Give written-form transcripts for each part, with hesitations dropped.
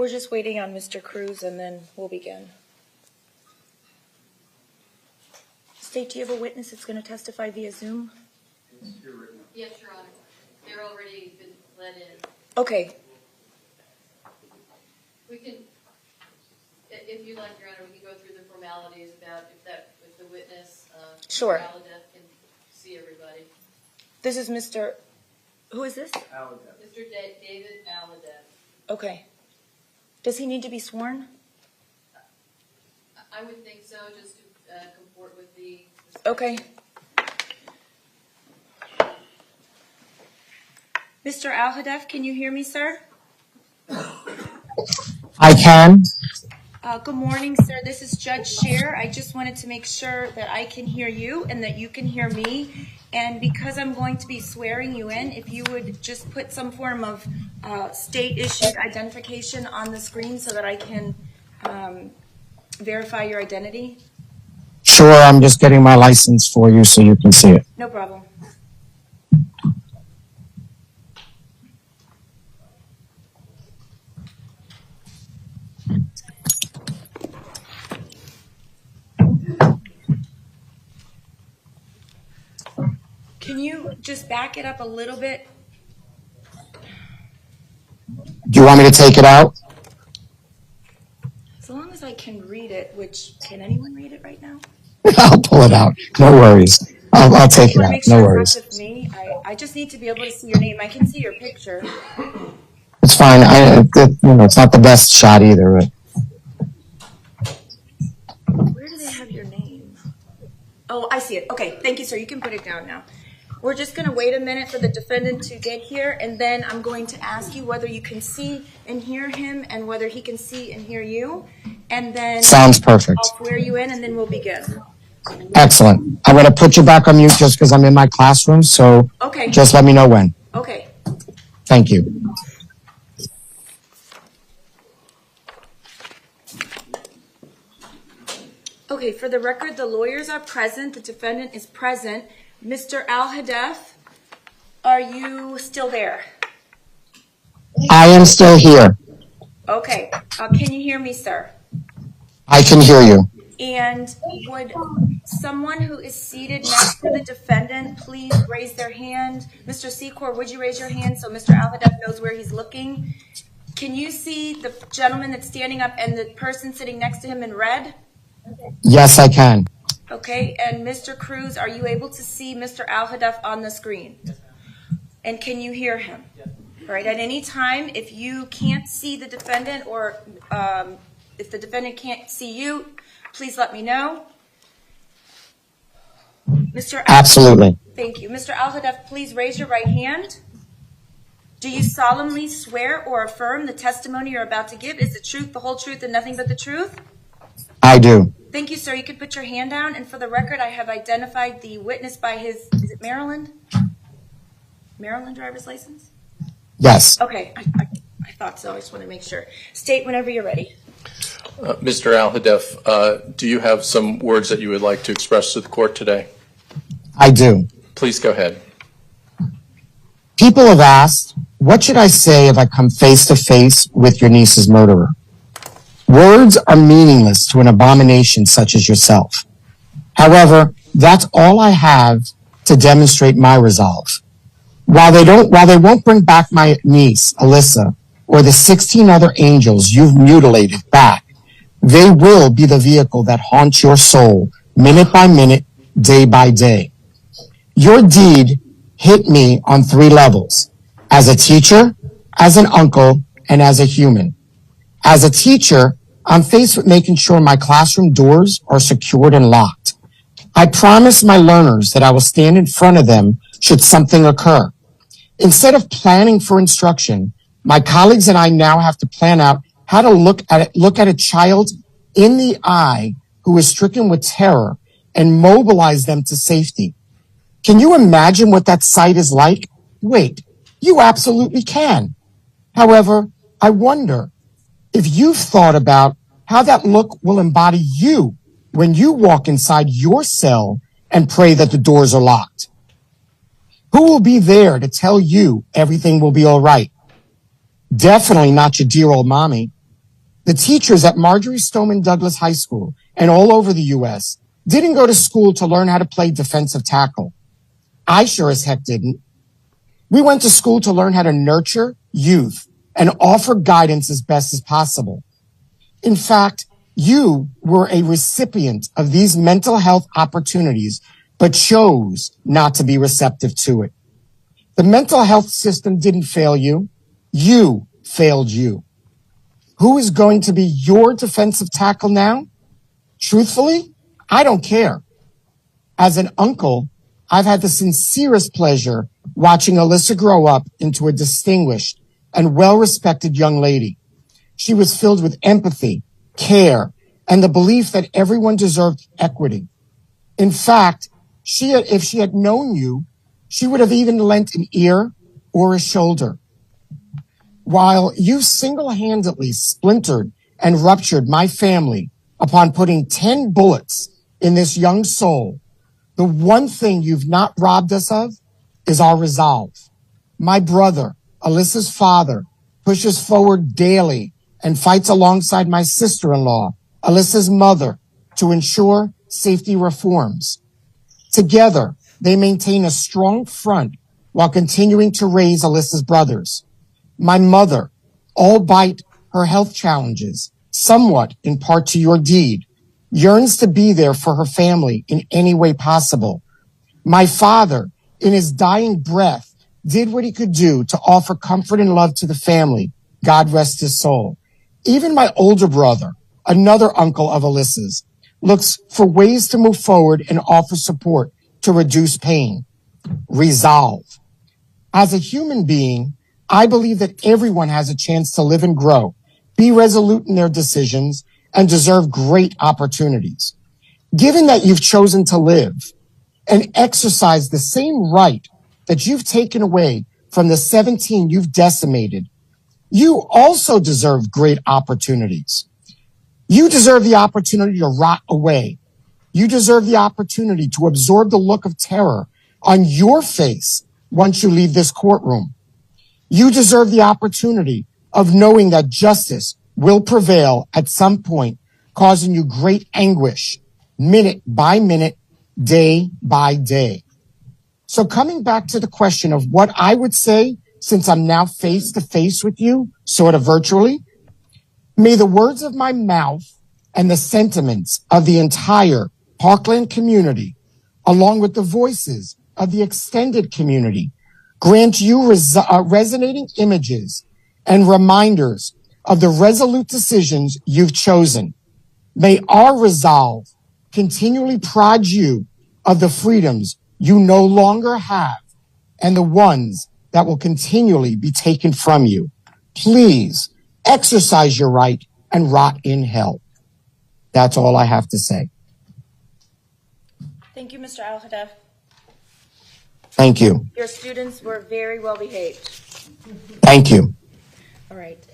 We're just waiting on Mr. Cruz, and then we'll begin. State, do you have a witness that's going to testify via Zoom? Yes, Your Honor. They're already been let in. Okay. We can, if you'd like, Your Honor, we can go through the formalities about if the witness, Sure. Aladef, can see everybody. This is Mr. Who is this? Aladef. Mr. David Aladef. Okay. Does he need to be sworn? I would think so, just to comport with the... Okay. Mr. Al-Hadef, can you hear me, sir? I can. Good morning, sir. This is Judge Scherer. I just wanted to make sure that I can hear you and that you can hear me. And because I'm going to be swearing you in, if you would just put some form of state-issued identification on the screen so that I can verify your identity. Sure, I'm just getting my license for you so you can see it. No problem. Can you just back it up a little bit? Do you want me to take it out? As long as I can read it, which, can anyone read it right now? I'll pull it out. No worries. I'll take it out. Make No sure worries. it's not just me. I just need to be able to see your name. I can see your picture. It's fine. It's not the best shot either. But... Where do they have your name? Oh, I see it. Okay, thank you, sir. You can put it down now. We're just going to wait a minute for the defendant to get here, and then I'm going to ask you whether you can see and hear him and whether he can see and hear you. And then sounds perfect. I'll swear you in, and then we'll begin. Excellent. I'm going to put you back on mute just because I'm in my classroom, so okay. Just let me know when. Okay. Thank you. Okay, for the record, the lawyers are present. The defendant is present. Mr. Al-Hadef, are you still there? I am still here. Okay. Can you hear me, sir? I can hear you. And would someone who is seated next to the defendant please raise their hand? Mr. Secor, would you raise your hand so Mr. Al-Hadef knows where he's looking? Can you see the gentleman that's standing up and the person sitting next to him in red? Yes, I can. Okay, and Mr. Cruz, are you able to see Mr. Al-Hadef on the screen? Yes, ma'am. And can you hear him? Yes. All right, at any time, if you can't see the defendant or if the defendant can't see you, please let me know. Mr. Absolutely. Thank you. Mr. Al-Hadef, please raise your right hand. Do you solemnly swear or affirm the testimony you're about to give is the truth, the whole truth, and nothing but the truth? I do. Thank you, sir. You can put your hand down. And for the record, I have identified the witness by his, is it Maryland? Maryland driver's license? Yes. Okay. I thought so. I just want to make sure. State whenever you're ready. Mr. Al-Hadef, do you have some words that you would like to express to the court today? I do. Please go ahead. People have asked, what should I say if I come face to face with your niece's murderer? Words are meaningless to an abomination such as yourself. However, that's all I have to demonstrate my resolve. While they won't bring back my niece, Alyssa, or the 16 other angels you've mutilated back, they will be the vehicle that haunts your soul minute by minute, day by day. Your deed hit me on 3 levels: as a teacher, as an uncle, and as a human. As a teacher, I'm faced with making sure my classroom doors are secured and locked. I promised my learners that I will stand in front of them should something occur. Instead of planning for instruction, my colleagues and I now have to plan out how to look at a child in the eye who is stricken with terror and mobilize them to safety. Can you imagine what that sight is like? Wait, you absolutely can. However, I wonder if you've thought about how that look will embody you when you walk inside your cell and pray that the doors are locked. Who will be there to tell you everything will be all right? Definitely not your dear old mommy. The teachers at Marjory Stoneman Douglas High School and all over the U.S. didn't go to school to learn how to play defensive tackle. I sure as heck didn't. We went to school to learn how to nurture youth and offer guidance as best as possible. In fact, you were a recipient of these mental health opportunities, but chose not to be receptive to it. The mental health system didn't fail you. You failed you. Who is going to be your defensive tackle now? Truthfully, I don't care. As an uncle, I've had the sincerest pleasure watching Alyssa grow up into a distinguished and well-respected young lady. She was filled with empathy, care, and the belief that everyone deserved equity. In fact, if she had known you, she would have even lent an ear or a shoulder. While you single-handedly splintered and ruptured my family upon putting 10 bullets in this young soul, the one thing you've not robbed us of is our resolve. My brother, Alyssa's father, pushes forward daily and fights alongside my sister-in-law, Alyssa's mother, to ensure safety reforms. Together, they maintain a strong front while continuing to raise Alyssa's brothers. My mother, albeit her health challenges, somewhat in part to your deed, yearns to be there for her family in any way possible. My father, in his dying breath, did what he could do to offer comfort and love to the family. God rest his soul. Even my older brother, another uncle of Alyssa's, looks for ways to move forward and offer support to reduce pain. Resolve. As a human being, I believe that everyone has a chance to live and grow, be resolute in their decisions, and deserve great opportunities. Given that you've chosen to live and exercise the same right that you've taken away from the 17 you've decimated, you also deserve great opportunities. You deserve the opportunity to rot away. You deserve the opportunity to absorb the look of terror on your face once you leave this courtroom. You deserve the opportunity of knowing that justice will prevail at some point, causing you great anguish, minute by minute, day by day. So coming back to the question of what I would say, since I'm now face to face with you, sort of virtually, may the words of my mouth and the sentiments of the entire Parkland community, along with the voices of the extended community, grant you resonating images and reminders of the resolute decisions you've chosen. May our resolve continually prod you of the freedoms you no longer have and the ones that will continually be taken from you. Please exercise your right and rot in hell. That's all I have to say. Thank you, Mr. Al-Hadaf. Thank you. Your students were very well behaved. Thank you. All right.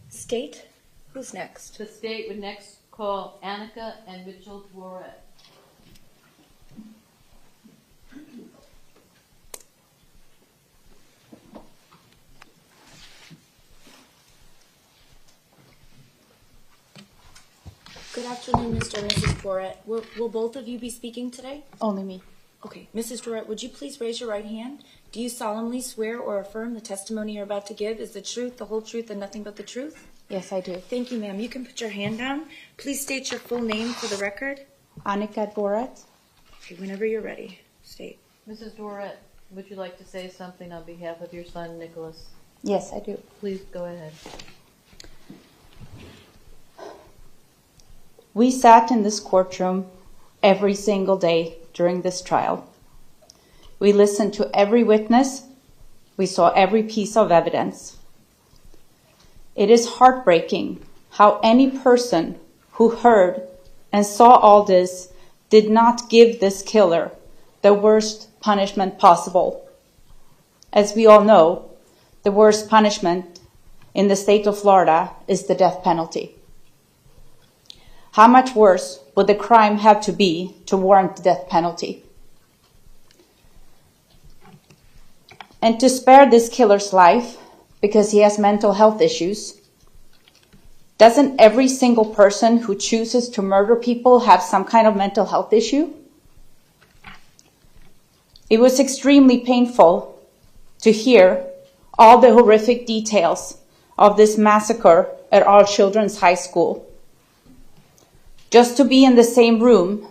State, who's next? The state would next call Annika and Mitchell Dworet. Good afternoon, Mr. and Mrs. Dworet. Will both of you be speaking today? Only me. Okay. Mrs. Dworet, would you please raise your right hand? Do you solemnly swear or affirm the testimony you're about to give is the truth, the whole truth, and nothing but the truth? Yes, I do. Thank you, ma'am. You can put your hand down. Please state your full name for the record. Annika Dworet. Okay, whenever you're ready, state. Mrs. Dworet, would you like to say something on behalf of your son, Nikolas? Yes, I do. Please go ahead. We sat in this courtroom every single day during this trial. We listened to every witness. We saw every piece of evidence. It is heartbreaking how any person who heard and saw all this did not give this killer the worst punishment possible. As we all know, the worst punishment in the state of Florida is the death penalty. How much worse would the crime have to be to warrant the death penalty? And to spare this killer's life, because he has mental health issues, Doesn't every single person who chooses to murder people have some kind of mental health issue? It was extremely painful to hear all the horrific details of this massacre at All Children's High School. Just to be in the same room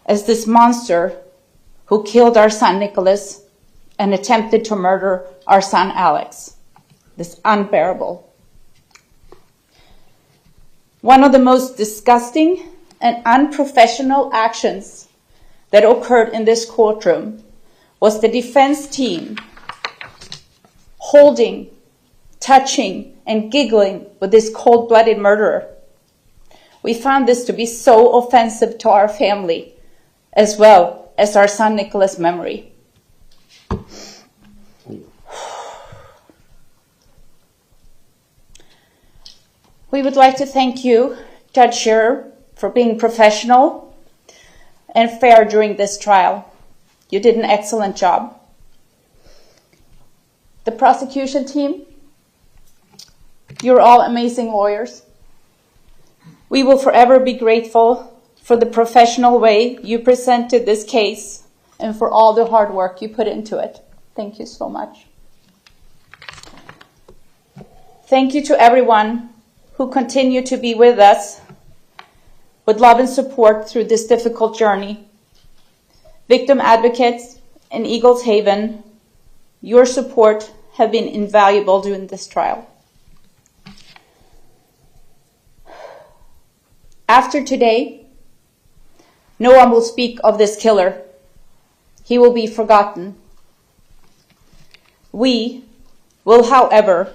as this monster who killed our son Nikolas and attempted to murder our son Alex. This unbearable. One of the most disgusting and unprofessional actions that occurred in this courtroom was the defense team holding, touching, and giggling with this cold-blooded murderer. We found this to be so offensive to our family, as well as our son Nikolas' memory. We would like to thank you, Judge Scherer, for being professional and fair during this trial. You did an excellent job. The prosecution team, you're all amazing lawyers. We will forever be grateful for the professional way you presented this case and for all the hard work you put into it. Thank you so much. Thank you to everyone who continue to be with us with love and support through this difficult journey. Victim advocates in Eagles Haven, your support have been invaluable during this trial. After today, no one will speak of this killer. He will be forgotten. We will, however,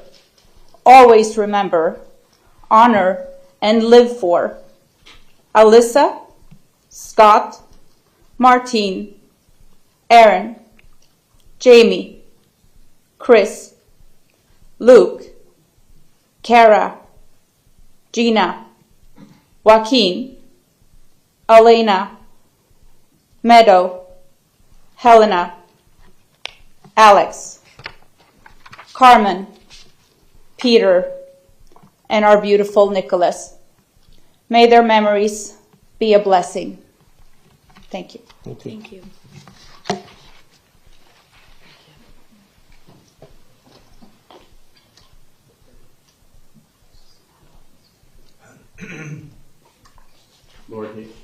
always remember, honor, and live for Alyssa, Scott, Martine, Aaron, Jamie, Chris, Luke, Kara, Gina, Joaquin, Elena, Meadow, Helena, Alex, Carmen, Peter, and our beautiful Nikolas. May their memories be a blessing. Thank you. Thank you.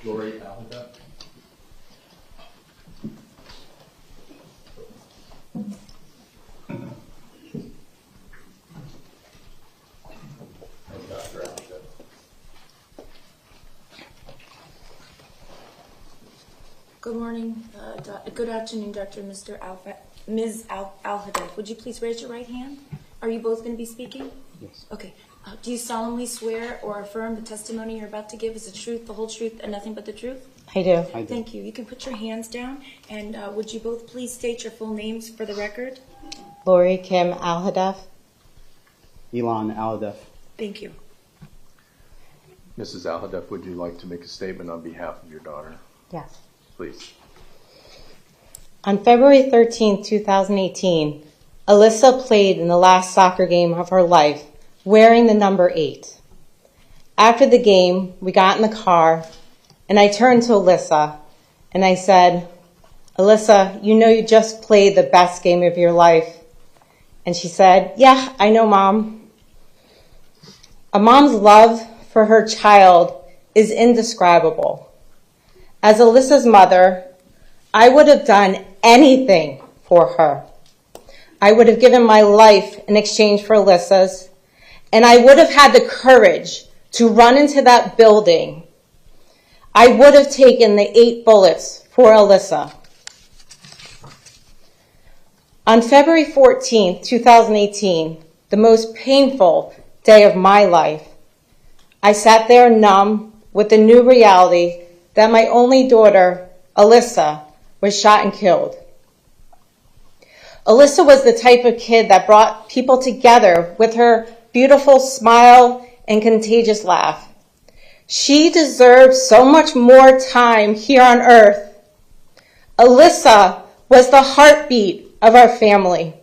Lori Alda. Good morning, good afternoon, Dr. Ms. Al-Hadaf. Would you please raise your right hand? Are you both going to be speaking? Yes. Okay. Do you solemnly swear or affirm the testimony you're about to give is the truth, the whole truth, and nothing but the truth? I do. Thank you. You can put your hands down, and would you both please state your full names for the record? Lori Kim Al-Hadaf. Elon Al-Hadaf. Thank you. Mrs. Al-Hadaf, would you like to make a statement on behalf of your daughter? Yes. Please. On February 13, 2018, Alyssa played in the last soccer game of her life wearing the number 8. After the game, we got in the car, and I turned to Alyssa, and I said, Alyssa, you know you just played the best game of your life. And she said, yeah, I know, Mom. A mom's love for her child is indescribable. As Alyssa's mother, I would have done anything for her. I would have given my life in exchange for Alyssa's, and I would have had the courage to run into that building. I would have taken the 8 bullets for Alyssa. On February 14, 2018, the most painful day of my life, I sat there numb with the new reality that my only daughter, Alyssa, was shot and killed. Alyssa was the type of kid that brought people together with her beautiful smile and contagious laugh. She deserved so much more time here on earth. Alyssa was the heartbeat of our family.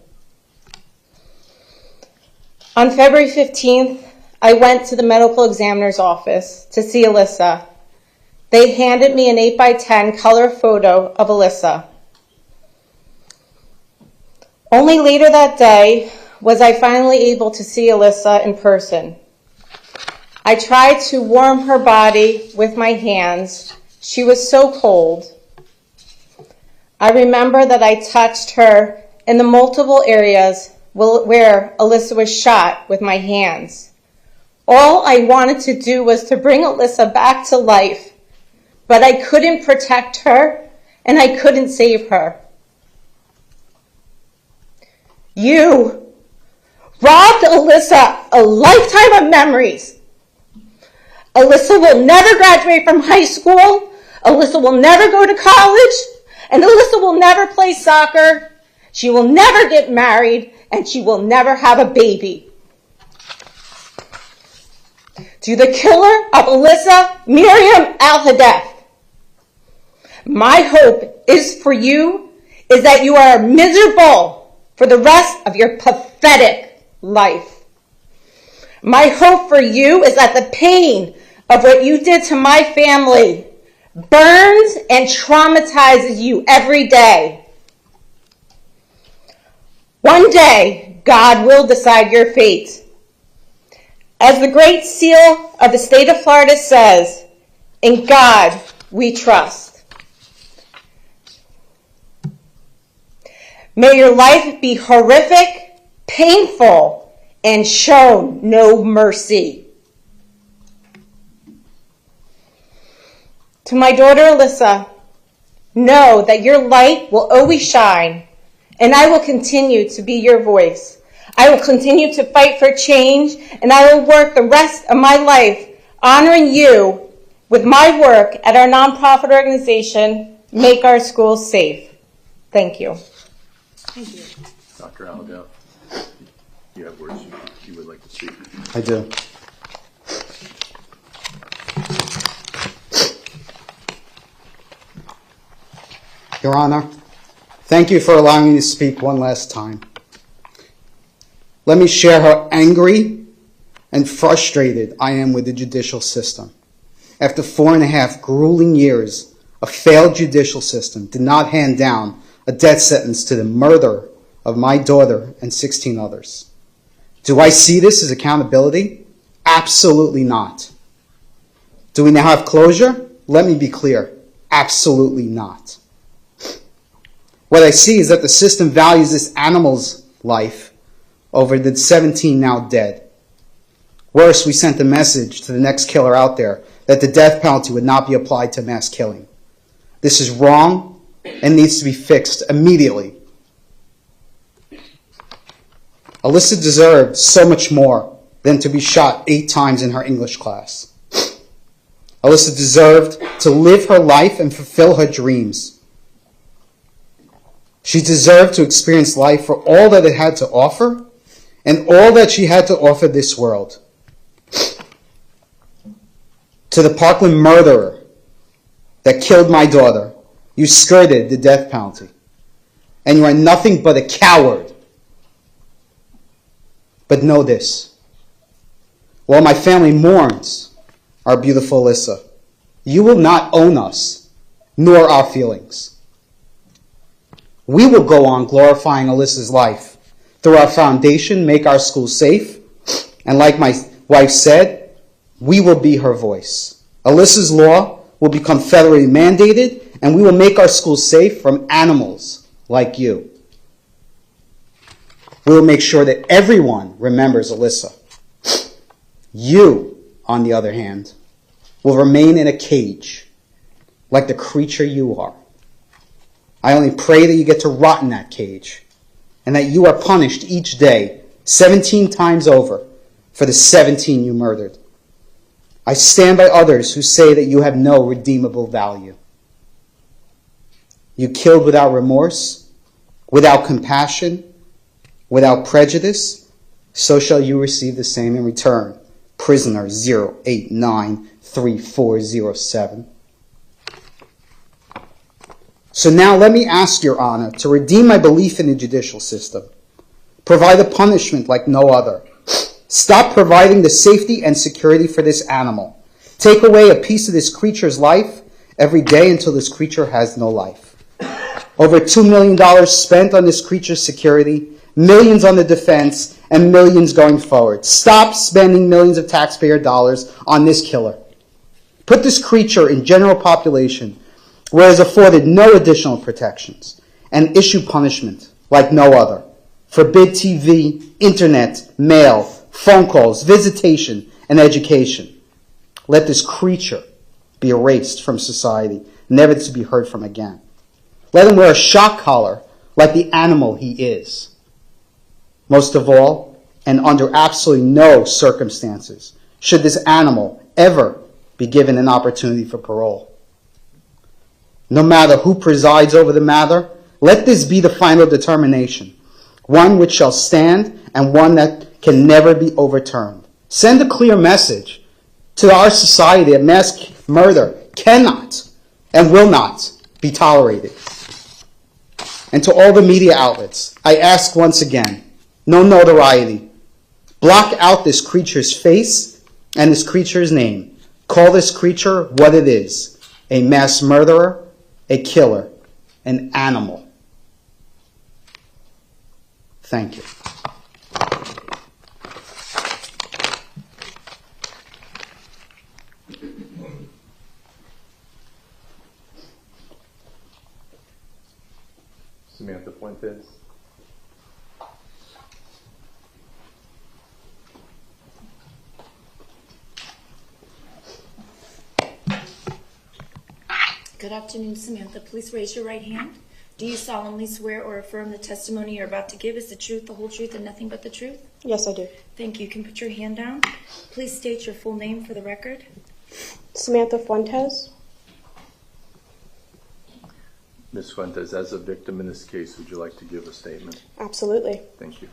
On February 15th, I went to the medical examiner's office to see Alyssa. They handed me an 8x10 color photo of Alyssa. Only later that day was I finally able to see Alyssa in person. I tried to warm her body with my hands. She was so cold. I remember that I touched her in the multiple areas where Alyssa was shot with my hands. All I wanted to do was to bring Alyssa back to life, but I couldn't protect her and I couldn't save her. You robbed Alyssa a lifetime of memories. Alyssa will never graduate from high school. Alyssa will never go to college. And Alyssa will never play soccer. She will never get married. And she will never have a baby. To the killer of Alyssa Miriam Al-Hadef, my hope is for you is that you are miserable for the rest of your pathetic life. My hope for you is that the pain of what you did to my family burns and traumatizes you every day. One day, God will decide your fate. As the Great Seal of the state of Florida says, in God we trust. May your life be horrific, painful, and show no mercy. To my daughter Alyssa, know that your light will always shine, and I will continue to be your voice. I will continue to fight for change, and I will work the rest of my life honoring you with my work at our nonprofit organization, Make Our Schools Safe. Thank you. Thank you. Dr. Al-Hadef, you have words you would like to speak? I do. Your Honor, thank you for allowing me to speak one last time. Let me share how angry and frustrated I am with the judicial system. After 4.5 grueling years, a failed judicial system did not hand down a death sentence to the murder of my daughter and 16 others. Do I see this as accountability? Absolutely not. Do we now have closure? Let me be clear. Absolutely not. What I see is that the system values this animal's life over the 17 now dead. Worse, we sent a message to the next killer out there that the death penalty would not be applied to mass killing. This is wrong and needs to be fixed immediately. Alyssa deserved so much more than to be shot 8 times in her English class. Alyssa deserved to live her life and fulfill her dreams. She deserved to experience life for all that it had to offer and all that she had to offer this world. To the Parkland murderer that killed my daughter, you skirted the death penalty, and you are nothing but a coward. But know this, while my family mourns our beautiful Alyssa, you will not own us, nor our feelings. We will go on glorifying Alyssa's life through our foundation, Make Our Schools Safe, and like my wife said, we will be her voice. Alyssa's law will become federally mandated, and we will make our schools safe from animals like you. We will make sure that everyone remembers Alyssa. You, on the other hand, will remain in a cage like the creature you are. I only pray that you get to rot in that cage and that you are punished each day 17 times over for the 17 you murdered. I stand by others who say that you have no redeemable value. You killed without remorse, without compassion, without prejudice, so shall you receive the same in return. Prisoner 0893407. So now let me ask Your Honor to redeem my belief in the judicial system. Provide a punishment like no other. Stop providing the safety and security for this animal. Take away a piece of this creature's life every day until this creature has no life. Over $2 million spent on this creature's security, millions on the defense, and millions going forward. Stop spending millions of taxpayer dollars on this killer. Put this creature in general population where it is afforded no additional protections, and issue punishment like no other. Forbid TV, internet, mail, phone calls, visitation, and education. Let this creature be erased from society, never to be heard from again. Let him wear a shock collar like the animal he is. Most of all, and under absolutely no circumstances, should this animal ever be given an opportunity for parole. No matter who presides over the matter, let this be the final determination, one which shall stand and one that can never be overturned. Send a clear message to our society that mass murder cannot and will not be tolerated. And to all the media outlets, I ask once again, no notoriety. Block out this creature's face and this creature's name. Call this creature what it is, a mass murderer, a killer, an animal. Thank you. Samantha Fuentes. Good afternoon, Samantha. Please raise your right hand. Do you solemnly swear or affirm the testimony you're about to give is the truth, the whole truth, and nothing but the truth? Yes, I do. Thank you. You can put your hand down. Please state your full name for the record. Samantha Fuentes. Ms. Fuentes, as a victim in this case, would you like to give a statement? Absolutely. Thank you.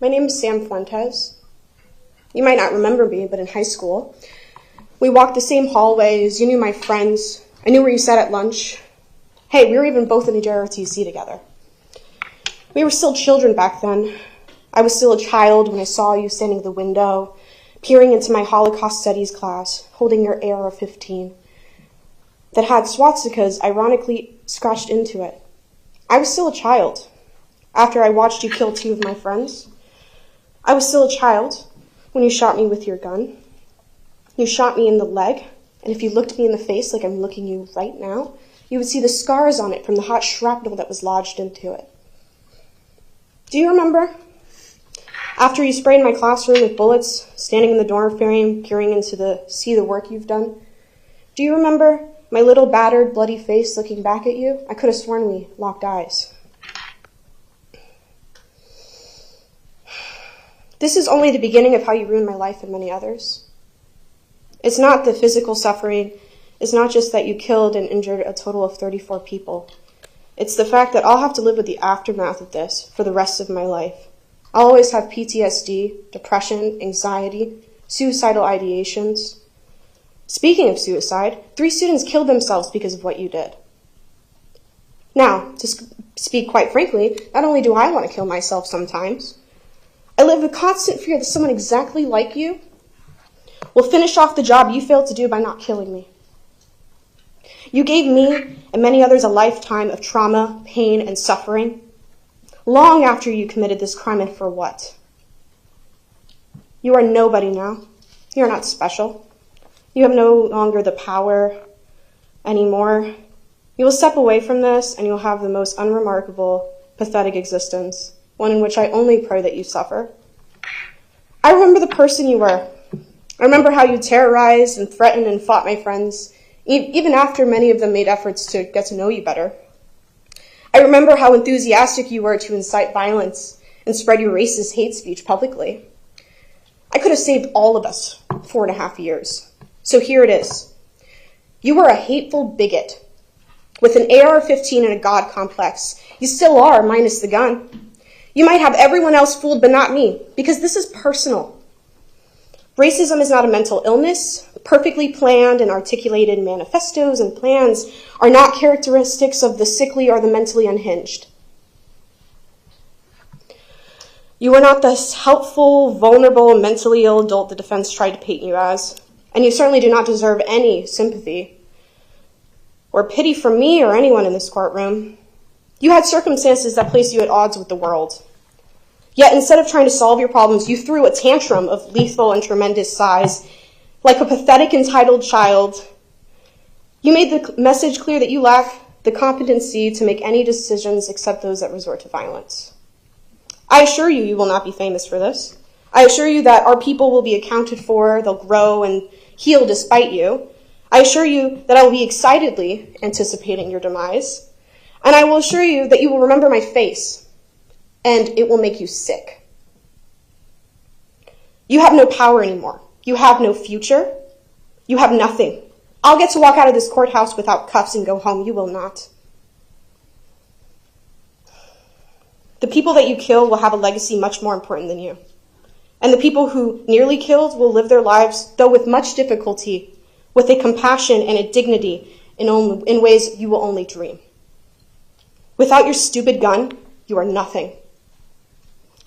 My name is Sam Fuentes. You might not remember me, but in high school, we walked the same hallways. You knew my friends. I knew where you sat at lunch. Hey, we were even both in a JROTC together. We were still children back then. I was still a child when I saw you standing at the window, peering into my Holocaust Studies class, holding your AR-15 that had swastikas ironically scratched into it. I was still a child after I watched you kill 2 of my friends. I was still a child when you shot me with your gun. You shot me in the leg, and if you looked me in the face like I'm looking you right now, you would see the scars on it from the hot shrapnel that was lodged into it. Do you remember? After you sprayed my classroom with bullets, standing in the dorm frame, peering into see the work you've done? Do you remember my little battered, bloody face looking back at you? I could have sworn we locked eyes. This is only the beginning of how you ruined my life and many others. It's not the physical suffering. It's not just that you killed and injured a total of 34 people. It's the fact that I'll have to live with the aftermath of this for the rest of my life. I'll always have PTSD, depression, anxiety, suicidal ideations. Speaking of suicide, 3 students killed themselves because of what you did. Now, to speak quite frankly, not only do I want to kill myself sometimes, I live with constant fear that someone exactly like you will finish off the job you failed to do by not killing me. You gave me and many others a lifetime of trauma, pain, and suffering, long after you committed this crime, and for what? You are nobody now. You are not special. You have no longer the power anymore. You will step away from this, and you'll have the most unremarkable, pathetic existence, one in which I only pray that you suffer. I remember the person you were. I remember how you terrorized and threatened and fought my friends, even after many of them made efforts to get to know you better. I remember how enthusiastic you were to incite violence and spread your racist hate speech publicly. I could have saved all of us 4.5 years. So here it is. You were a hateful bigot with an AR-15 and a God complex. You still are, minus the gun. You might have everyone else fooled, but not me, because this is personal. Racism is not a mental illness. Perfectly planned and articulated manifestos and plans are not characteristics of the sickly or the mentally unhinged. You are not this helpful, vulnerable, mentally ill adult the defense tried to paint you as, and you certainly do not deserve any sympathy or pity from me or anyone in this courtroom. You had circumstances that placed you at odds with the world. Yet instead of trying to solve your problems, you threw a tantrum of lethal and tremendous size. Like a pathetic, entitled child, you made the message clear that you lack the competency to make any decisions except those that resort to violence. I assure you, you will not be famous for this. I assure you that our people will be accounted for, they'll grow and heal despite you. I assure you that I will be excitedly anticipating your demise. And I will assure you that you will remember my face, and it will make you sick. You have no power anymore. You have no future. You have nothing. I'll get to walk out of this courthouse without cuffs and go home. You will not. The people that you kill will have a legacy much more important than you. And the people who nearly killed will live their lives, though with much difficulty, with a compassion and a dignity in ways you will only dream. Without your stupid gun, you are nothing.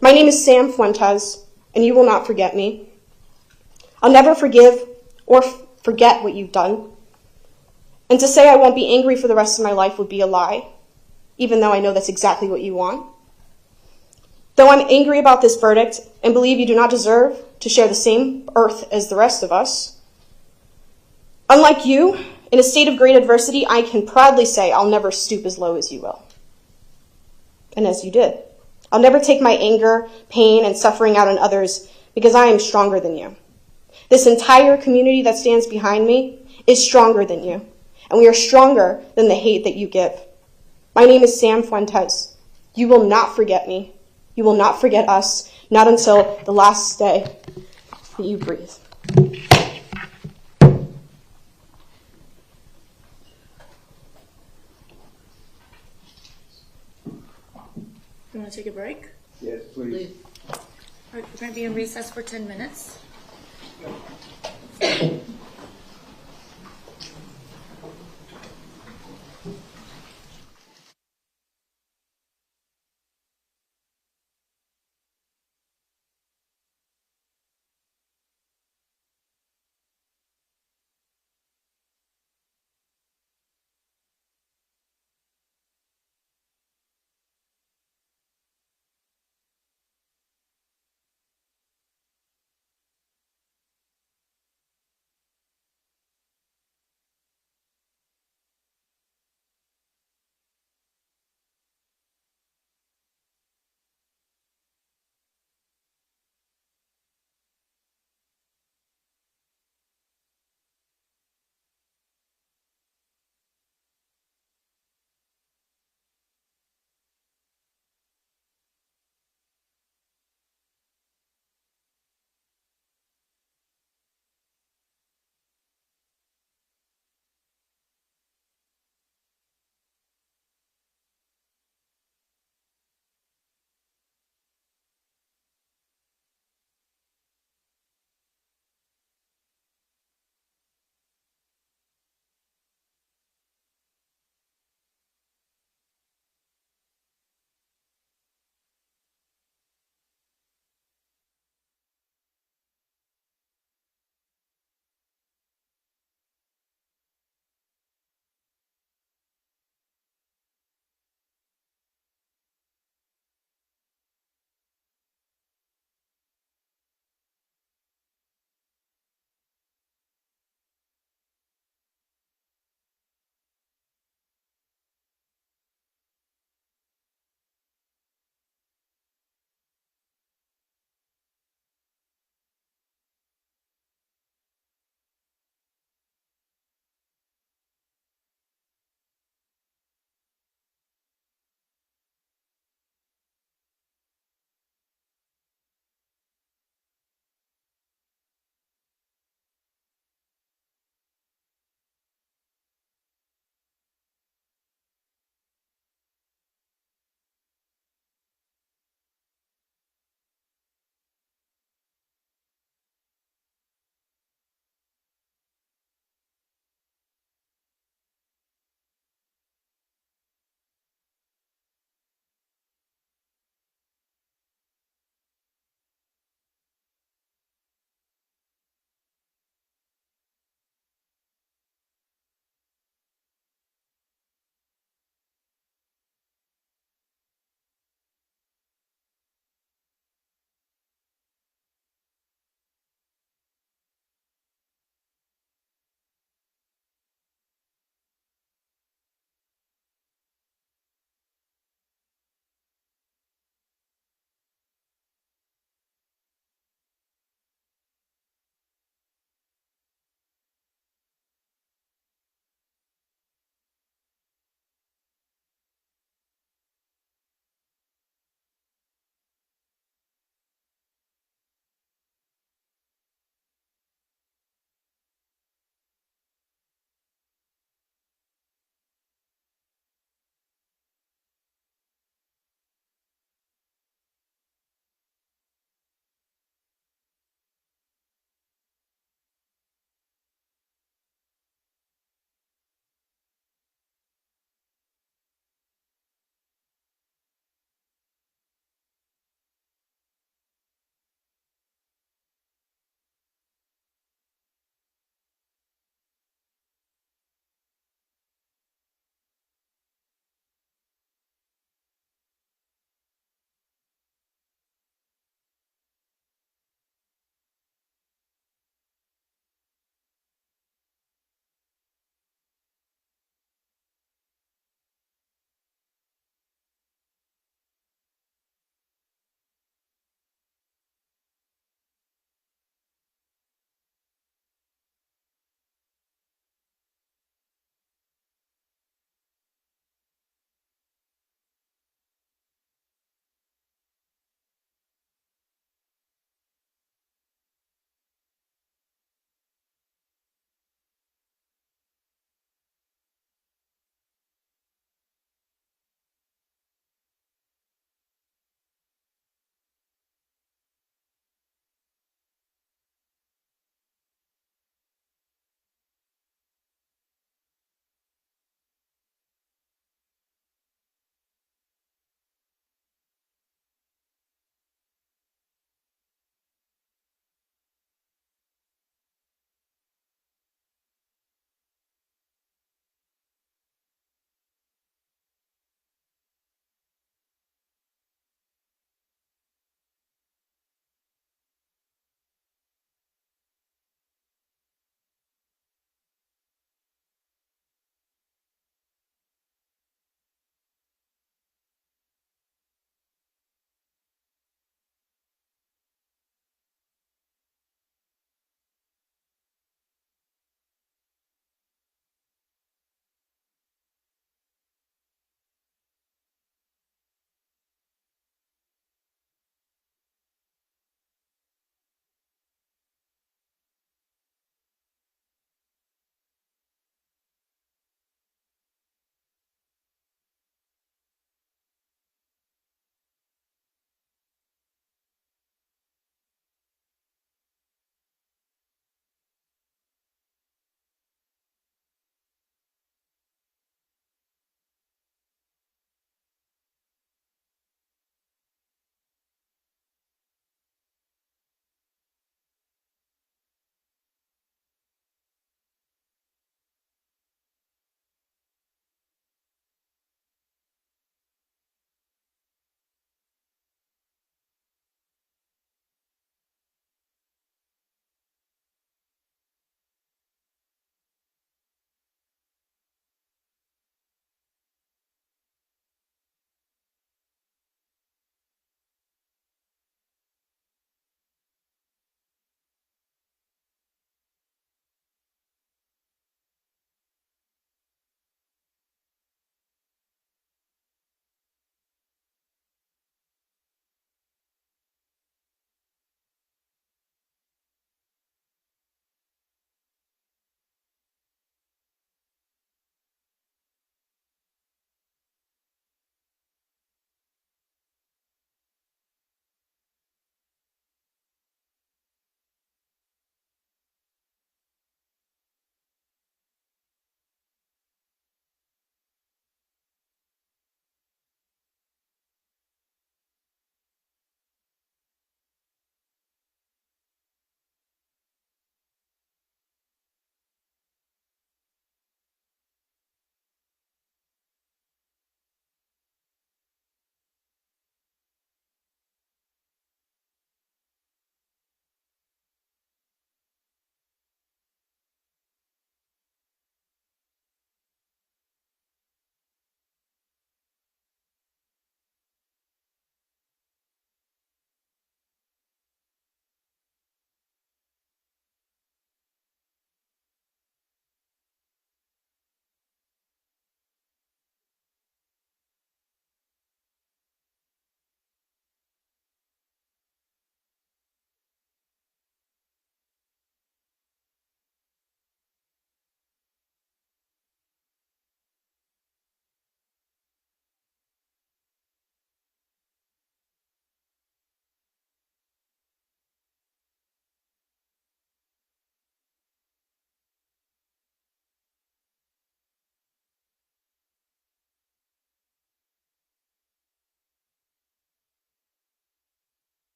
My name is Sam Fuentes, and you will not forget me. I'll never forgive or forget what you've done. And to say I won't be angry for the rest of my life would be a lie, even though I know that's exactly what you want. Though I'm angry about this verdict and believe you do not deserve to share the same earth as the rest of us, unlike you, in a state of great adversity, I can proudly say I'll never stoop as low as you will. And as you did. I'll never take my anger, pain, and suffering out on others because I am stronger than you. This entire community that stands behind me is stronger than you, and we are stronger than the hate that you give. My name is Sam Fuentes. You will not forget me. You will not forget us, not until the last day that you breathe. You want to take a break? Yes, please. All right, we're going to be in recess for 10 minutes.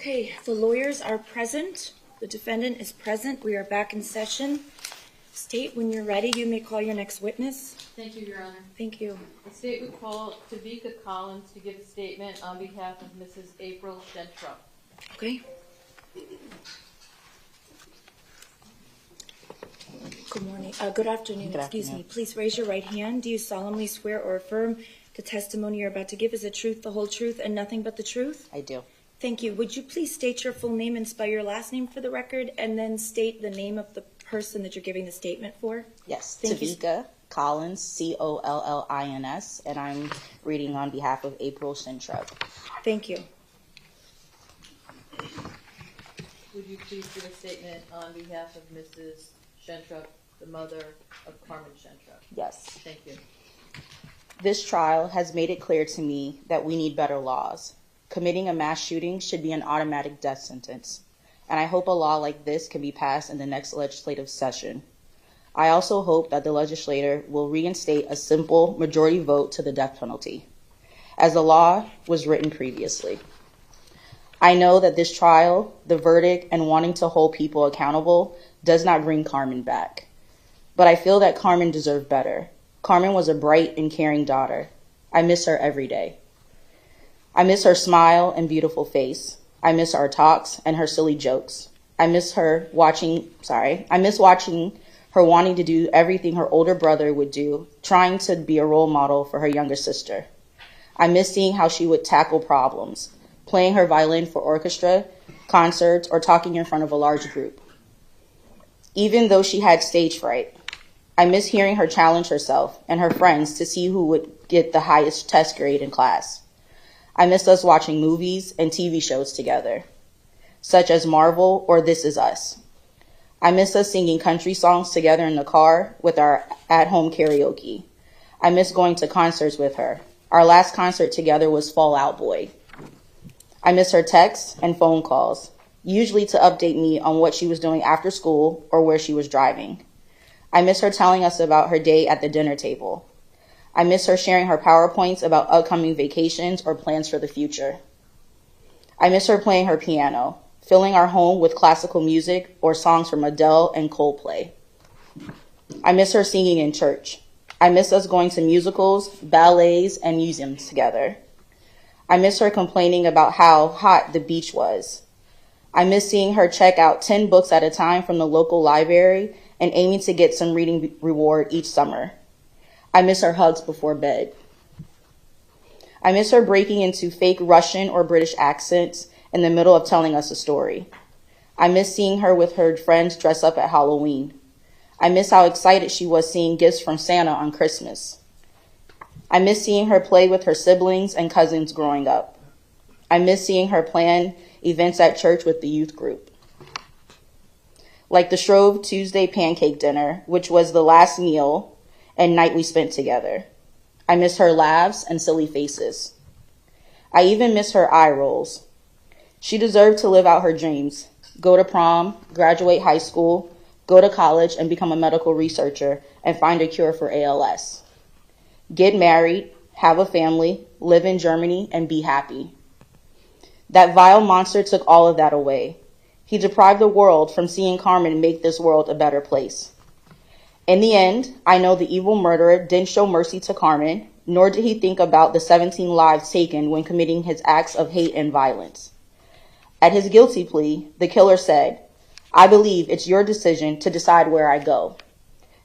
Okay, the lawyers are present. The defendant is present. We are back in session. State, when you're ready, you may call your next witness. Thank you, Your Honor. Thank you. The state would call Tavika Collins to give a statement on behalf of Mrs. April Shentrup. Okay. Good morning. Good afternoon. Excuse me. Please raise your right hand. Do you solemnly swear or affirm the testimony you're about to give is the truth, the whole truth, and nothing but the truth? I do. Thank you. Would you please state your full name and spell your last name for the record, and then state the name of the person that you're giving the statement for? Yes, Thank you. Tavika Collins, Collins, and I'm reading on behalf of April Shentrup. Thank you. Would you please give a statement on behalf of Mrs. Shentrup, the mother of Carmen Shentrup? Yes. Thank you. This trial has made it clear to me that we need better laws. Committing a mass shooting should be an automatic death sentence, and I hope a law like this can be passed in the next legislative session. I also hope that the legislator will reinstate a simple majority vote to the death penalty, as the law was written previously. I know that this trial, the verdict, and wanting to hold people accountable does not bring Carmen back. But I feel that Carmen deserved better. Carmen was a bright and caring daughter. I miss her every day. I miss her smile and beautiful face. I miss our talks and her silly jokes. I miss watching her wanting to do everything her older brother would do, trying to be a role model for her younger sister. I miss seeing how she would tackle problems, playing her violin for orchestra, concerts, or talking in front of a large group. Even though she had stage fright, I miss hearing her challenge herself and her friends to see who would get the highest test grade in class. I miss us watching movies and TV shows together, such as Marvel or This Is Us. I miss us singing country songs together in the car with our at-home karaoke. I miss going to concerts with her. Our last concert together was Fall Out Boy. I miss her texts and phone calls, usually to update me on what she was doing after school or where she was driving. I miss her telling us about her day at the dinner table. I miss her sharing her PowerPoints about upcoming vacations or plans for the future. I miss her playing her piano, filling our home with classical music or songs from Adele and Coldplay. I miss her singing in church. I miss us going to musicals, ballets, and museums together. I miss her complaining about how hot the beach was. I miss seeing her check out 10 books at a time from the local library and aiming to get some reading reward each summer. I miss her hugs before bed. I miss her breaking into fake Russian or British accents in the middle of telling us a story. I miss seeing her with her friends dress up at Halloween. I miss how excited she was seeing gifts from Santa on Christmas. I miss seeing her play with her siblings and cousins growing up. I miss seeing her plan events at church with the youth group, like the Shrove Tuesday pancake dinner, which was the last meal and night we spent together. I miss her laughs and silly faces. I even miss her eye rolls. She deserved to live out her dreams, go to prom, graduate high school, go to college and become a medical researcher and find a cure for ALS. Get married, have a family, live in Germany, and be happy. That vile monster took all of that away. He deprived the world from seeing Carmen make this world a better place. In the end, I know the evil murderer didn't show mercy to Carmen, nor did he think about the 17 lives taken when committing his acts of hate and violence. At his guilty plea, the killer said, "I believe it's your decision to decide where I go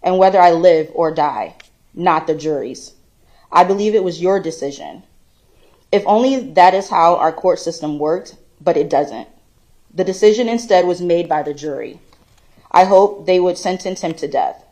and whether I live or die, not the jury's. I believe it was your decision." If only that is how our court system worked, but it doesn't. The decision instead was made by the jury. I hope they would sentence him to death.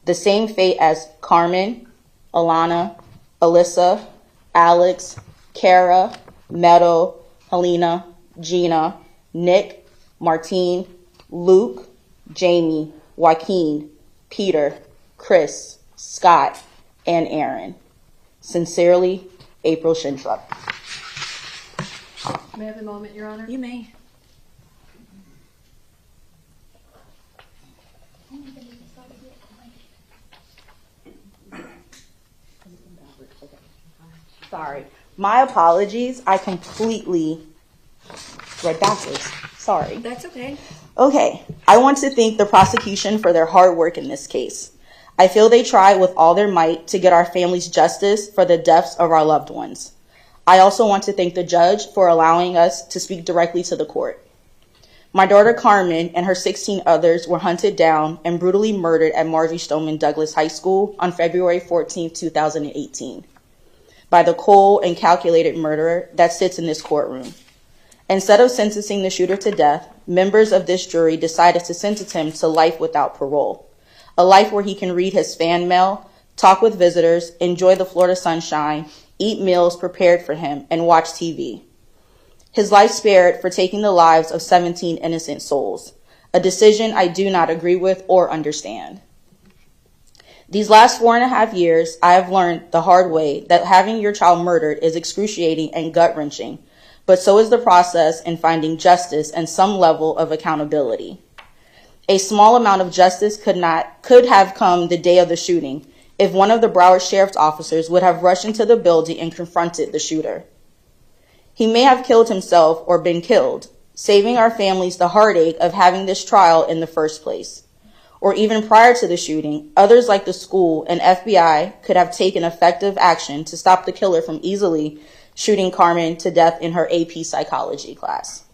The same fate as Carmen, Alana, Alyssa, Alex, Kara, Meadow, Helena, Gina, Nick, Martine, Luke, Jamie, Joaquin, Peter, Chris, Scott, and Aaron. Sincerely, April Shentrup. May I have a moment, Your Honor? You may. Sorry. My apologies. I completely read backwards. Sorry. That's okay. Okay, I want to thank the prosecution for their hard work in this case. I feel they tried with all their might to get our families justice for the deaths of our loved ones. I also want to thank the judge for allowing us to speak directly to the court. My daughter Carmen and her 16 others were hunted down and brutally murdered at Marjory Stoneman Douglas High School on February 14, 2018, by the cold and calculated murderer that sits in this courtroom. Instead of sentencing the shooter to death, members of this jury decided to sentence him to life without parole, a life where he can read his fan mail, talk with visitors, enjoy the Florida sunshine, eat meals prepared for him, and watch TV. His life spared for taking the lives of 17 innocent souls, a decision I do not agree with or understand. These last 4.5 years, I have learned the hard way that having your child murdered is excruciating and gut-wrenching, but so is the process in finding justice and some level of accountability. A small amount of justice could have come the day of the shooting if one of the Broward Sheriff's officers would have rushed into the building and confronted the shooter. He may have killed himself or been killed, saving our families the heartache of having this trial in the first place. Or even prior to the shooting, others like the school and FBI could have taken effective action to stop the killer from easily shooting Carmen to death in her AP psychology class.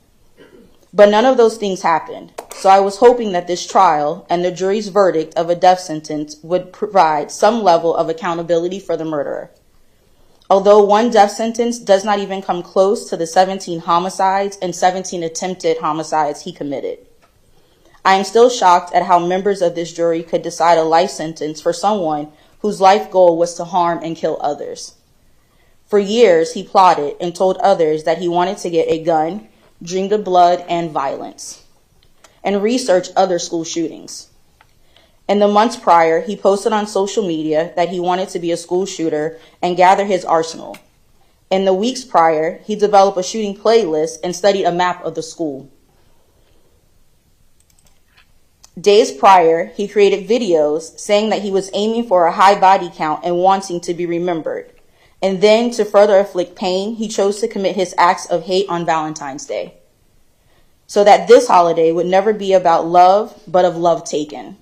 But none of those things happened, so I was hoping that this trial and the jury's verdict of a death sentence would provide some level of accountability for the murderer. Although one death sentence does not even come close to the 17 homicides and 17 attempted homicides he committed. I am still shocked at how members of this jury could decide a life sentence for someone whose life goal was to harm and kill others. For years, he plotted and told others that he wanted to get a gun, dreamed of blood and violence, and researched other school shootings. In the months prior, he posted on social media that he wanted to be a school shooter and gather his arsenal. In the weeks prior, he developed a shooting playlist and studied a map of the school. Days prior, he created videos saying that he was aiming for a high body count and wanting to be remembered. And then, to further inflict pain, he chose to commit his acts of hate on Valentine's Day, so that this holiday would never be about love, but of love taken.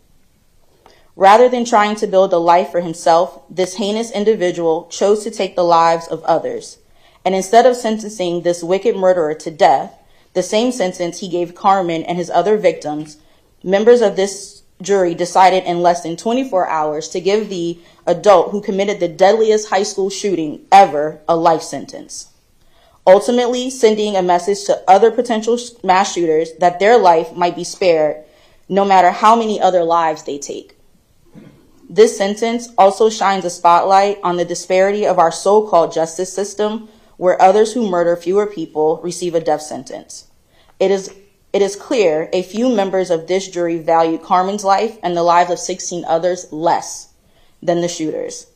Rather than trying to build a life for himself, this heinous individual chose to take the lives of others. And instead of sentencing this wicked murderer to death, the same sentence he gave Carmen and his other victims, members of this jury decided in less than 24 hours to give the adult who committed the deadliest high school shooting ever a life sentence, ultimately sending a message to other potential mass shooters that their life might be spared no matter how many other lives they take. This sentence also shines a spotlight on the disparity of our so-called justice system, where others who murder fewer people receive a death sentence. It is clear a few members of this jury valued Carmen's life and the lives of 16 others less than the shooters.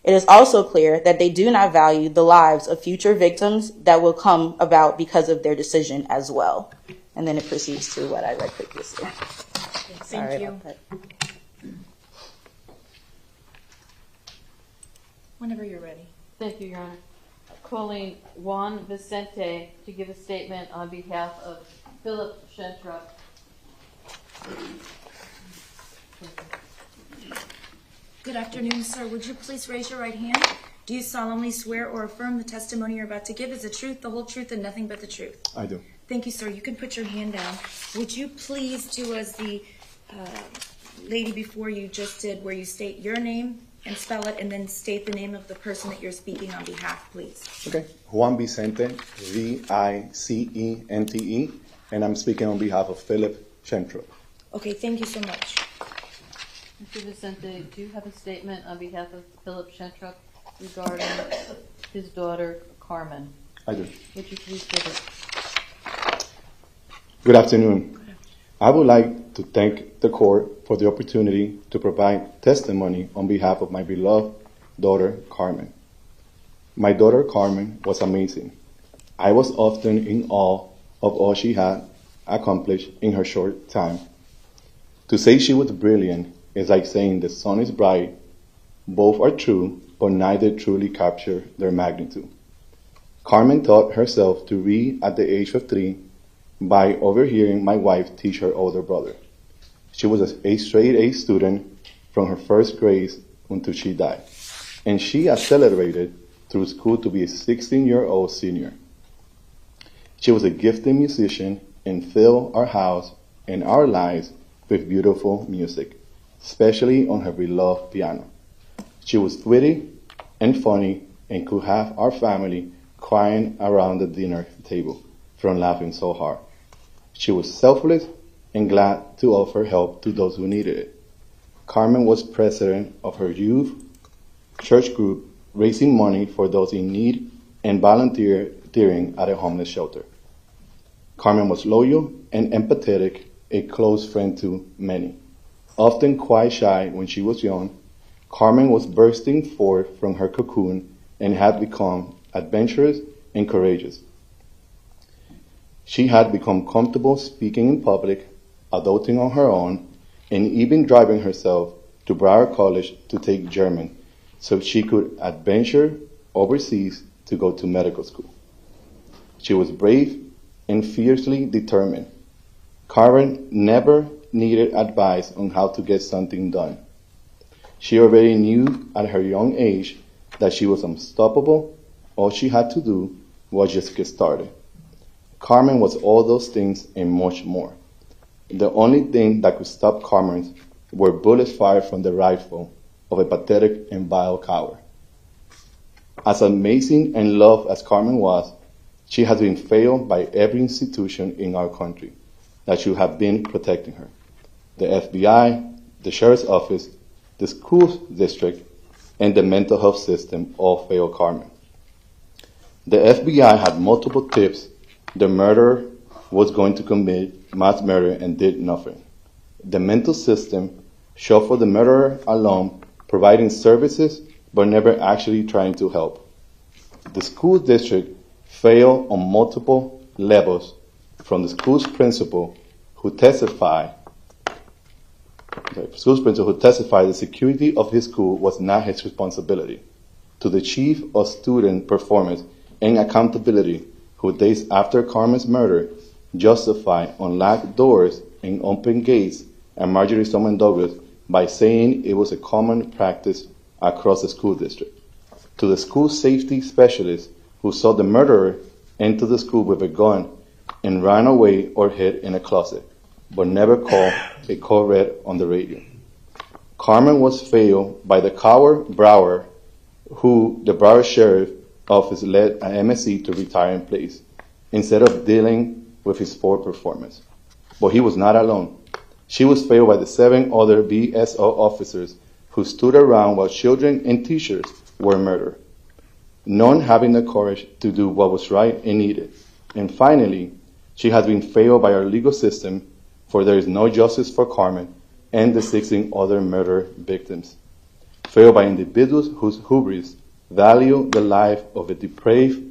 It is also clear that they do not value the lives of future victims that will come about because of their decision as well. And then it proceeds to what I read previously. Thank you. Whenever you're ready. Thank you, Your Honor. Calling Juan Vicente to give a statement on behalf of Philip Schentrup. Good afternoon, sir. Would you please raise your right hand? Do you solemnly swear or affirm the testimony you're about to give is the truth, the whole truth, and nothing but the truth? I do. Thank you, sir. You can put your hand down. Would you please do as the lady before you just did, where you state your name and spell it, and then state the name of the person that you're speaking on behalf, please? Okay. Juan Vicente, Vicente, and I'm speaking on behalf of Philip Schentrup. Okay, thank you so much. Mr. Vicente, do you have a statement on behalf of Philip Schentrup regarding his daughter, Carmen? I do. Would you please give it? Good afternoon. I would like to thank the court for the opportunity to provide testimony on behalf of my beloved daughter, Carmen. My daughter, Carmen, was amazing. I was often in awe of all she had accomplished in her short time. To say she was brilliant is like saying the sun is bright. Both are true, but neither truly capture their magnitude. Carmen taught herself to read at the age of 3 by overhearing my wife teach her older brother. She was a straight A student from her first grade until she died, and she accelerated through school to be a 16-year-old senior. She was a gifted musician and filled our house and our lives with beautiful music, especially on her beloved piano. She was witty and funny and could have our family crying around the dinner table from laughing so hard. She was selfless and glad to offer help to those who needed it. Carmen was president of her youth church group, raising money for those in need and volunteering at a homeless shelter. Carmen was loyal and empathetic, a close friend to many. Often quite shy when she was young, Carmen was bursting forth from her cocoon and had become adventurous and courageous. She had become comfortable speaking in public, adulting on her own, and even driving herself to Broward College to take German so she could adventure overseas to go to medical school. She was brave and fiercely determined. Carmen never needed advice on how to get something done. She already knew at her young age that she was unstoppable. All she had to do was just get started. Carmen was all those things and much more. The only thing that could stop Carmen were bullets fired from the rifle of a pathetic and vile coward. As amazing and loved as Carmen was, she has been failed by every institution in our country that should have been protecting her. The FBI, the sheriff's office, the school district, and the mental health system all failed Carmen. The FBI had multiple tips the murderer was going to commit mass murder and did nothing. The mental system showed for the murderer alone, providing services but never actually trying to help. The school district failed on multiple levels, from the school's principal who testified the security of his school was not his responsibility, to the chief of student performance and accountability, who days after Carmen's murder justified unlocked doors and open gates at Marjory Stoneman Douglas by saying it was a common practice across the school district, to the school safety specialist who saw the murderer enter the school with a gun and ran away or hid in a closet, but never called a code red on the radio. Carmen was failed by the coward Brower, who the Broward Sheriff Office led an MSC to retire in place, instead of dealing with his poor performance. But he was not alone. She was failed by the 7 other BSO officers who stood around while children and teachers were murdered, none having the courage to do what was right and needed. And finally, she has been failed by our legal system, for there is no justice for Carmen and the 16 other murder victims. Failed by individuals whose hubris value the life of a depraved,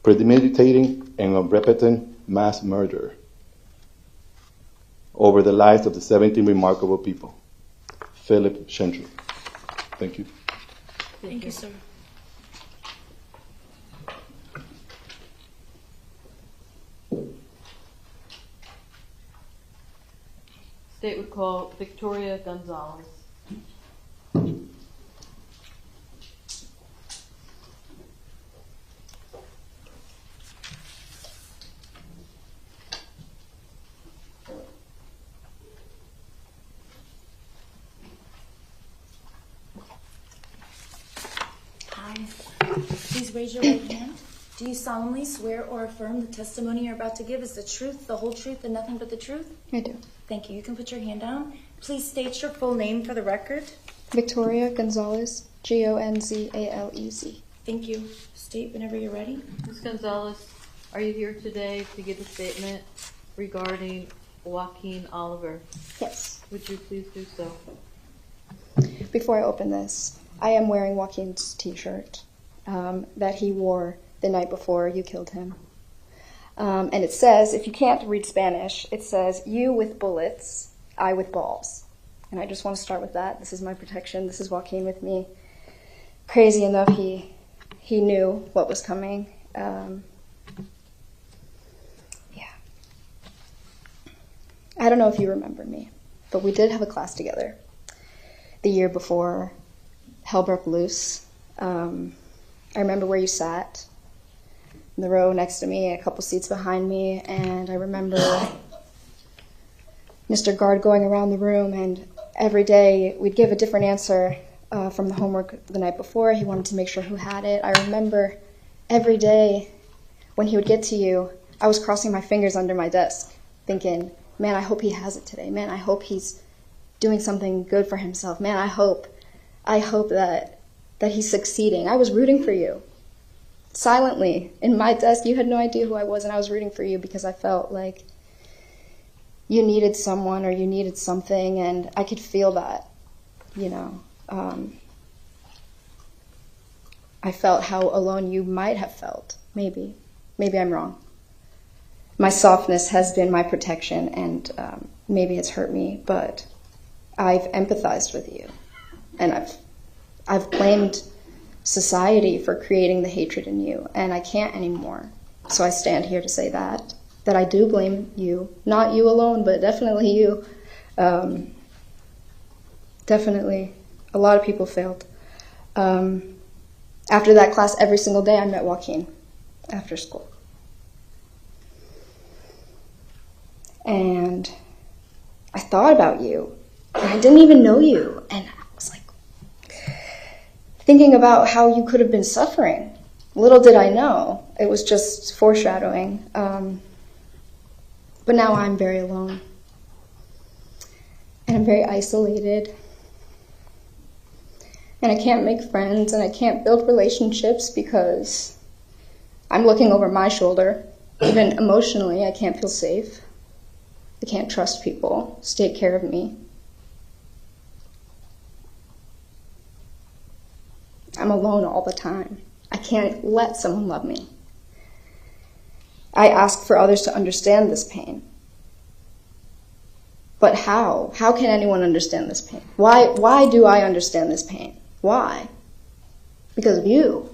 premeditating, and omnipotent mass murderer over the lives of the 17 remarkable people. Philip Schentrop. Thank you. Thank you, sir. State would call Victoria Gonzalez. Hi. Please raise your right hand. Do you solemnly swear or affirm the testimony you're about to give is the truth, the whole truth, and nothing but the truth? I do. Thank you. You can put your hand down. Please state your full name for the record. Victoria Gonzalez, Gonzalez. Thank you. State whenever you're ready. Ms. Gonzalez, are you here today to give a statement regarding Joaquin Oliver? Yes. Would you please do so? Before I open this, I am wearing Joaquin's t-shirt that he wore the night before you killed him. And it says, if you can't read Spanish, it says, you with bullets, I with balls. And I just want to start with that. This is my protection. This is Joaquin with me. Crazy enough, he knew what was coming. Yeah. I don't know if you remember me, but we did have a class together the year before hell broke loose. I remember where you sat, in the row next to me, a couple seats behind me, and I remember Mr. Guard going around the room, and every day we'd give a different answer from the homework the night before. He wanted to make sure who had it. I remember every day when he would get to you, I was crossing my fingers under my desk, thinking, man, I hope he has it today. Man, I hope he's doing something good for himself. Man, I hope that he's succeeding. I was rooting for you. Silently, in my desk, you had no idea who I was, and I was rooting for you because I felt like you needed someone or you needed something, and I could feel that, you know. I felt how alone you might have felt. Maybe I'm wrong. My softness has been my protection, and maybe it's hurt me, but I've empathized with you, and I've blamed society for creating the hatred in you, and I can't anymore. So I stand here to say that I do blame you, not you alone, but definitely you. Definitely, a lot of people failed. After that class, every single day I met Joaquin after school. And I thought about you, and I didn't even know you, and I was like thinking about how you could have been suffering. Little did I know, it was just foreshadowing. But now I'm very alone, and I'm very isolated, and I can't make friends, and I can't build relationships because I'm looking over my shoulder. Even emotionally, I can't feel safe. I can't trust people to take care of me. I'm alone all the time. I can't let someone love me. I ask for others to understand this pain. But how? How can anyone understand this pain? Why do I understand this pain? Why? Because of you.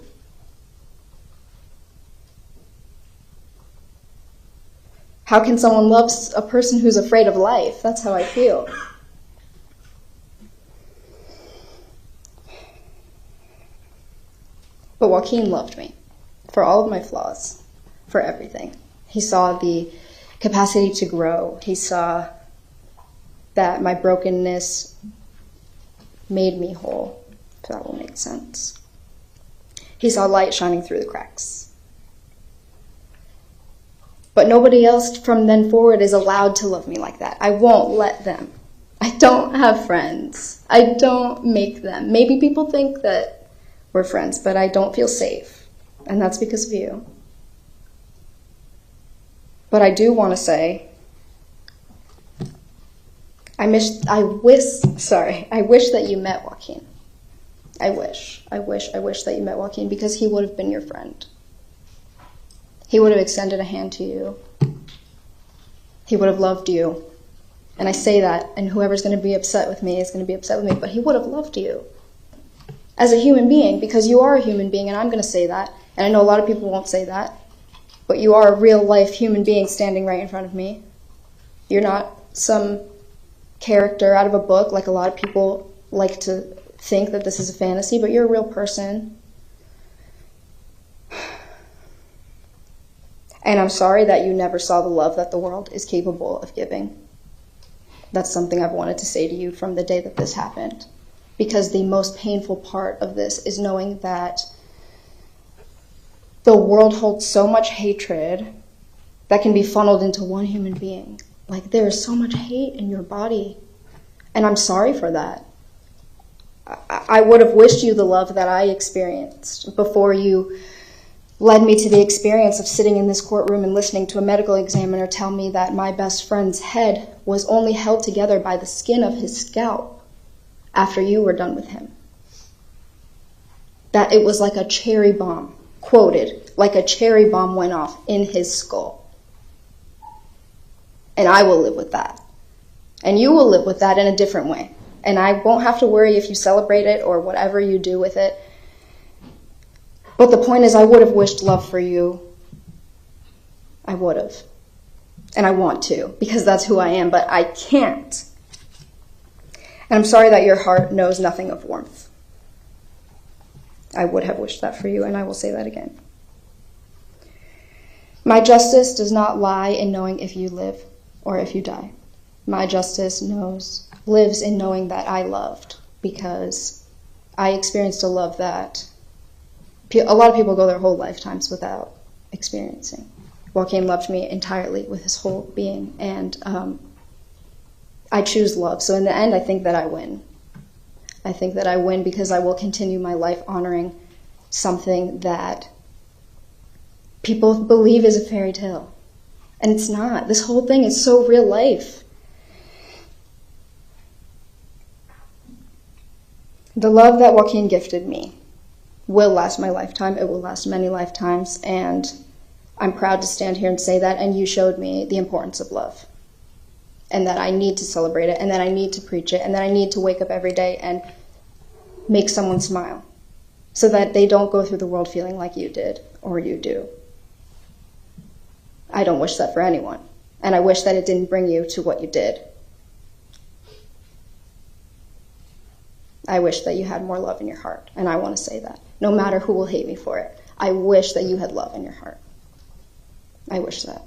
How can someone love a person who's afraid of life? That's how I feel. But Joaquin loved me for all of my flaws, for everything. He saw the capacity to grow. He saw that my brokenness made me whole, if that will make sense. He saw light shining through the cracks. But nobody else from then forward is allowed to love me like that. I won't let them. I don't have friends. I don't make them. Maybe people think that we're friends, but I don't feel safe. And that's because of you. But I do want to say, I wish that you met Joaquin. I wish that you met Joaquin, because he would have been your friend. He would have extended a hand to you. He would have loved you. And I say that, and whoever's going to be upset with me is going to be upset with me, but he would have loved you as a human being, because you are a human being, and I'm going to say that. And I know a lot of people won't say that, but you are a real-life human being standing right in front of me. You're not some character out of a book, like a lot of people like to think that this is a fantasy, but you're a real person. And I'm sorry that you never saw the love that the world is capable of giving. That's something I've wanted to say to you from the day that this happened. Because the most painful part of this is knowing that the world holds so much hatred that can be funneled into one human being. Like, there is so much hate in your body. And I'm sorry for that. I would have wished you the love that I experienced before you led me to the experience of sitting in this courtroom and listening to a medical examiner tell me that my best friend's head was only held together by the skin of his scalp after you were done with him. That it was like a cherry bomb, quoted, like a cherry bomb went off in his skull. And I will live with that. And you will live with that in a different way. And I won't have to worry if you celebrate it or whatever you do with it. But the point is, I would have wished love for you. I would have. And I want to, because that's who I am, but I can't. And I'm sorry that your heart knows nothing of warmth. I would have wished that for you, and I will say that again. My justice does not lie in knowing if you live or if you die. My justice lives in knowing that I loved, because I experienced a love that a lot of people go their whole lifetimes without experiencing. Joaquin loved me entirely with his whole being, and I choose love. So in the end, I think that I win. I think that I win because I will continue my life honoring something that people believe is a fairy tale. And it's not. This whole thing is so real life. The love that Joaquin gifted me will last my lifetime. It will last many lifetimes. And I'm proud to stand here and say that. And you showed me the importance of love. And that I need to celebrate it. And that I need to preach it. And that I need to wake up every day and make someone smile. So that they don't go through the world feeling like you did or you do. I don't wish that for anyone. And I wish that it didn't bring you to what you did. I wish that you had more love in your heart. And I want to say that. No matter who will hate me for it. I wish that you had love in your heart. I wish that.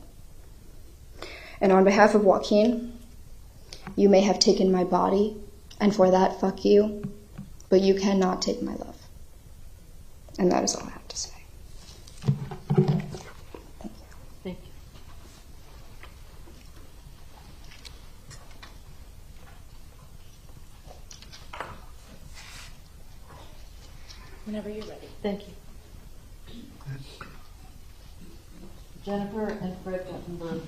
And on behalf of Joaquin, you may have taken my body, and for that, fuck you. But you cannot take my love. And that is all I have to say. Thank you. Whenever you're ready. Thank you. Jennifer and Fred Guttenberg.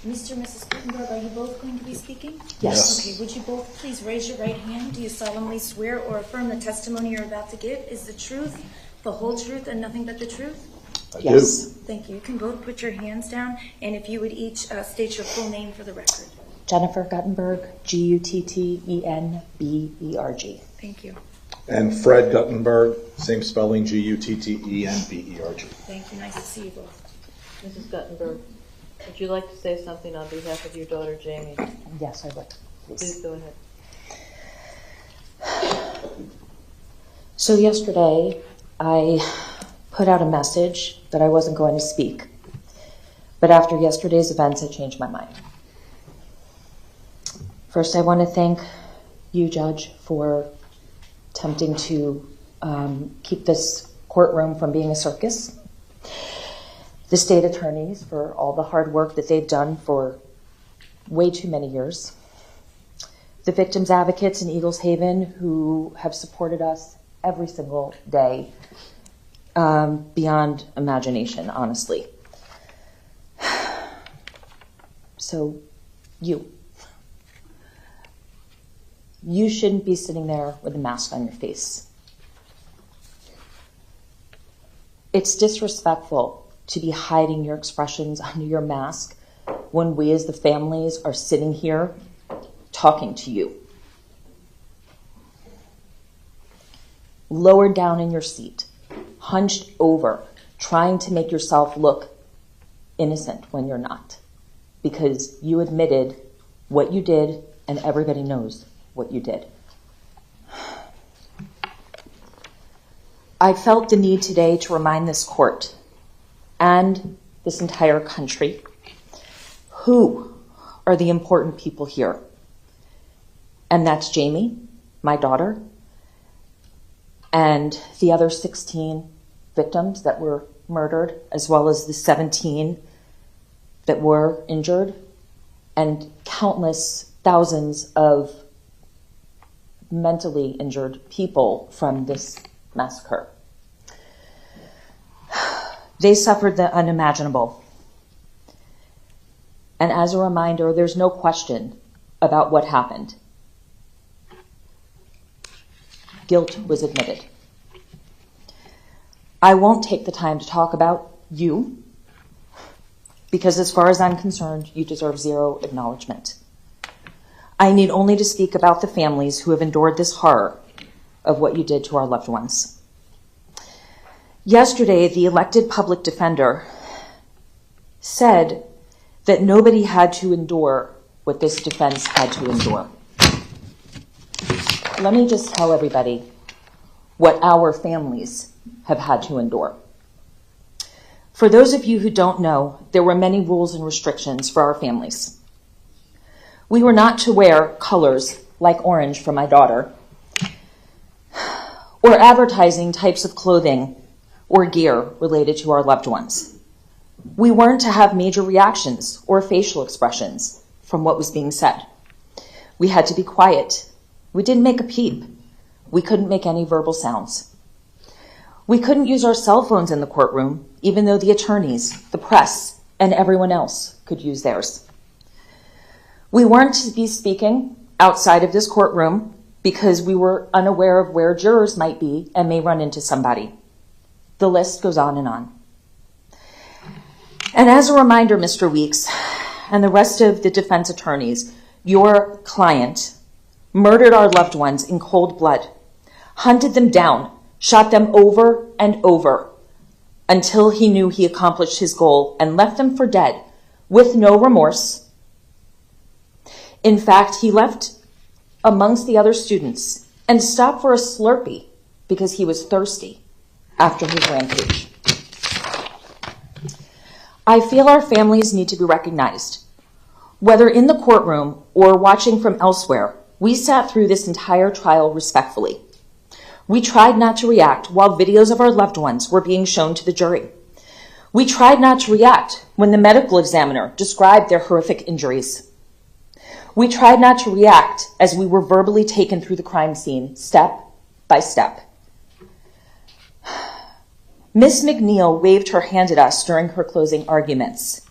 Mr. and Mrs. Gutenberg, are you both going to be speaking? Yes. Okay, would you both please raise your right hand? Do you solemnly swear or affirm the testimony you're about to give is the truth, the whole truth, and nothing but the truth? Yes. Thank you. You can both put your hands down, and if you would each state your full name for the record. Jennifer Guttenberg, Guttenberg. Thank you. And Fred Guttenberg, same spelling, Guttenberg. Thank you. Nice to see you both. Mrs. Guttenberg, would you like to say something on behalf of your daughter, Jamie? Yes, I would. Please go ahead. So yesterday, I put out a message that I wasn't going to speak. But after yesterday's events, I changed my mind. First, I want to thank you, Judge, for attempting to keep this courtroom from being a circus. The state attorneys for all the hard work that they've done for way too many years. The victims' advocates in Eagles Haven who have supported us every single day, beyond imagination, honestly. So, you shouldn't be sitting there with a mask on your face. It's disrespectful to be hiding your expressions under your mask when we as the families are sitting here talking to you. Lowered down in your seat, hunched over, trying to make yourself look innocent when you're not. Because you admitted what you did and everybody knows what you did. I felt the need today to remind this court and this entire country who are the important people here. And that's Jamie, my daughter, and the other 16 victims that were murdered, as well as the 17 that were injured, and countless thousands of mentally injured people from this massacre. They suffered the unimaginable. And as a reminder, there's no question about what happened. Guilt was admitted. I won't take the time to talk about you, because as far as I'm concerned, you deserve zero acknowledgement. I need only to speak about the families who have endured this horror of what you did to our loved ones. Yesterday, the elected public defender said that nobody had to endure what this defense had to endure. Let me just tell everybody what our families have had to endure. For those of you who don't know, there were many rules and restrictions for our families. We were not to wear colors like orange for my daughter, or advertising types of clothing or gear related to our loved ones. We weren't to have major reactions or facial expressions from what was being said. We had to be quiet. We didn't make a peep. We couldn't make any verbal sounds. We couldn't use our cell phones in the courtroom, even though the attorneys, the press, and everyone else could use theirs. We weren't to be speaking outside of this courtroom because we were unaware of where jurors might be and may run into somebody. The list goes on and on. And as a reminder, Mr. Weeks, and the rest of the defense attorneys, your client murdered our loved ones in cold blood, hunted them down, shot them over and over until he knew he accomplished his goal and left them for dead with no remorse. In fact, he left amongst the other students and stopped for a Slurpee because he was thirsty after his rampage. I feel our families need to be recognized. Whether in the courtroom or watching from elsewhere, we sat through this entire trial respectfully. We tried not to react while videos of our loved ones were being shown to the jury. We tried not to react when the medical examiner described their horrific injuries. We tried not to react as we were verbally taken through the crime scene, step by step. Miss McNeil waved her hand at us during her closing arguments,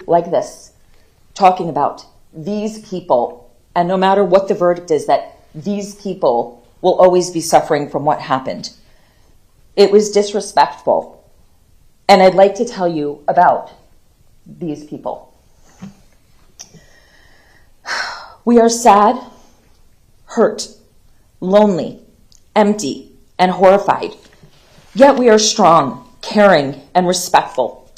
like this, talking about these people, and no matter what the verdict is, that these people will always be suffering from what happened. It was disrespectful, and I'd like to tell you about these people. We are sad, hurt, lonely, empty, and horrified. Yet we are strong, caring, and respectful.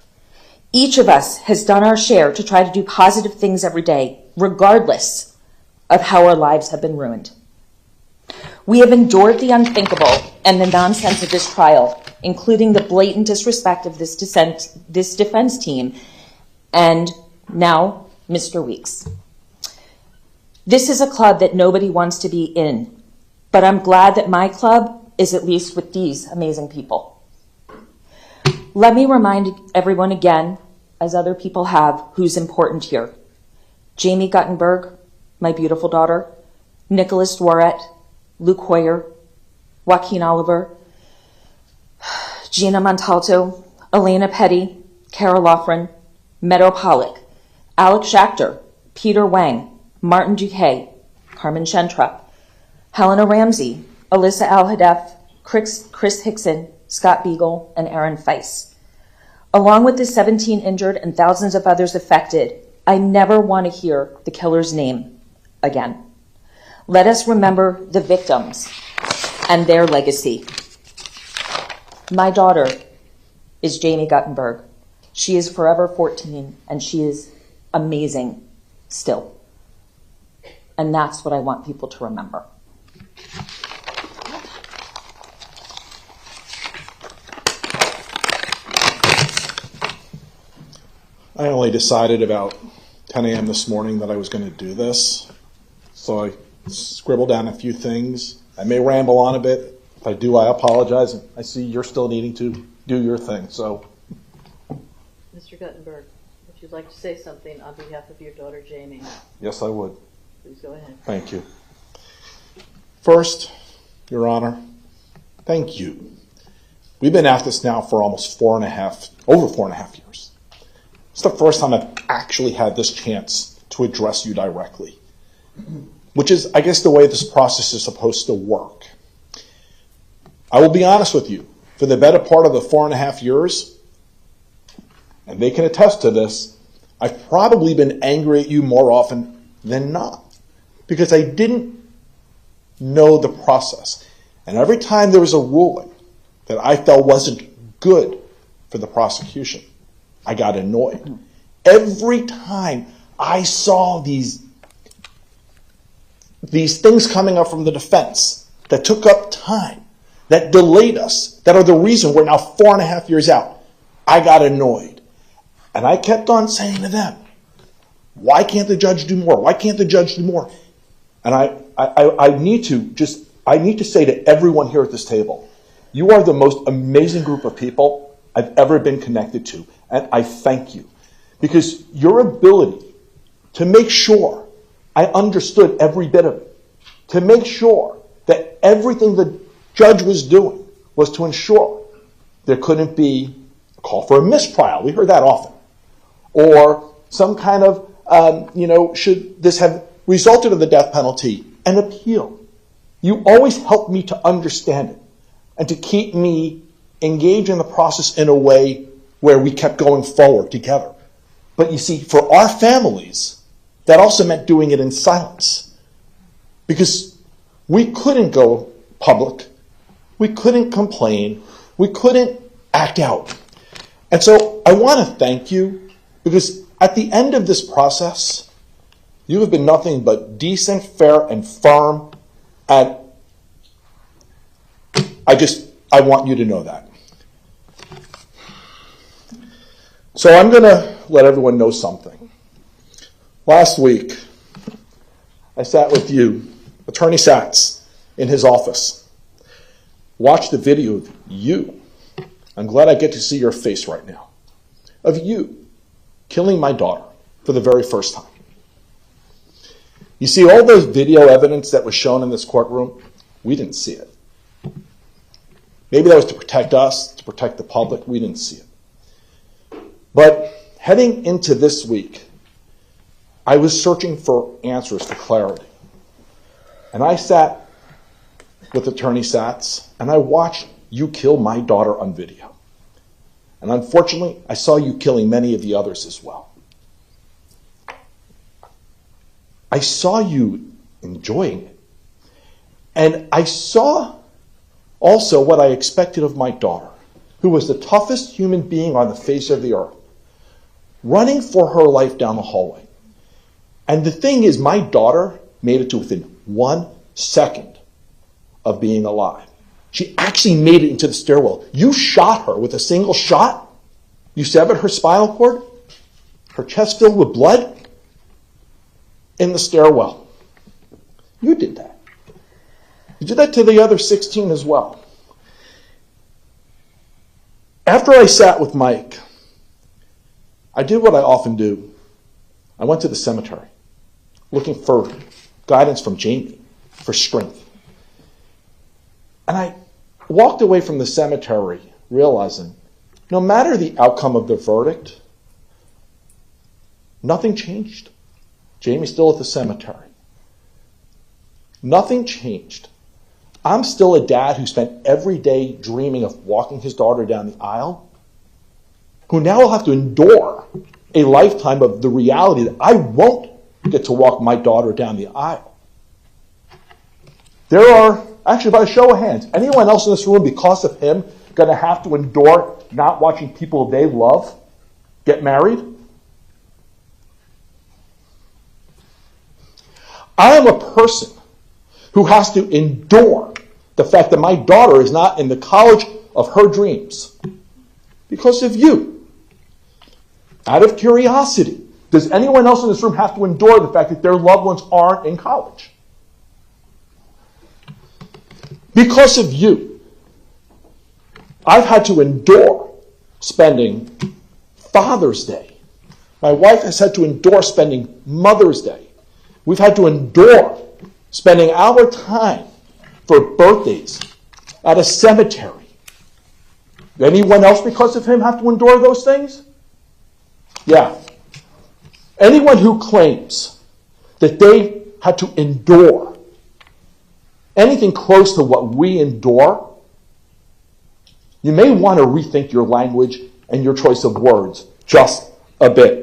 Each of us has done our share to try to do positive things every day, regardless of how our lives have been ruined. We have endured the unthinkable and the nonsense of this trial, including the blatant disrespect of this defense team, and now Mr. Weeks. This is a club that nobody wants to be in, but I'm glad that my club is at least with these amazing people. Let me remind everyone again, as other people have, who's important here. Jamie Guttenberg, my beautiful daughter, Nicholas Dworet, Luke Hoyer, Joaquin Oliver, Gina Montalto, Elena Petty, Kara Loughran, Meadow Pollock, Alex Schachter, Peter Wang, Martin Duque, Carmen Shentrup, Helena Ramsey, Alyssa Al-Hadef, Chris Hickson, Scott Beagle, and Aaron Feiss. Along with the 17 injured and thousands of others affected, I never want to hear the killer's name again. Let us remember the victims and their legacy. My daughter is Jamie Guttenberg. She is forever 14, and she is amazing still. And that's what I want people to remember. I only decided about 10 a.m. this morning that I was going to do this, so I scribbled down a few things. I may ramble on a bit. If I do, I apologize. I see you're still needing to do your thing, so. Mr. Guttenberg, would you like to say something on behalf of your daughter, Jamie? Yes, I would. Please go ahead. Thank you. First, Your Honor, thank you. We've been at this now for almost over 4.5 years. It's the first time I've actually had this chance to address you directly, which is, I guess, the way this process is supposed to work. I will be honest with you. For the better part of the 4.5 years, and they can attest to this, I've probably been angry at you more often than not. because I didn't know the process. And every time there was a ruling that I felt wasn't good for the prosecution, I got annoyed. Every time I saw these things coming up from the defense that took up time, that delayed us, that are the reason we're now 4.5 years out, I got annoyed. And I kept on saying to them, why can't the judge do more? Why can't the judge do more? And I need to say to everyone here at this table, you are the most amazing group of people I've ever been connected to. And I thank you. Because your ability to make sure I understood every bit of it, to make sure that everything the judge was doing was to ensure there couldn't be a call for a mistrial. We heard that often. Or some kind of, should this have resulted in the death penalty, an appeal. You always helped me to understand it and to keep me engaged in the process in a way where we kept going forward together. But you see, for our families, that also meant doing it in silence. Because we couldn't go public. We couldn't complain. We couldn't act out. And so I want to thank you, because at the end of this process, you have been nothing but decent, fair, and firm. And I want you to know that. So I'm going to let everyone know something. Last week, I sat with you, Attorney Sachs, in his office. Watched the video of you. I'm glad I get to see your face right now. Of you killing my daughter for the very first time. You see, all those video evidence that was shown in this courtroom, we didn't see it. Maybe that was to protect us, to protect the public. We didn't see it. But heading into this week, I was searching for answers, for clarity. And I sat with Attorney Sachs, and I watched you kill my daughter on video. And unfortunately, I saw you killing many of the others as well. I saw you enjoying it. And I saw also what I expected of my daughter, who was the toughest human being on the face of the earth, running for her life down the hallway. And the thing is, my daughter made it to within 1 second of being alive. She actually made it into the stairwell. You shot her with a single shot. You severed her spinal cord, her chest filled with blood, in the stairwell. You did that. You did that to the other 16 as well. After I sat with Mike, I did what I often do. I went to the cemetery, looking for guidance from Jamie, for strength. And I walked away from the cemetery realizing, no matter the outcome of the verdict, nothing changed. Jamie's still at the cemetery. Nothing changed. I'm still a dad who spent every day dreaming of walking his daughter down the aisle, who now will have to endure a lifetime of the reality that I won't get to walk my daughter down the aisle. There are, actually by a show of hands, anyone else in this room, because of him, going to have to endure not watching people they love get married? I am a person who has to endure the fact that my daughter is not in the college of her dreams because of you. Out of curiosity, does anyone else in this room have to endure the fact that their loved ones aren't in college? Because of you, I've had to endure spending Father's Day. My wife has had to endure spending Mother's Day. We've had to endure spending our time for birthdays at a cemetery. Anyone else, because of him, have to endure those things? Yeah. Anyone who claims that they had to endure anything close to what we endure, you may want to rethink your language and your choice of words just a bit.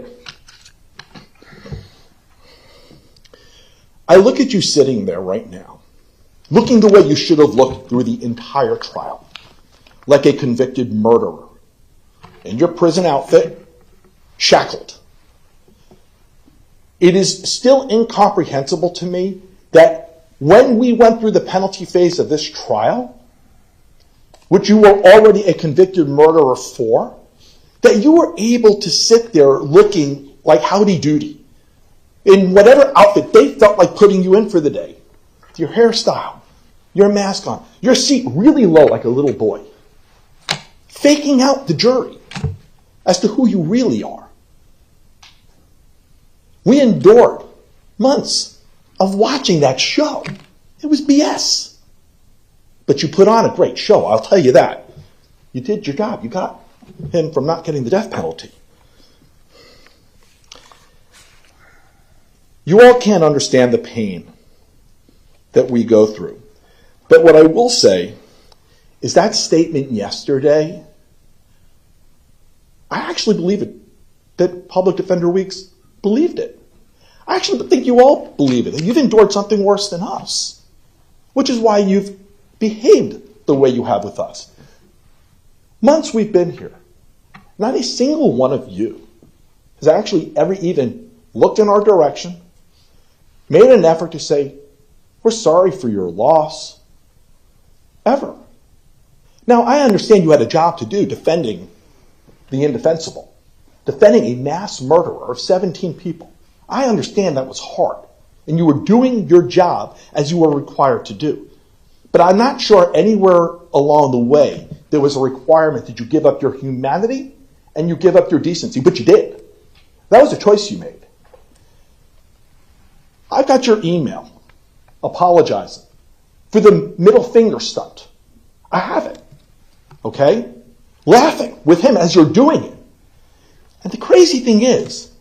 I look at you sitting there right now, looking the way you should have looked through the entire trial, like a convicted murderer, in your prison outfit, shackled. It is still incomprehensible to me that when we went through the penalty phase of this trial, which you were already a convicted murderer for, that you were able to sit there looking like Howdy Doody in whatever outfit they felt like putting you in for the day. Your hairstyle, your mask on, your seat really low like a little boy, faking out the jury as to who you really are. We endured months of watching that show. It was BS. But you put on a great show, I'll tell you that. You did your job. You got him from not getting the death penalty. You all can't understand the pain that we go through. But what I will say is that statement yesterday, I actually believe it, that Public Defender Weeks believed it. I actually think you all believe it. You've endured something worse than us, which is why you've behaved the way you have with us. Months we've been here. Not a single one of you has actually ever even looked in our direction, made an effort to say, we're sorry for your loss, ever. Now, I understand you had a job to do defending the indefensible, defending a mass murderer of 17 people. I understand that was hard, and you were doing your job as you were required to do. But I'm not sure anywhere along the way there was a requirement that you give up your humanity and you give up your decency, but you did. That was a choice you made. I got your email apologizing for the middle finger stunt. I have it, okay? Laughing with him as you're doing it. And the crazy thing is,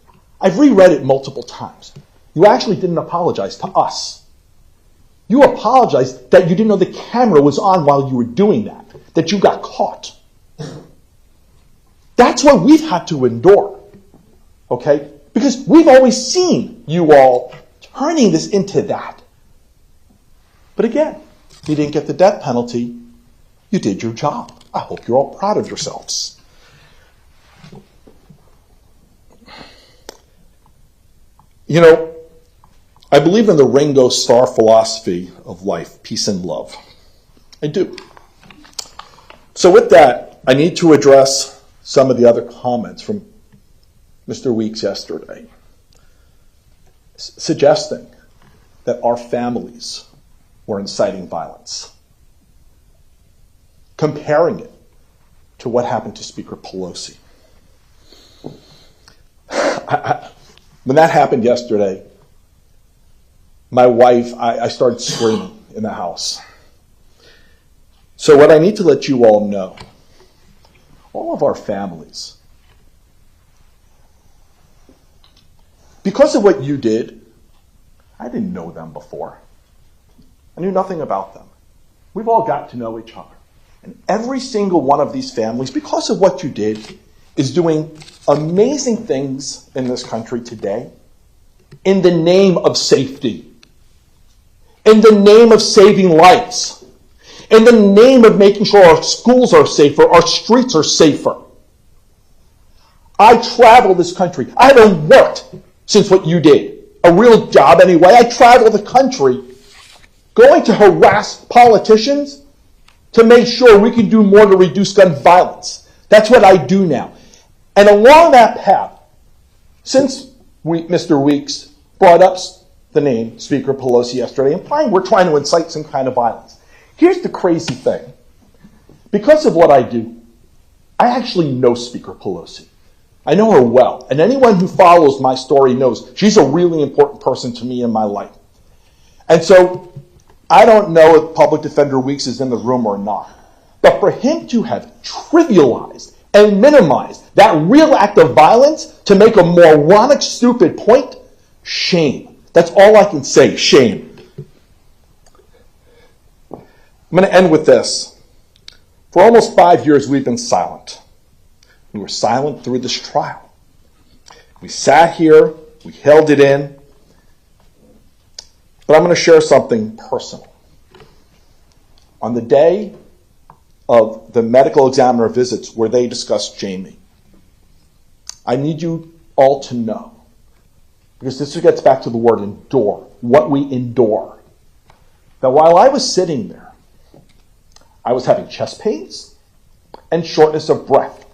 I've reread it multiple times. You actually didn't apologize to us. You apologized that you didn't know the camera was on while you were doing that you got caught. That's what we've had to endure, okay? Because we've always seen you all turning this into that. But again, you didn't get the death penalty. You did your job. I hope you're all proud of yourselves. You know, I believe in the Ringo Starr philosophy of life, peace and love. I do. So with that, I need to address some of the other comments from Mr. Weeks yesterday, suggesting that our families were inciting violence, comparing it to what happened to Speaker Pelosi. When that happened yesterday, my wife, I started screaming in the house. So what I need to let you all know, all of our families, because of what you did, I didn't know them before. I knew nothing about them. We've all got to know each other. And every single one of these families, because of what you did, is doing amazing things in this country today in the name of safety, in the name of saving lives, in the name of making sure our schools are safer, our streets are safer. I travel this country. I haven't worked since what you did. A real job anyway. I travel the country going to harass politicians to make sure we can do more to reduce gun violence. That's what I do now. And along that path, since Mr. Weeks brought up the name Speaker Pelosi yesterday, implying we're trying to incite some kind of violence. Here's the crazy thing. Because of what I do, I actually know Speaker Pelosi. I know her well. And anyone who follows my story knows she's a really important person to me in my life. And so I don't know if Public Defender Weeks is in the room or not. But for him to have trivialized and minimized that real act of violence to make a moronic, stupid point, shame. That's all I can say, shame. I'm going to end with this. For almost 5 years, we've been silent. We were silent through this trial. We sat here, we held it in. But I'm going to share something personal. On the day of the medical examiner visits where they discussed Jamie, I need you all to know, because this gets back to the word endure, what we endure, that while I was sitting there, I was having chest pains and shortness of breath.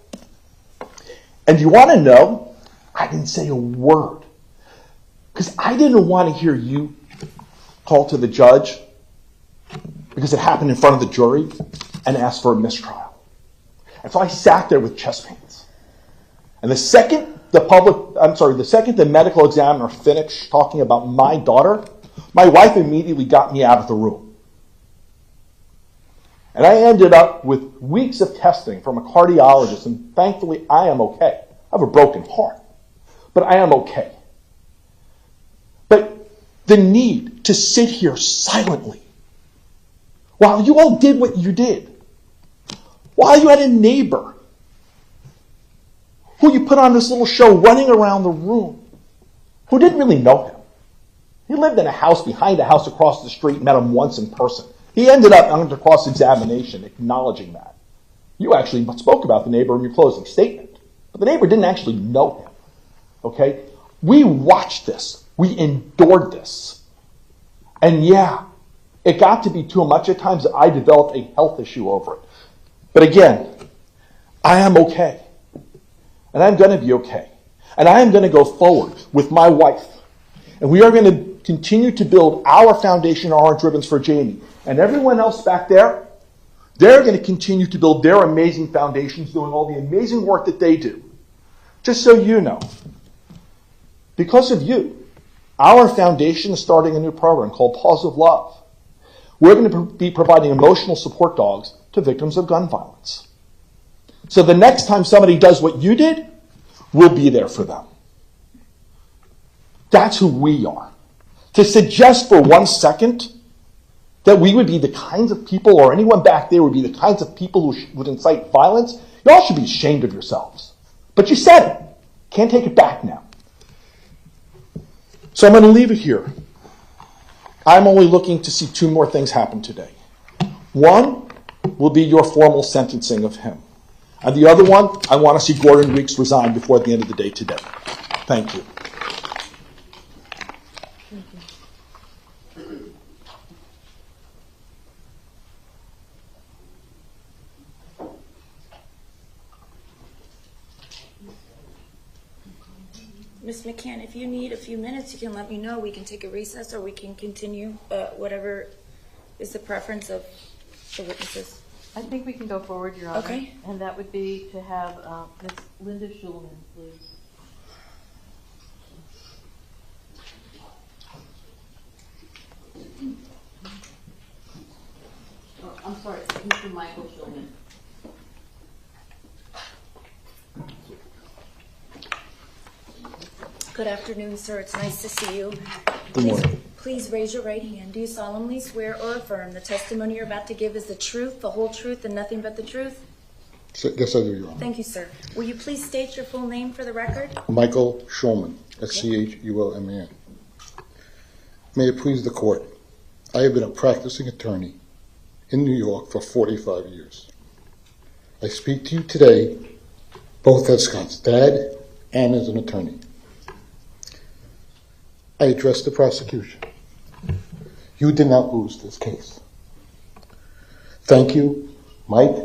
And you want to know, I didn't say a word, because I didn't want to hear you call to the judge, because it happened in front of the jury, and ask for a mistrial. And so I sat there with chest pains. And the second the medical examiner finished talking about my daughter, my wife immediately got me out of the room. And I ended up with weeks of testing from a cardiologist, and thankfully I am okay. I have a broken heart, but I am okay. But the need to sit here silently while you all did what you did, while you had a neighbor who you put on this little show running around the room, who didn't really know him. He lived in a house behind a house across the street, met him once in person. He ended up under cross-examination acknowledging that. You actually spoke about the neighbor in your closing statement, but the neighbor didn't actually know him. Okay? We watched this. We endured this. And yeah, it got to be too much at times that I developed a health issue over it. But again, I am okay. And I'm going to be okay. And I am going to go forward with my wife. And we are going to continue to build our foundation, Orange Ribbons for Jamie. And everyone else back there, they're going to continue to build their amazing foundations, doing all the amazing work that they do. Just so you know, because of you, our foundation is starting a new program called Paws of Love. We're going to be providing emotional support dogs to victims of gun violence. So the next time somebody does what you did, we'll be there for them. That's who we are. To suggest for 1 second that we would be the kinds of people, or anyone back there would be the kinds of people who would incite violence, you all should be ashamed of yourselves. But you said it. Can't take it back now. So I'm going to leave it here. I'm only looking to see 2 more things happen today. One will be your formal sentencing of him. And the other one, I want to see Gordon Weeks resign before the end of the day today. Thank you. Ms. McCann, if you need a few minutes, you can let me know. We can take a recess or we can continue, whatever is the preference of the witnesses. I think we can go forward, Your Honor. Okay. And that would be to have Ms. Linda Schulman, please. Oh, I'm sorry, Mr. Michael Schulman. Good afternoon, sir. It's nice to see you. Good morning. Please raise your right hand. Do you solemnly swear or affirm the testimony you're about to give is the truth, the whole truth, and nothing but the truth? Yes, I do, Your Honor. Thank you, sir. Will you please state your full name for the record? Michael Schulman, Schulman. May it please the court, I have been a practicing attorney in New York for 45 years. I speak to you today both as Scott's dad and as an attorney. I address the prosecution. You did not lose this case. Thank you, Mike,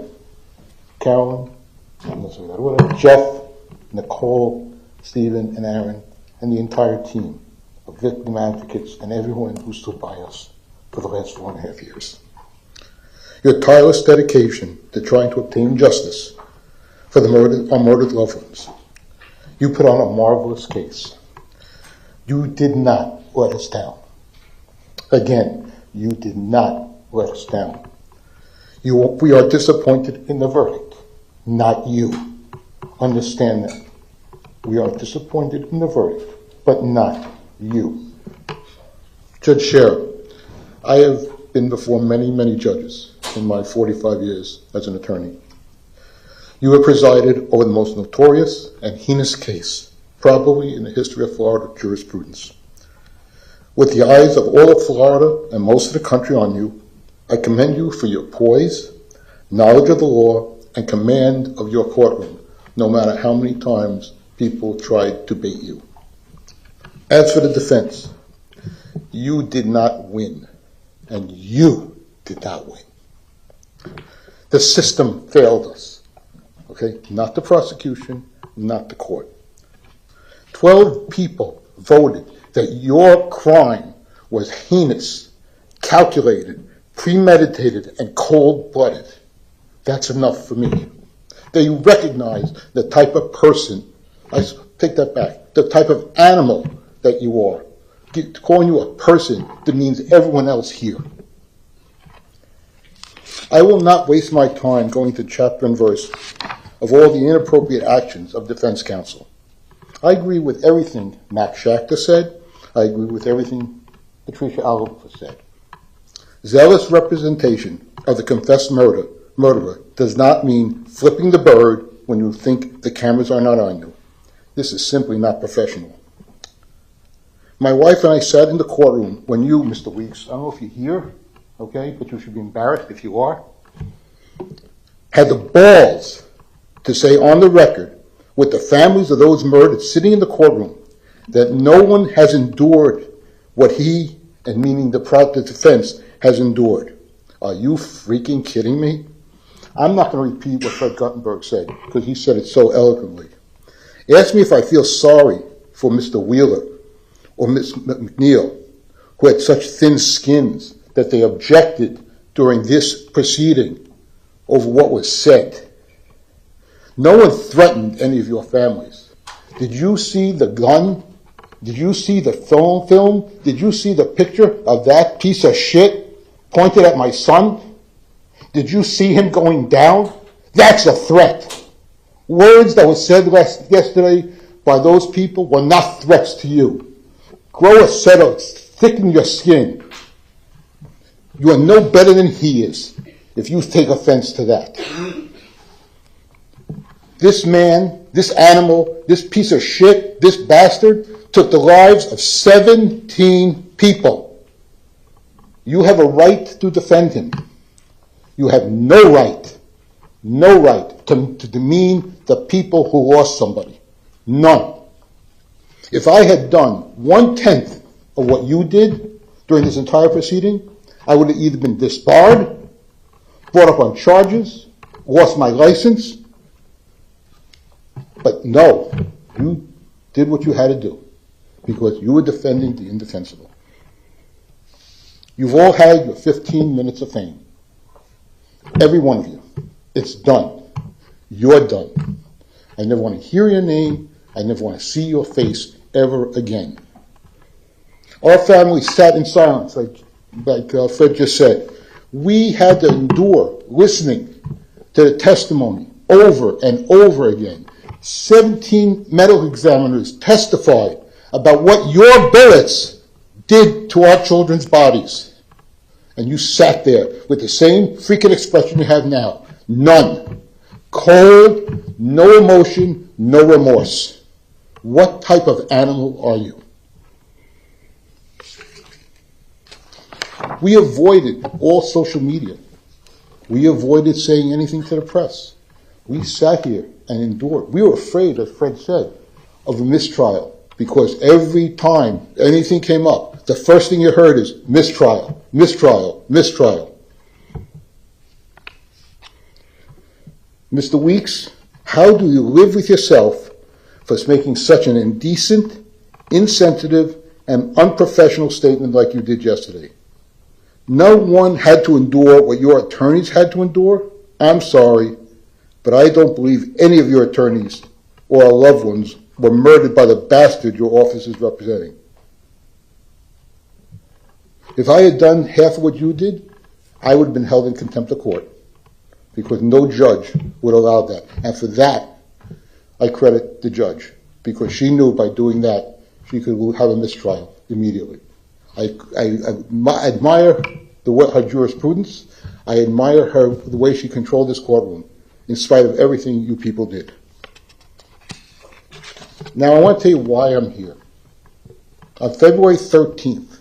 Carolyn, Jeff, Nicole, Stephen, and Aaron, and the entire team of victim advocates and everyone who stood by us for the last 4.5 years. Your tireless dedication to trying to obtain justice for our murdered loved ones. You put on a marvelous case. You did not let us down. Again, you did not let us down. We are disappointed in the verdict, not you. Understand that. We are disappointed in the verdict, but not you. Judge Scherer, I have been before many, many judges in my 45 years as an attorney. You have presided over the most notorious and heinous case, probably in the history of Florida jurisprudence. With the eyes of all of Florida and most of the country on you, I commend you for your poise, knowledge of the law, and command of your courtroom, no matter how many times people tried to bait you. As for the defense, you did not win, and you did not win. The system failed us, okay? Not the prosecution, not the court. 12 people voted that your crime was heinous, calculated, premeditated, and cold-blooded. That's enough for me. They recognize the type of person, I take that back, the type of animal that you are. Calling you a person demeans everyone else here. I will not waste my time going to chapter and verse of all the inappropriate actions of defense counsel. I agree with everything Max Schachter said. I agree with everything Patricia Alvarez said. Zealous representation of the confessed murderer does not mean flipping the bird when you think the cameras are not on you. This is simply not professional. My wife and I sat in the courtroom when you, Mr. Weeks, I don't know if you're here, okay, but you should be embarrassed if you are, had the balls to say on the record with the families of those murdered sitting in the courtroom that no one has endured what he, and meaning the defense, has endured. Are you freaking kidding me? I'm not going to repeat what Fred Guttenberg said, because he said it so eloquently. Ask me if I feel sorry for Mr. Wheeler or Ms. McNeil, who had such thin skins that they objected during this proceeding over what was said. No one threatened any of your families. Did you see the gun? Did you see the film? Did you see the picture of that piece of shit pointed at my son? Did you see him going down? That's a threat. Words that were said yesterday by those people were not threats to you. Grow a set of, thicken your skin. You are no better than he is if you take offense to that. This man, this animal, this piece of shit, this bastard took the lives of 17 people. You have a right to defend him. You have no right to demean the people who lost somebody. None. If I had done 1/10 of what you did during this entire proceeding, I would have either been disbarred, brought up on charges, lost my license. But no, you did what you had to do because you were defending the indefensible. You've all had your 15 minutes of fame. Every one of you. It's done. You're done. I never want to hear your name. I never want to see your face ever again. Our family sat in silence, like Fred just said. We had to endure listening to the testimony over and over again. 17 medical examiners testified about what your bullets did to our children's bodies. And you sat there with the same freaking expression you have now. None. Cold, no emotion, no remorse. What type of animal are you? We avoided all social media. We avoided saying anything to the press. We sat here and endured. We were afraid, as Fred said, of a mistrial because every time anything came up, the first thing you heard is mistrial, mistrial, mistrial. Mr. Weeks, how do you live with yourself for making such an indecent, insensitive, and unprofessional statement like you did yesterday? No one had to endure what your attorneys had to endure. I'm sorry, but I don't believe any of your attorneys or our loved ones were murdered by the bastard your office is representing. If I had done half of what you did, I would have been held in contempt of court because no judge would allow that. And for that, I credit the judge because she knew by doing that, she could have a mistrial immediately. I admire her jurisprudence. I admire the way she controlled this courtroom in spite of everything you people did. Now I want to tell you why I'm here. On February 13th,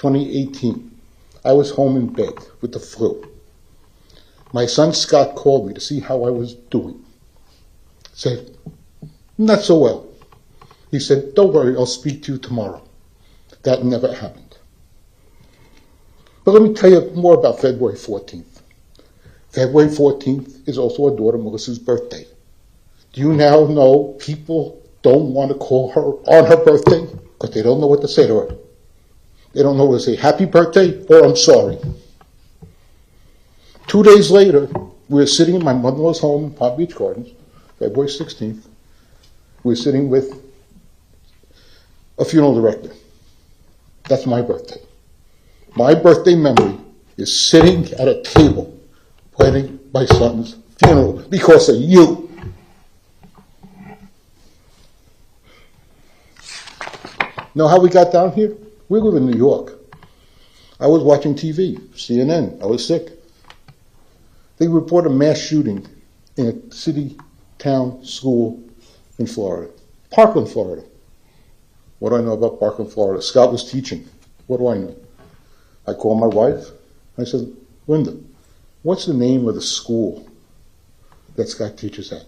2018. I was home in bed with the flu. My son Scott called me to see how I was doing. Said, not so well. He said, don't worry, I'll speak to you tomorrow. That never happened. But let me tell you more about February 14th. February 14th is also our daughter Melissa's birthday. Do you now know people don't want to call her on her birthday because they don't know what to say to her? They don't know whether to say happy birthday or I'm sorry. 2 days later, we were sitting in my mother-in-law's home in Palm Beach Gardens, February 16th. We were sitting with a funeral director. That's my birthday. My birthday memory is sitting at a table planning my son's funeral because of you. Know how we got down here? We live in New York. I was watching TV, CNN. I was sick. They report a mass shooting in a city, town, school in Florida. Parkland, Florida. What do I know about Parkland, Florida? Scott was teaching. What do I know? I called my wife. I said, Linda, what's the name of the school that Scott teaches at?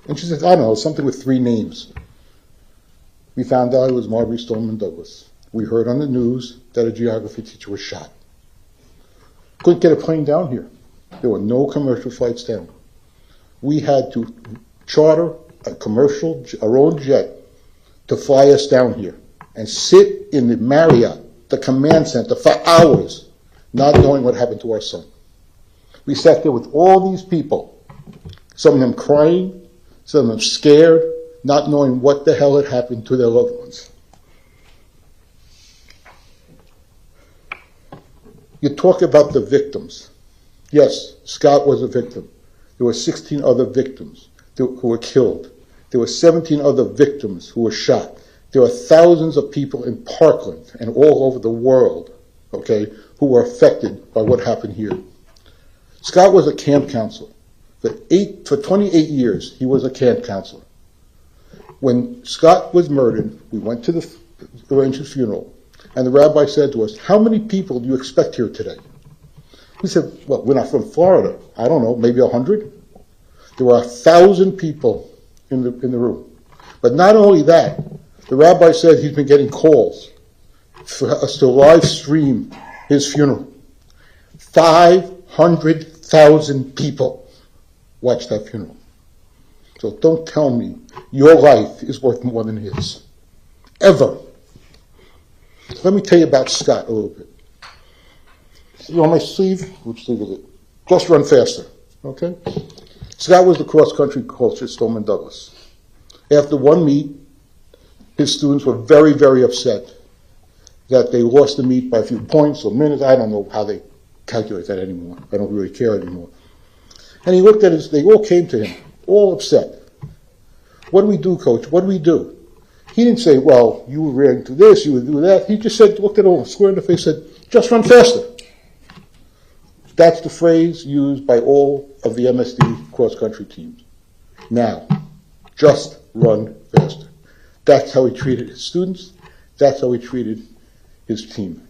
And she said, I don't know, something with 3 names. We found out it was Marjory Stoneman Douglas. We heard on the news that a geography teacher was shot. Couldn't get a plane down here. There were no commercial flights down. We had to charter our own jet to fly us down here and sit in the Marriott, the command center, for hours, not knowing what happened to our son. We sat there with all these people, some of them crying, some of them scared, not knowing what the hell had happened to their loved ones. You talk about the victims. Yes, Scott was a victim. There were 16 other victims who were killed. There were 17 other victims who were shot. There are thousands of people in Parkland and all over the world, okay, who were affected by what happened here. Scott was a camp counselor. For 28 years, he was a camp counselor. When Scott was murdered, we went to the arranged his funeral, and the rabbi said to us, how many people do you expect here today? We said, well, we're not from Florida. I don't know, maybe 100? There were 1,000 people in the room. But not only that, the rabbi said he's been getting calls for us to live stream his funeral. 500,000 people watched that funeral. So don't tell me your life is worth more than his. Ever. Let me tell you about Scott a little bit. See on my sleeve? Which sleeve is it? Just Run Faster. Okay? Scott was the cross-country coach at Stoneman Douglas. After one meet, his students were very, very upset that they lost the meet by a few points or minutes. I don't know how they calculate that anymore. I don't really care anymore. And he looked at us, they all came to him, all upset. What do we do, coach? What do we do? He didn't say, well, you were ready to do this, you would do that. He just said, looked at them square in the face, said, just run faster. That's the phrase used by all of the MSD cross-country teams. Now, just run faster. That's how he treated his students. That's how he treated his team.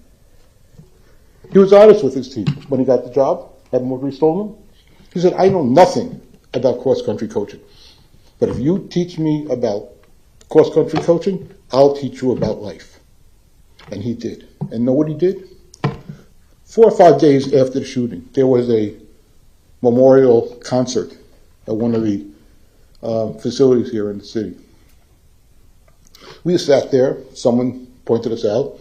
He was honest with his team when he got the job at Marjory Stoneman. He said, I know nothing about cross-country coaching, but if you teach me about cross-country coaching, I'll teach you about life. And he did. And know what he did? 4 or 5 days after the shooting, there was a memorial concert at one of the facilities here in the city. We sat there, someone pointed us out,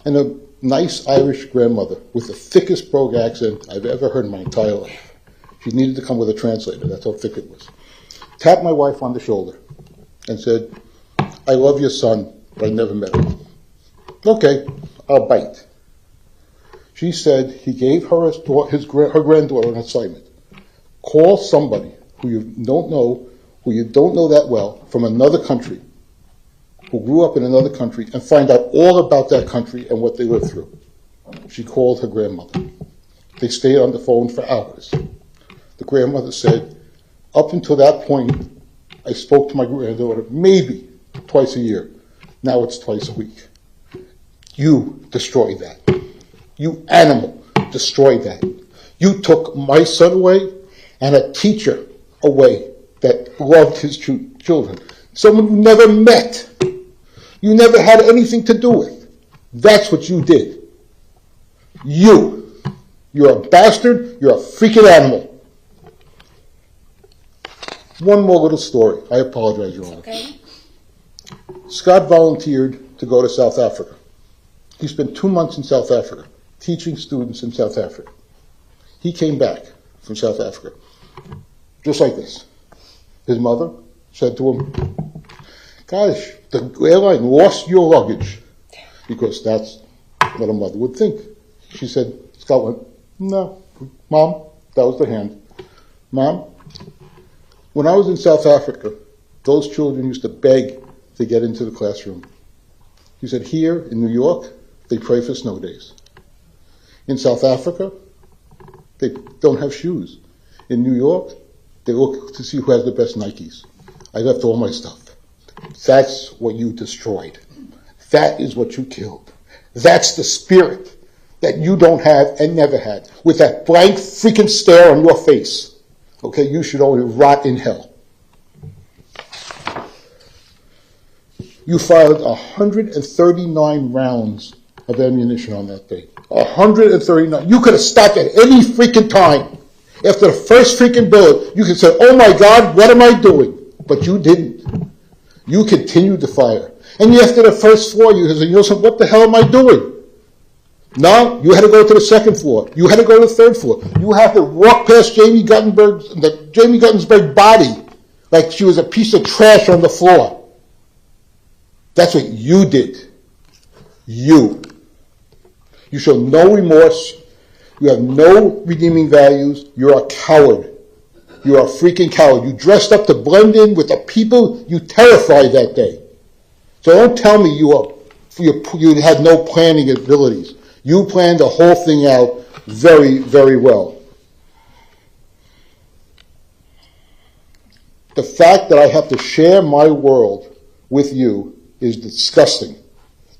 and a nice Irish grandmother with the thickest brogue accent I've ever heard in my entire life. She needed to come with a translator, that's how thick it was. Tapped my wife on the shoulder and said, I love your son, but I never met him. Okay, I'll bite. She said he gave her her granddaughter an assignment. Call somebody who you don't know that well, from another country, who grew up in another country, and find out all about that country and what they lived through. She called her grandmother. They stayed on the phone for hours. The grandmother said, up until that point, I spoke to my granddaughter maybe twice a year. Now it's twice a week. You destroyed that. You animal destroyed that. You took my son away and a teacher away that loved his children. Someone you never met. You never had anything to do with. That's what you did. You're a bastard. You're a freaking animal. One more little story. I apologize, Your Honor. Okay. Scott volunteered to go to South Africa. He spent 2 months in South Africa, teaching students in South Africa. He came back from South Africa, just like this. His mother said to him, "Gosh, the airline lost your luggage," because that's what a mother would think. She said, Scott went, "No, Mom," that was the hand. "Mom, when I was in South Africa, those children used to beg to get into the classroom." He said, "Here in New York, they pray for snow days. In South Africa, they don't have shoes. In New York, they look to see who has the best Nikes. I left all my stuff." That's what you destroyed. That is what you killed. That's the spirit that you don't have and never had. With that blank freaking stare on your face. Okay, you should only rot in hell. You fired 139 rounds of ammunition on that day. 139. You could have stopped at any freaking time. After the first freaking bullet, you could say, "Oh my God, what am I doing?" But you didn't. You continued to fire. And after the first floor, you said, "You know something, what the hell am I doing?" No, you had to go to the second floor. You had to go to the third floor. You had to walk past Jamie Guttenberg's body like she was a piece of trash on the floor. That's what you did. You show no remorse. You have no redeeming values. You're a coward. You're a freaking coward. You dressed up to blend in with the people you terrified that day. So don't tell me you had no planning abilities. You planned the whole thing out very, very well. The fact that I have to share my world with you is disgusting.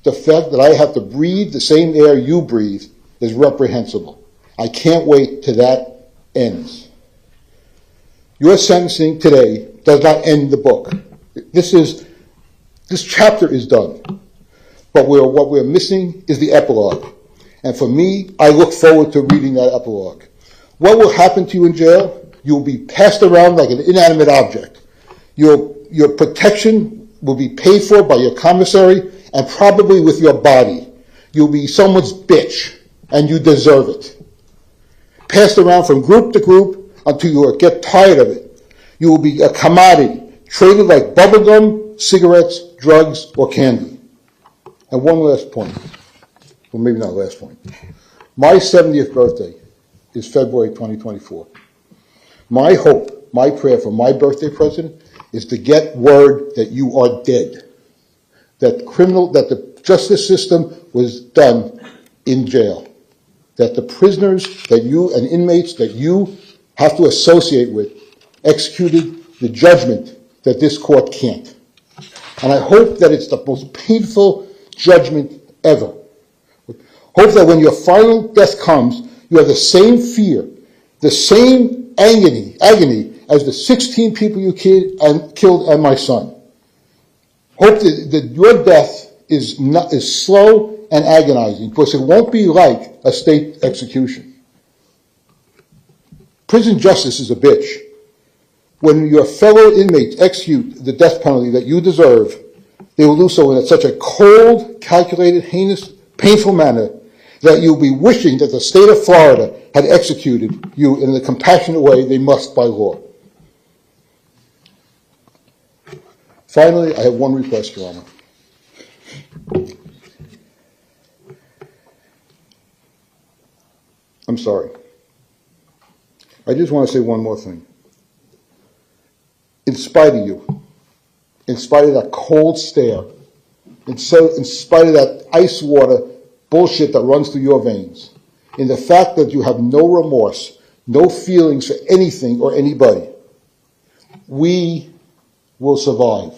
The fact that I have to breathe the same air you breathe is reprehensible. I can't wait till that ends. Your sentencing today does not end the book. This chapter is done. But what we're missing is the epilogue. And for me, I look forward to reading that epilogue. What will happen to you in jail? You'll be passed around like an inanimate object. Your protection will be paid for by your commissary and probably with your body. You'll be someone's bitch, and you deserve it. Passed around from group to group until you get tired of it. You will be a commodity, traded like bubblegum, cigarettes, drugs, or candy. And one last point. Well, maybe not last point. My 70th birthday is February 2024. My hope, my prayer for my birthday present is to get word that you are dead. That the justice system was done in jail. That the prisoners and inmates that you have to associate with executed the judgment that this court can't. And I hope that it's the most painful judgment ever. Hope that when your final death comes, you have the same fear, the same agony as the 16 people you killed and my son. Hope that your death is slow and agonizing, because it won't be like a state execution. Prison justice is a bitch. When your fellow inmates execute the death penalty that you deserve, they will do so in such a cold, calculated, heinous, painful manner that you'll be wishing that the state of Florida had executed you in the compassionate way they must by law. Finally, I have one request, Your Honor. I'm sorry. I just want to say one more thing. In spite of you, in spite of that cold stare, in spite of that ice water bullshit that runs through your veins, in the fact that you have no remorse, no feelings for anything or anybody, we will survive.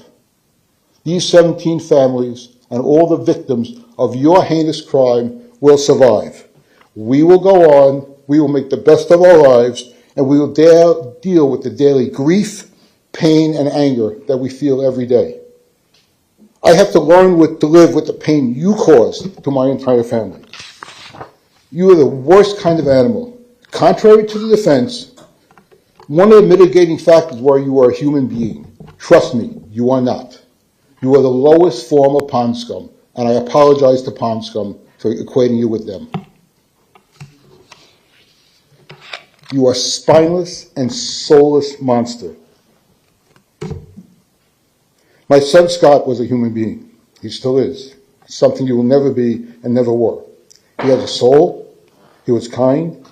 These 17 families and all the victims of your heinous crime will survive. We will go on, we will make the best of our lives, and we will deal with the daily grief, pain, and anger that we feel every day. I have to learn to live with the pain you caused to my entire family. You are the worst kind of animal. Contrary to the defense, one of the mitigating factors were you are a human being. Trust me, you are not. You are the lowest form of pond scum, and I apologize to pond scum for equating you with them. You are a spineless and soulless monster. My son Scott was a human being. He still is. Something you will never be and never were. He has a soul, he was kind,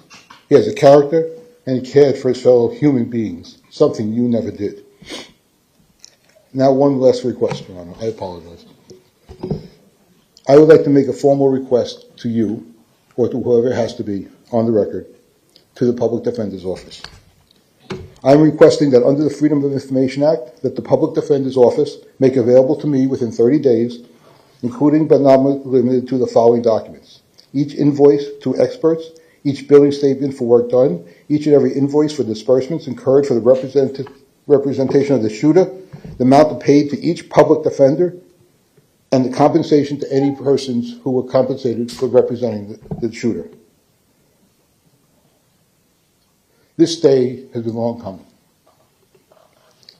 he has a character, and he cared for his fellow human beings, something you never did. Now one last request, Your Honor. I apologize. I would like to make a formal request to you, or to whoever it has to be, on the record, to the Public Defender's Office. I'm requesting that under the Freedom of Information Act, that the Public Defender's Office make available to me within 30 days, including but not limited to the following documents: each invoice to experts, each billing statement for work done, each and every invoice for disbursements incurred for the representation of the shooter, the amount paid to each public defender, and the compensation to any persons who were compensated for representing the shooter. This day has been long coming.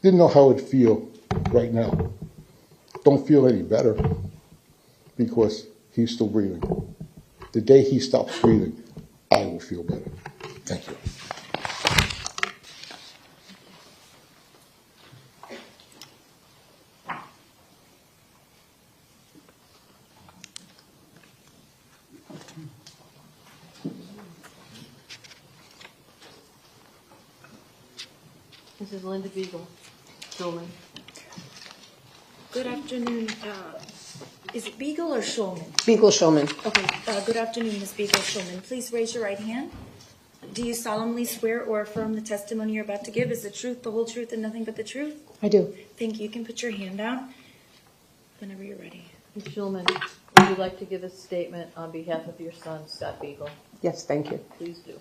Didn't know how it'd feel right now. Don't feel any better because he's still breathing. The day he stops breathing, I will feel better. Thank you. Mrs. Linda Beagle, Stoneman. Good afternoon. Is it Beagle or Schulman? Beagle Schulman. Okay. Good afternoon, Ms. Beagle Schulman. Please raise your right hand. Do you solemnly swear or affirm the testimony you're about to give is the truth, the whole truth, and nothing but the truth? I do. Thank you. You can put your hand down whenever you're ready. Ms. Schulman, would you like to give a statement on behalf of your son, Scott Beagle? Yes, thank you. Please do.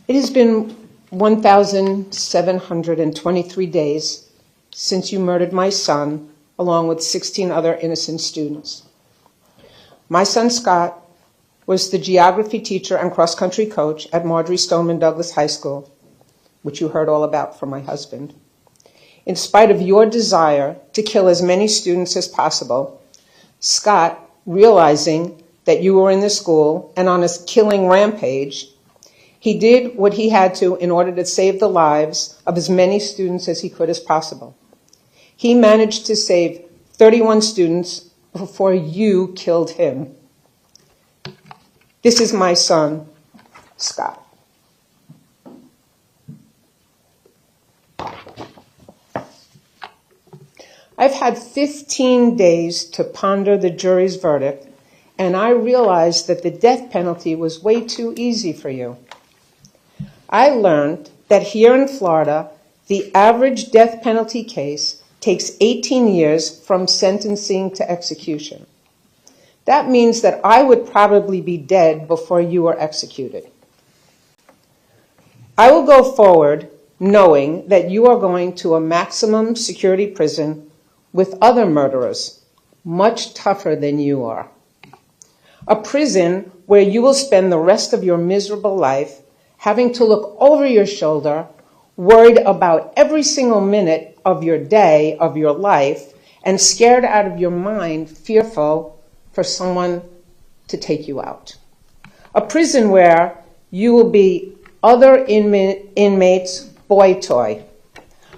It has been 1,723 days since you murdered my son, along with 16 other innocent students. My son Scott was the geography teacher and cross-country coach at Marjory Stoneman Douglas High School, which you heard all about from my husband. In spite of your desire to kill as many students as possible, Scott, realizing that you were in the school and on a killing rampage, he did what he had to in order to save the lives of as many students as he could as possible. He managed to save 31 students before you killed him. This is my son, Scott. I've had 15 days to ponder the jury's verdict, and I realized that the death penalty was way too easy for you. I learned that here in Florida, the average death penalty case takes 18 years from sentencing to execution. That means that I would probably be dead before you were executed. I will go forward knowing that you are going to a maximum security prison with other murderers, much tougher than you are. A prison where you will spend the rest of your miserable life having to look over your shoulder, worried about every single minute of your day, of your life, and scared out of your mind, fearful for someone to take you out. A prison where you will be other inmates' boy toy.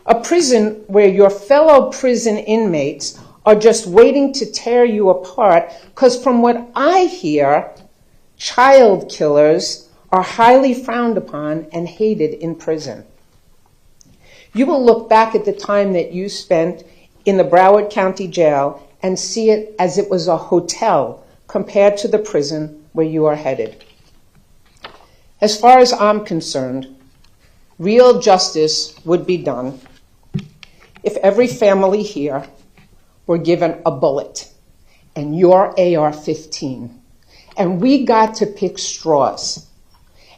A prison where your fellow prison inmates are just waiting to tear you apart, because from what I hear, child killers are highly frowned upon and hated in prison. You will look back at the time that you spent in the Broward County Jail and see it as it was a hotel compared to the prison where you are headed. As far as I'm concerned, real justice would be done if every family here were given a bullet and your AR-15, and we got to pick straws,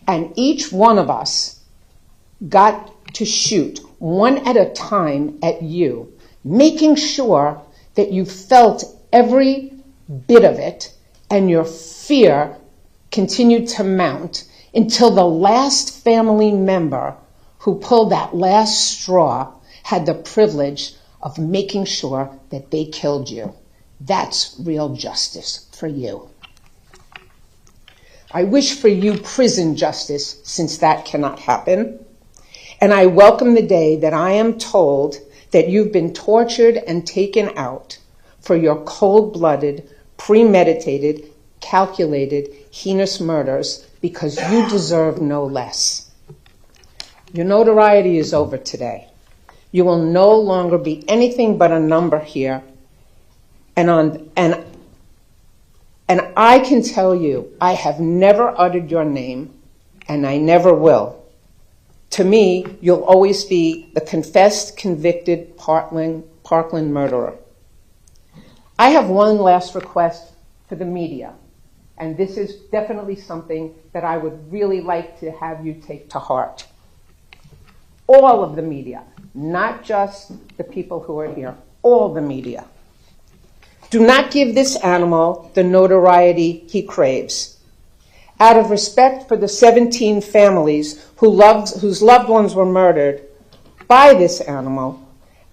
and each one of us got to shoot one at a time at you, making sure that you felt every bit of it, and your fear continued to mount until the last family member who pulled that last straw had the privilege of making sure that they killed you. That's real justice for you. I wish for you prison justice, since that cannot happen. And I welcome the day that I am told that you've been tortured and taken out for your cold-blooded, premeditated, calculated, heinous murders, because you deserve no less. Your notoriety is over today. You will no longer be anything but a number here. And I can tell you, I have never uttered your name, and I never will. To me, you'll always be the confessed, convicted Parkland murderer. I have one last request for the media, and this is definitely something that I would really like to have you take to heart. All of the media, not just the people who are here, all the media. Do not give this animal the notoriety he craves. Out of respect for the 17 families whose loved ones were murdered by this animal,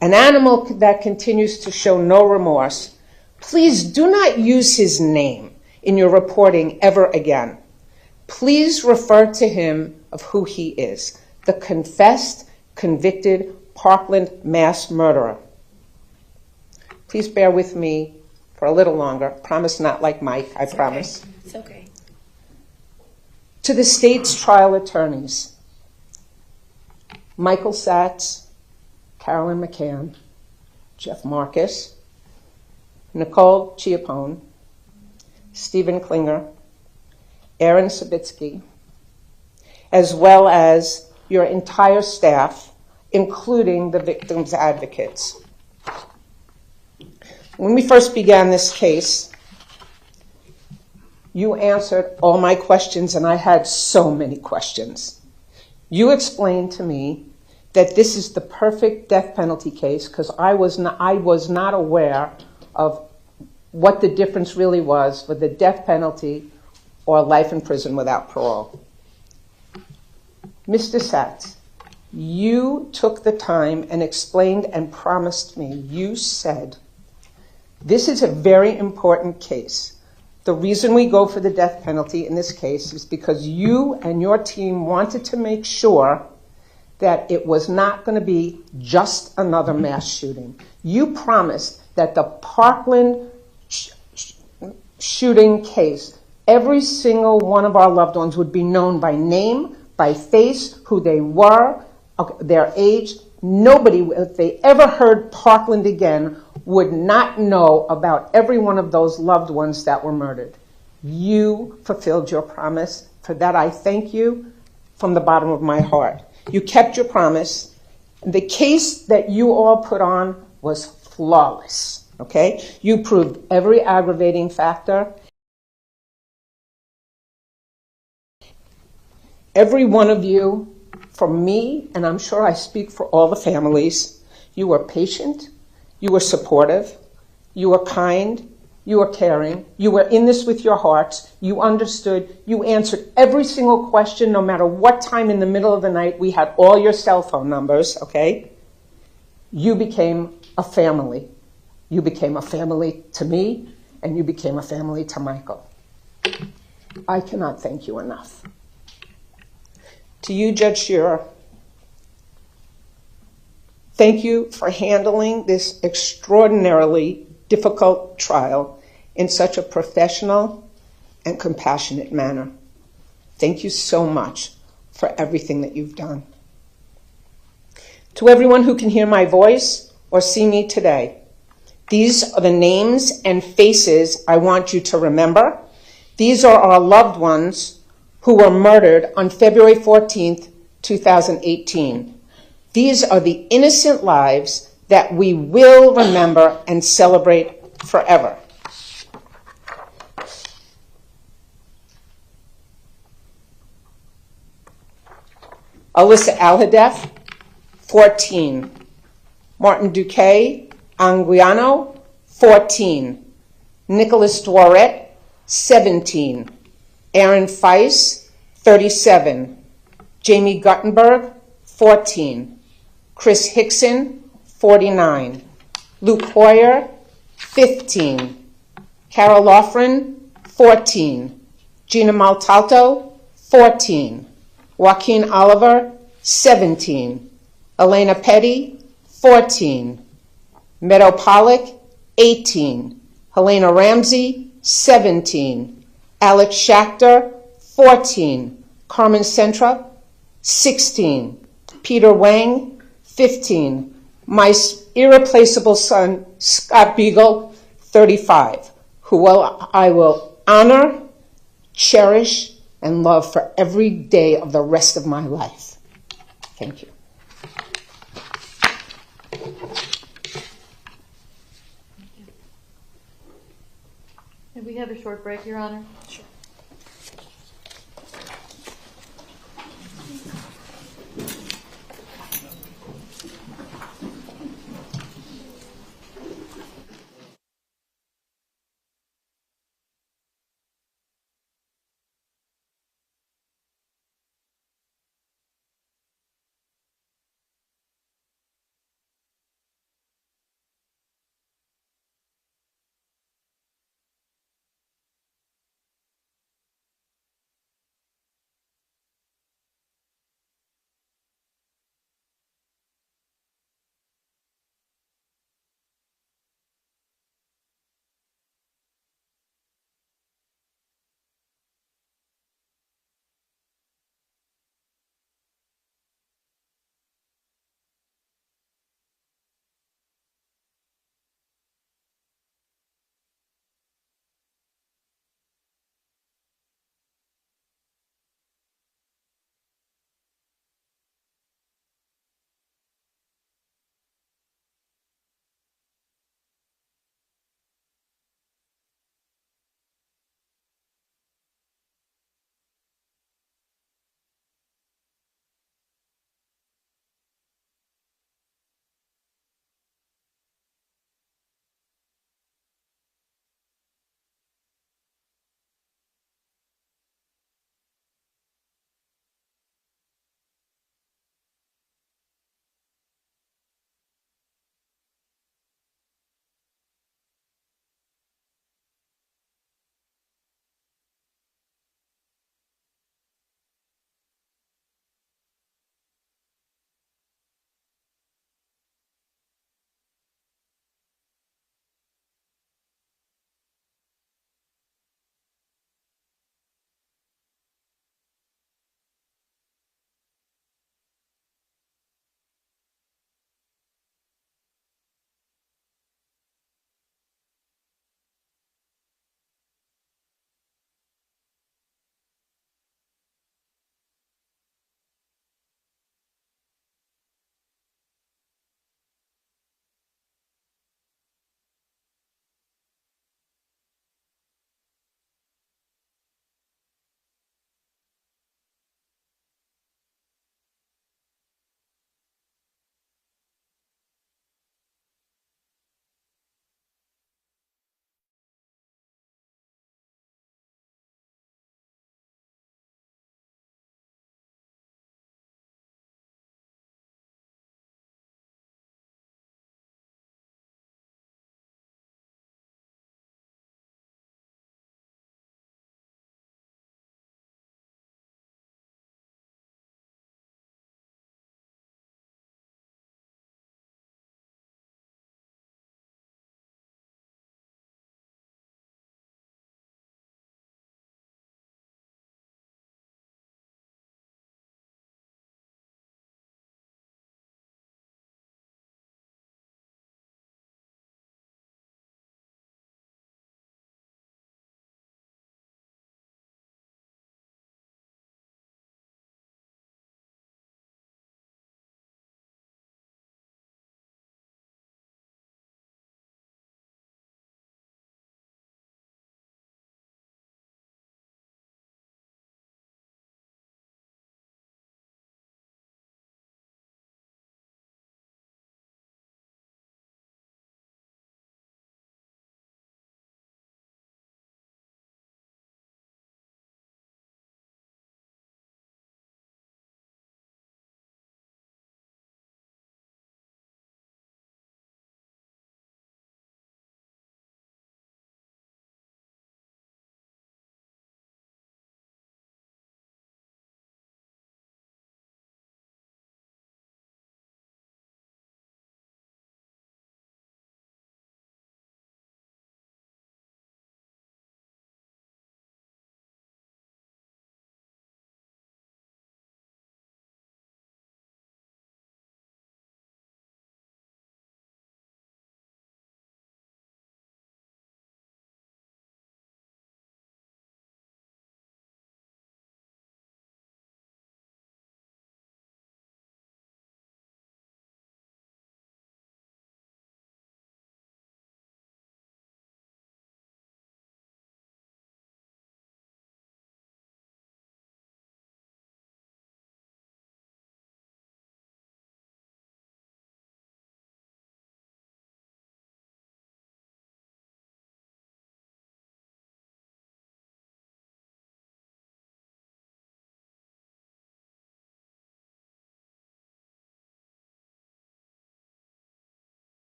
an animal that continues to show no remorse, please do not use his name in your reporting ever again. Please refer to him of who he is, the confessed, convicted Parkland mass murderer. Please bear with me for a little longer. Promise not like Mike, I promise. Okay. It's okay. To the state's trial attorneys, Michael Satz, Carolyn McCann, Jeff Marcus, Nicole Chiappone, Stephen Klinger, Aaron Sabitsky, as well as your entire staff, including the victims' advocates. When we first began this case, you answered all my questions, and I had so many questions. You explained to me that this is the perfect death penalty case because I was not aware of what the difference really was for the death penalty or life in prison without parole. Mr. Satz, you took the time and explained and promised me. You said, this is a very important case. The reason we go for the death penalty in this case is because you and your team wanted to make sure that it was not going to be just another mass shooting. You promised that the Parkland shooting case, every single one of our loved ones would be known by name, by face, who they were, their age. Nobody, if they ever heard Parkland again, would not know about every one of those loved ones that were murdered. You fulfilled your promise. For that, I thank you from the bottom of my heart. You kept your promise. The case that you all put on was flawless, okay? You proved every aggravating factor. Every one of you, for me, and I'm sure I speak for all the families, you were patient, you were supportive, you were kind, you were caring, you were in this with your hearts, you understood, you answered every single question, no matter what time in the middle of the night. We had all your cell phone numbers, okay? You became a family. You became a family to me, and you became a family to Michael. I cannot thank you enough. To you, Judge Scherer, thank you for handling this extraordinarily difficult trial in such a professional and compassionate manner. Thank you so much for everything that you've done. To everyone who can hear my voice or see me today, these are the names and faces I want you to remember. These are our loved ones who were murdered on February 14th, 2018. These are the innocent lives that we will remember and celebrate forever. Alyssa Alhadeff, 14. Martin Duque Anguiano, 14. Nicholas Dworet, 17. Aaron Feiss, 37. Jamie Guttenberg, 14. Chris Hickson, 49. Luke Hoyer, 15. Carol Loughran, 14. Gina Maltalto, 14. Joaquin Oliver, 17. Elena Petty, 14. Meadow Pollock, 18. Helena Ramsey, 17. Alex Schachter, 14. Carmen Centra, 16. Peter Wang, 15. My irreplaceable son, Scott Beagle, 35, who I will honor, cherish, and love for every day of the rest of my life. Thank you. Can we have a short break, Your Honor? Sure.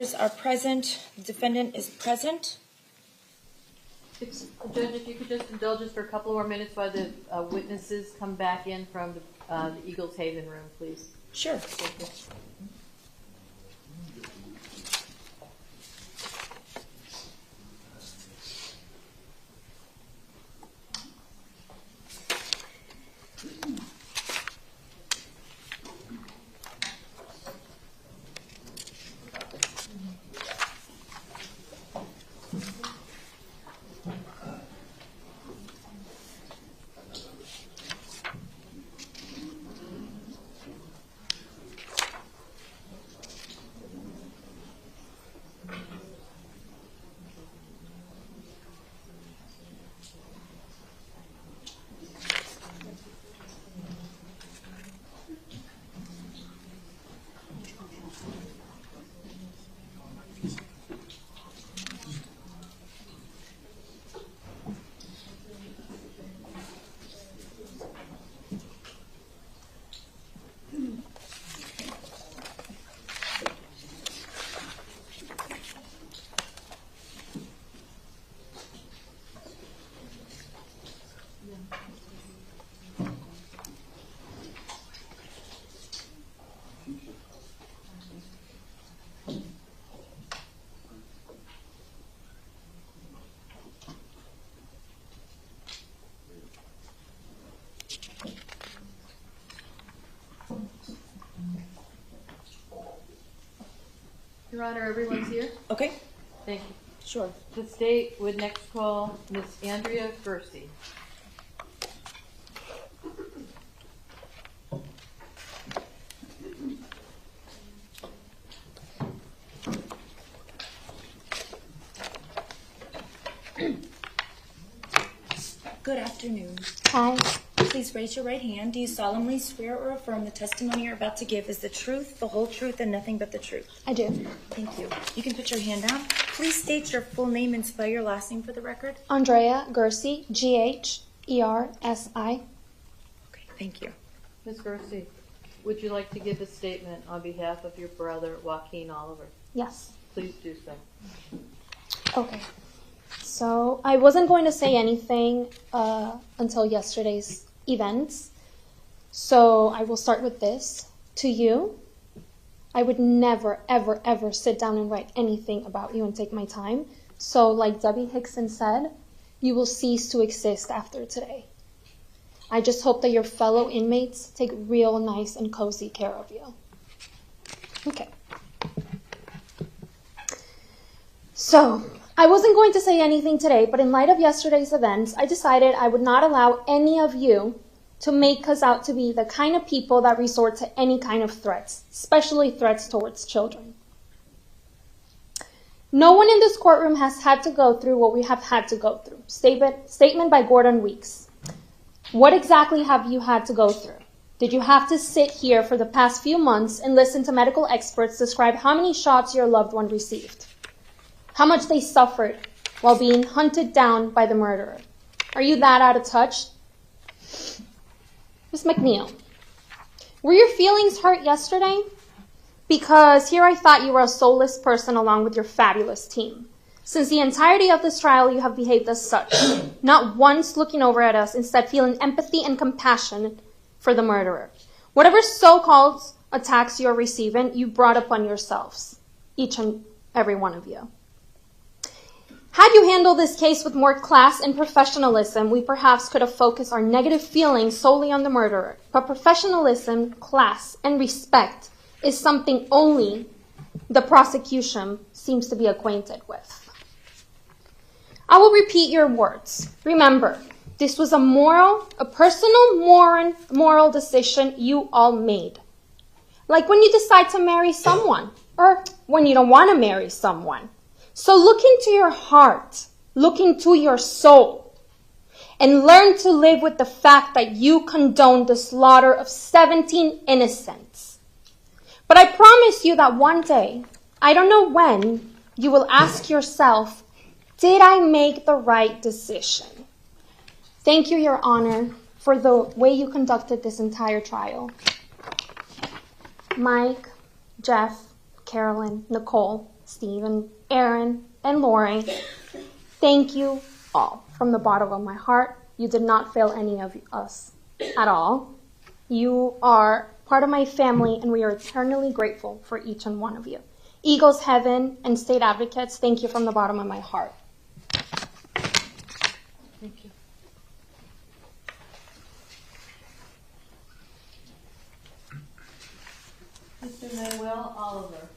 Are present. The defendant is present. Judge, if you could just indulge us for a couple more minutes while the witnesses come back in from the Eagles Haven room, please. Sure. Thank you. Your Honor, everyone's here? Okay. Thank you. Sure. The state would next call Ms. Andrea Gersey. Good afternoon. Hi. Please raise your right hand. Do you solemnly swear or affirm the testimony you're about to give is the truth, the whole truth, and nothing but the truth? I do. Thank you. You can put your hand down. Please state your full name and spell your last name for the record. Andrea Gersey, Ghersi. Okay, thank you. Ms. Gersey, would you like to give a statement on behalf of your brother, Joaquin Oliver? Yes. Please do so. Okay. So I wasn't going to say anything until yesterday's events. So I will start with this. To you, I would never, ever, ever sit down and write anything about you and take my time. So like Debbie Hickson said, you will cease to exist after today. I just hope that your fellow inmates take real nice and cozy care of you. Okay. So, I wasn't going to say anything today, but in light of yesterday's events, I decided I would not allow any of you to make us out to be the kind of people that resort to any kind of threats, especially threats towards children. No one in this courtroom has had to go through what we have had to go through. Statement by Gordon Weeks. What exactly have you had to go through? Did you have to sit here for the past few months and listen to medical experts describe how many shots your loved one received? How much they suffered while being hunted down by the murderer? Are you that out of touch? Ms. McNeil, were your feelings hurt yesterday? Because here I thought you were a soulless person along with your fabulous team. Since the entirety of this trial, you have behaved as such, not once looking over at us, instead feeling empathy and compassion for the murderer. Whatever so-called attacks you're receiving, you brought upon yourselves, each and every one of you. Had you handled this case with more class and professionalism, we perhaps could have focused our negative feelings solely on the murderer. But professionalism, class, and respect is something only the prosecution seems to be acquainted with. I will repeat your words. Remember, this was a personal moral decision you all made. Like when you decide to marry someone, or when you don't want to marry someone. So look into your heart, look into your soul, and learn to live with the fact that you condoned the slaughter of 17 innocents. But I promise you that one day, I don't know when, you will ask yourself, did I make the right decision? Thank you, Your Honor, for the way you conducted this entire trial. Mike, Jeff, Carolyn, Nicole, Stephen, Aaron, and Lori, thank you all from the bottom of my heart. You did not fail any of us at all. You are part of my family, and we are eternally grateful for each and one of you. Eagles Heaven and State Advocates, thank you from the bottom of my heart. Thank you. Mr. Manuel Oliver.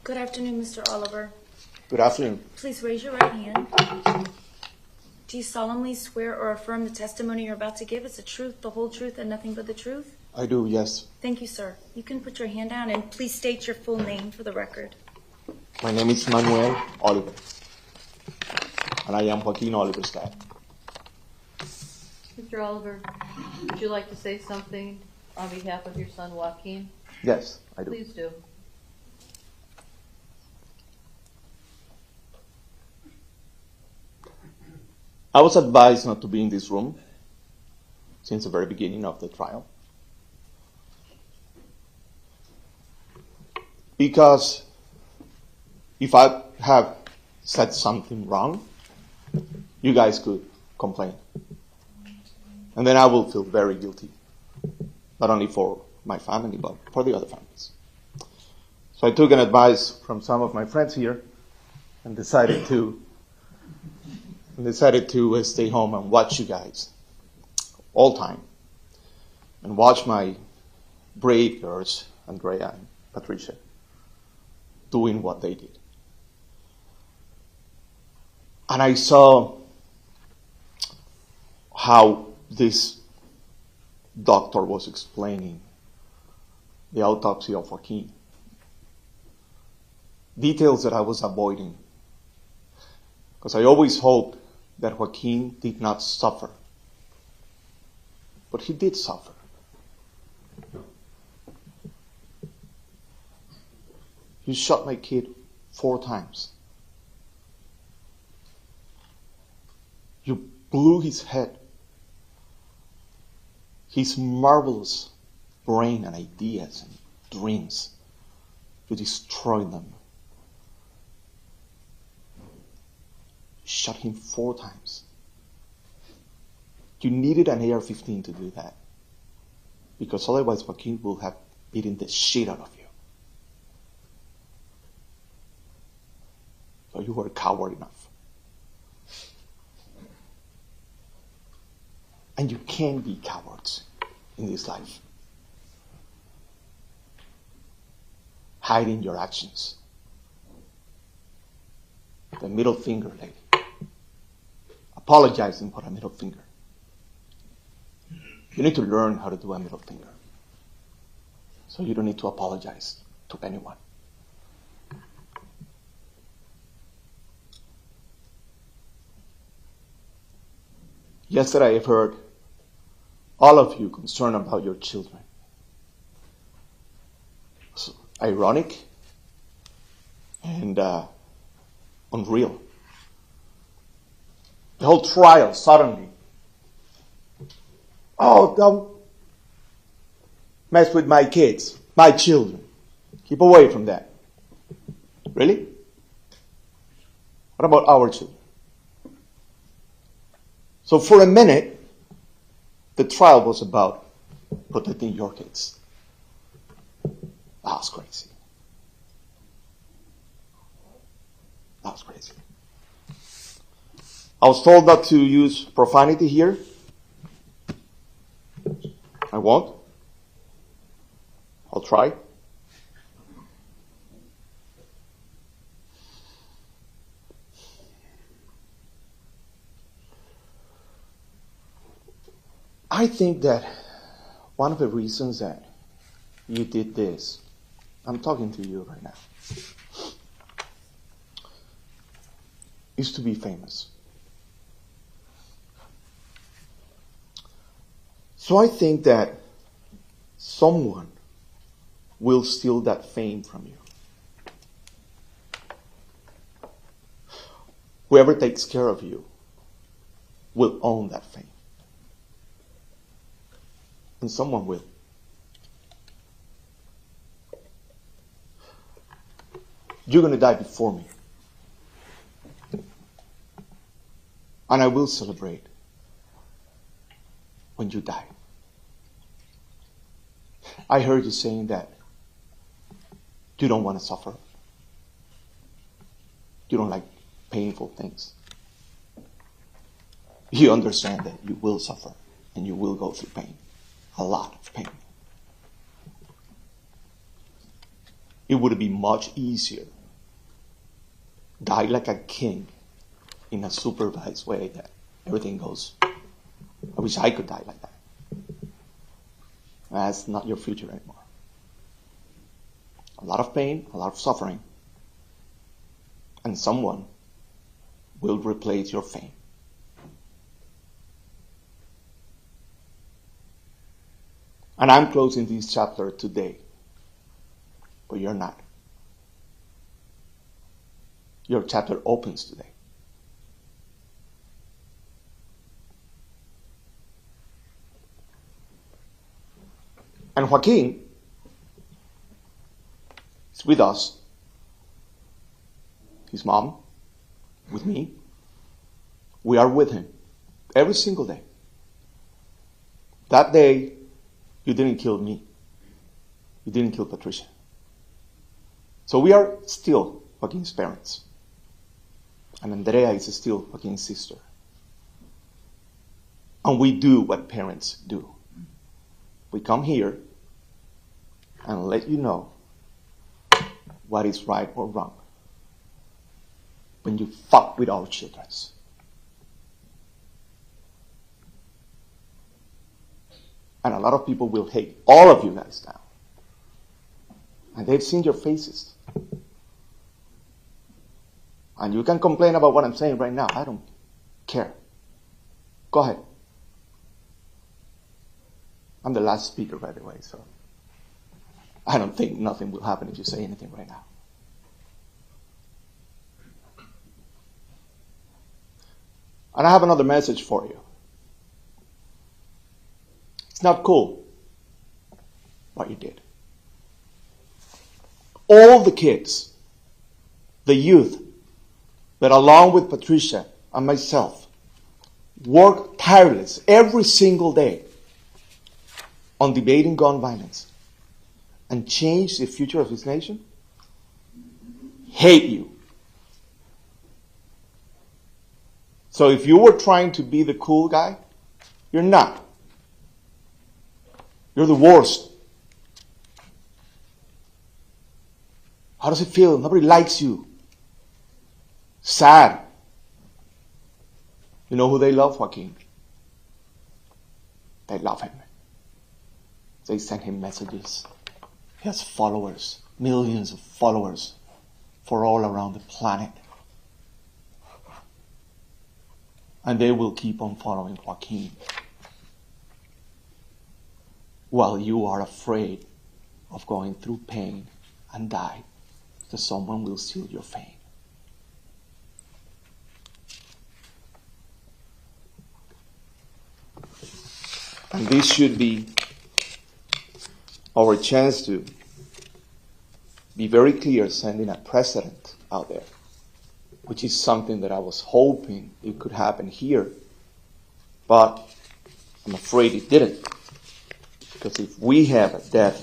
Good afternoon, Mr. Oliver. Good afternoon. Please raise your right hand. Do you solemnly swear or affirm the testimony you're about to give is the truth, the whole truth, and nothing but the truth? I do, yes. Thank you, sir. You can put your hand down and please state your full name for the record. My name is Manuel Oliver, and I am Joaquin Oliver's dad. Mr. Oliver, would you like to say something on behalf of your son Joaquin? Yes, I do. Please do. I was advised not to be in this room since the very beginning of the trial, because if I have said something wrong, you guys could complain. And then I will feel very guilty, not only for my family, but for the other families. So I took an advice from some of my friends here and decided to stay home and watch you guys all time, and watch my brave girls, Andrea and Patricia, doing what they did. And I saw how this doctor was explaining the autopsy of Joaquin. Details that I was avoiding, because I always hoped that Joaquin did not suffer. But he did suffer. You shot my kid 4 times. You blew his head, his marvelous brain and ideas and dreams. You destroyed them. You shot him 4 times. You needed an AR-15 to do that, because otherwise Joaquin will have beaten the shit out of you. So you were a coward enough. And you can't be cowards in this life. Hiding your actions. The middle finger, lady. Apologizing for a middle finger. You need to learn how to do a middle finger, so you don't need to apologize to anyone. Yesterday I heard all of you concerned about your children. It's ironic and unreal. The whole trial suddenly, oh, don't mess with my kids, my children. Keep away from that. Really? What about our children? So for a minute, the trial was about protecting your kids. That was crazy. That was crazy. I was told not to use profanity here. I won't. I'll try. I think that one of the reasons that you did this, I'm talking to you right now, is to be famous. So I think that someone will steal that fame from you. whoever takes care of you will own that fame. And someone will. You're going to die before me. And I will celebrate when you die. I heard you saying that you don't want to suffer. You don't like painful things. You understand that you will suffer and you will go through pain. A lot of pain. It would be much easier. Die like a king in a supervised way that everything goes. I wish I could die like that. That's not your future anymore. A lot of pain, a lot of suffering, and someone will replace your fame. And I'm closing this chapter today, but you're not. Your chapter opens today. And Joaquin is with us, his mom, with me. We are with him every single day. That day, you didn't kill me. You didn't kill Patricia. So we are still Joaquin's parents. And Andrea is still Joaquin's sister. And we do what parents do. We come here and let you know what is right or wrong when you fuck with our children. And a lot of people will hate all of you guys now. And they've seen your faces. And you can complain about what I'm saying right now. I don't care. Go ahead. I'm the last speaker, by the way, so I don't think nothing will happen if you say anything right now. And I have another message for you. It's not cool what you did. All the kids, the youth, that along with Patricia and myself, worked tireless every single day on debating gun violence and change the future of this nation, hate you. So if you were trying to be the cool guy, you're not. You're the worst. How does it feel? Nobody likes you. Sad. You know who they love, Joaquin? They love him. They send him messages. He has followers, millions of followers for all around the planet. And they will keep on following Joaquin while you are afraid of going through pain and die because someone will steal your fame. And this should be our chance to be very clear, sending a precedent out there, which is something that I was hoping it could happen here, but I'm afraid it didn't. Because if we have a death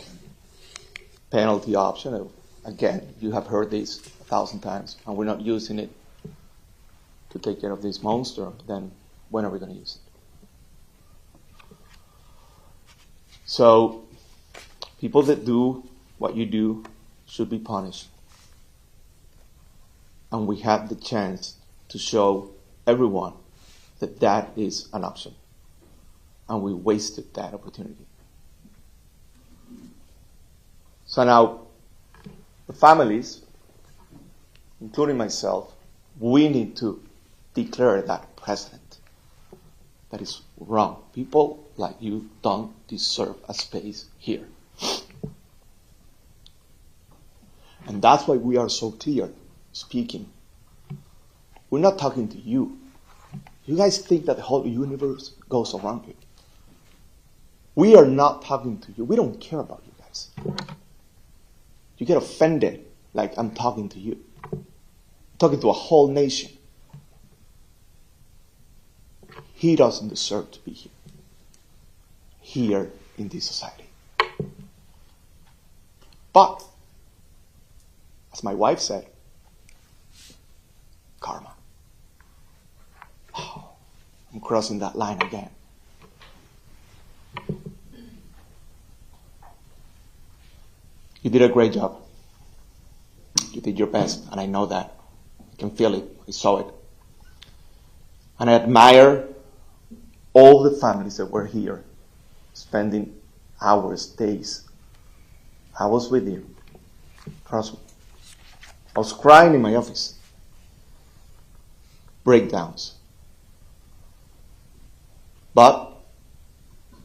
penalty option, again, you have heard this 1,000 times, and we're not using it to take care of this monster, then when are we going to use it? So, people that do what you do should be punished. And we have the chance to show everyone that that is an option. And we wasted that opportunity. So now, the families, including myself, we need to declare that precedent. That is wrong. People like you don't deserve a space here. And that's why we are so clear speaking We're not talking to you. You guys think that the whole universe goes around you. We are not talking to you. We don't care about you guys. You get offended like I'm talking to you. I'm talking to a whole nation. He doesn't deserve to be here in this society. But, as my wife said, karma. Oh, I'm crossing that line again. You did a great job. You did your best, and I know that. I can feel it. I saw it. And I admire all the families that were here, spending hours, days. I was with you. Trust me. I was crying in my office. Breakdowns. But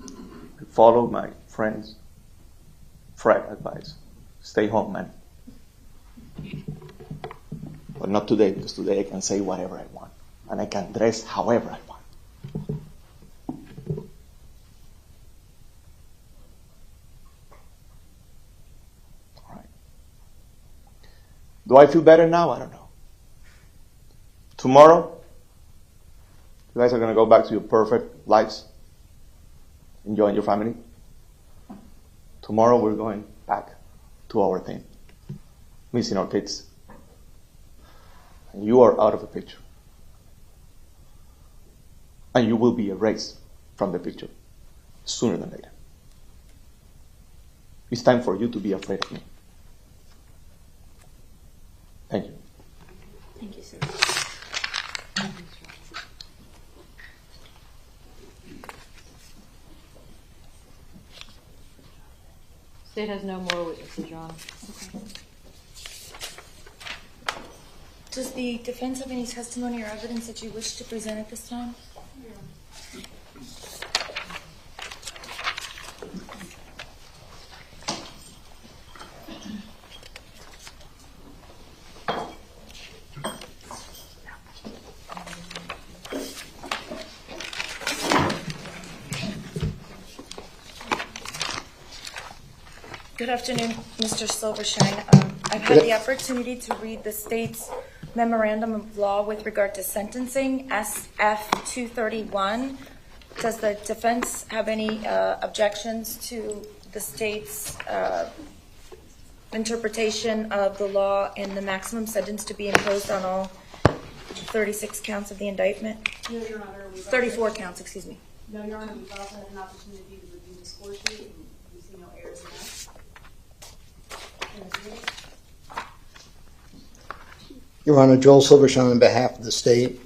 I followed my friend's advice. Stay home, man. But not today, because today I can say whatever I want. And I can dress however I want. All right. Do I feel better now? I don't know. Tomorrow, you guys are going to go back to your perfect lives, enjoying your family. Tomorrow we're going back to our thing, missing our kids. And you are out of the picture. And you will be erased from the picture sooner than later. It's time for you to be afraid of me. Thank you. Thank you, sir. State has no more witnesses, Your Honor. Okay. Does the defense have any testimony or evidence that you wish to present at this time? Good afternoon, Mr. Silvershine. I've had the opportunity to read the state's memorandum of law with regard to sentencing, SF 231. Does the defense have any objections to the state's interpretation of the law and the maximum sentence to be imposed on all 36 counts of the indictment? No, Your Honor. 34 counts, excuse me. No, Your Honor, we've also had an opportunity to review the score sheet, and we see no errors in that. Your Honor, Joel Silvershine on behalf of the state.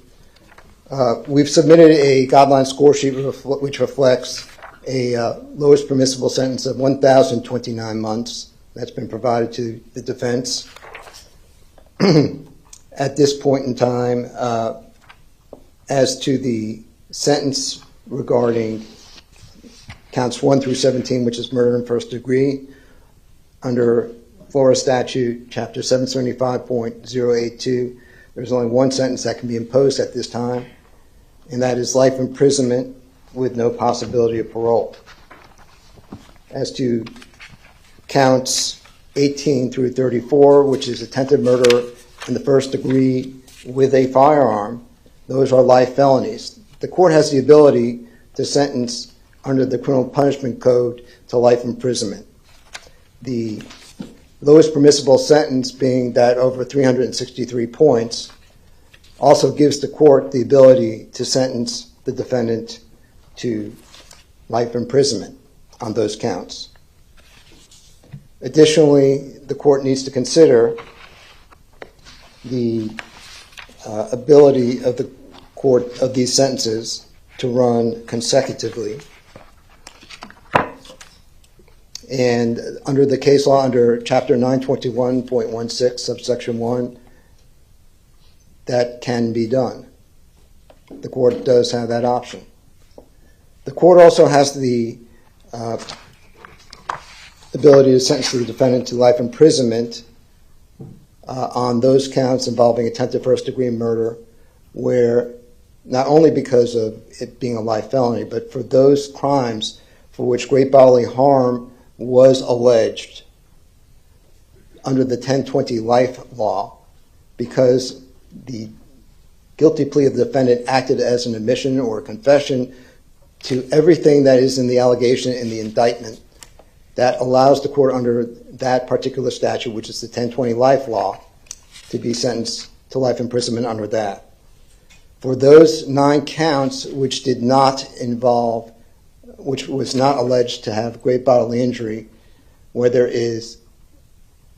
We've submitted a guideline score sheet which reflects a lowest permissible sentence of 1,029 months. That's been provided to the defense. At this point in time, as to the sentence regarding counts 1 through 17, which is murder in first degree, under Florida statute, chapter 775.082, there's only one sentence that can be imposed at this time, and that is life imprisonment with no possibility of parole. As to counts 18 through 34, which is attempted murder in the first degree with a firearm, those are life felonies. The court has the ability to sentence under the Criminal Punishment Code to life imprisonment. The lowest permissible sentence being that over 363 points also gives the court the ability to sentence the defendant to life imprisonment on those counts. Additionally, the court needs to consider the ability of the court of these sentences to run consecutively. And under the case law, under Chapter 921.16, subsection 1, that can be done. The court does have that option. The court also has the ability to sentence the defendant to life imprisonment on those counts involving attempted first-degree murder where not only because of it being a life felony, but for those crimes for which great bodily harm was alleged under the 1020 life law, because the guilty plea of the defendant acted as an admission or a confession to everything that is in the allegation in the indictment, that allows the court under that particular statute, which is the 1020 life law, to be sentenced to life imprisonment under that. For those 9 counts which did not involve, which was not alleged to have great bodily injury, where there is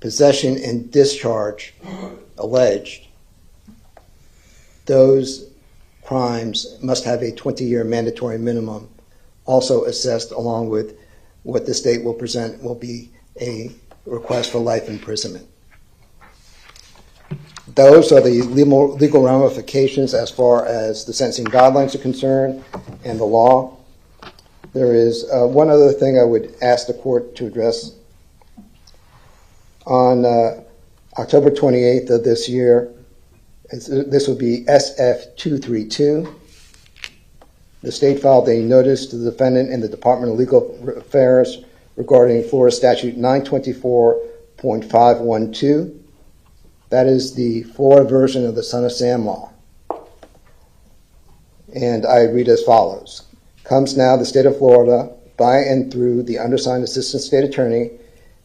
possession and discharge alleged, those crimes must have a 20-year mandatory minimum, also assessed along with what the state will present will be a request for life imprisonment. Those are the legal ramifications as far as the sentencing guidelines are concerned and the law. There is one other thing I would ask the court to address. On October 28th of this year, this would be SF-232. The state filed a notice to the defendant in the Department of Legal Affairs regarding Florida Statute 924.512. That is the Florida version of the Son of Sam law. And I read as follows. Comes now the state of Florida by and through the undersigned Assistant State Attorney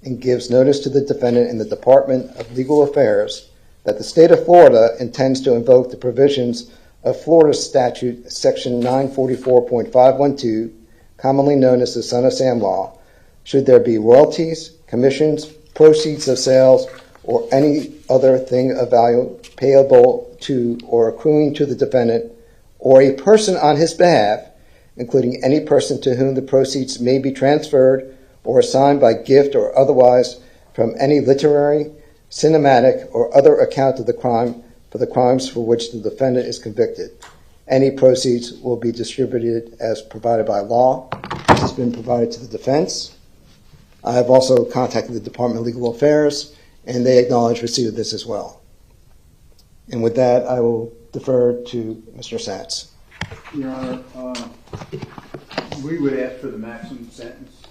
and gives notice to the defendant in the Department of Legal Affairs that the state of Florida intends to invoke the provisions of Florida Statute Section 944.512, commonly known as the Son of Sam law, should there be royalties, commissions, proceeds of sales, or any other thing of value payable to or accruing to the defendant or a person on his behalf, including any person to whom the proceeds may be transferred or assigned by gift or otherwise from any literary, cinematic, or other account of the crime for the crimes for which the defendant is convicted. Any proceeds will be distributed as provided by law. This has been provided to the defense. I have also contacted the Department of Legal Affairs, and they acknowledge receipt of this as well. And with that, I will defer to Mr. Satz. Your Honor, we would ask for the maximum sentence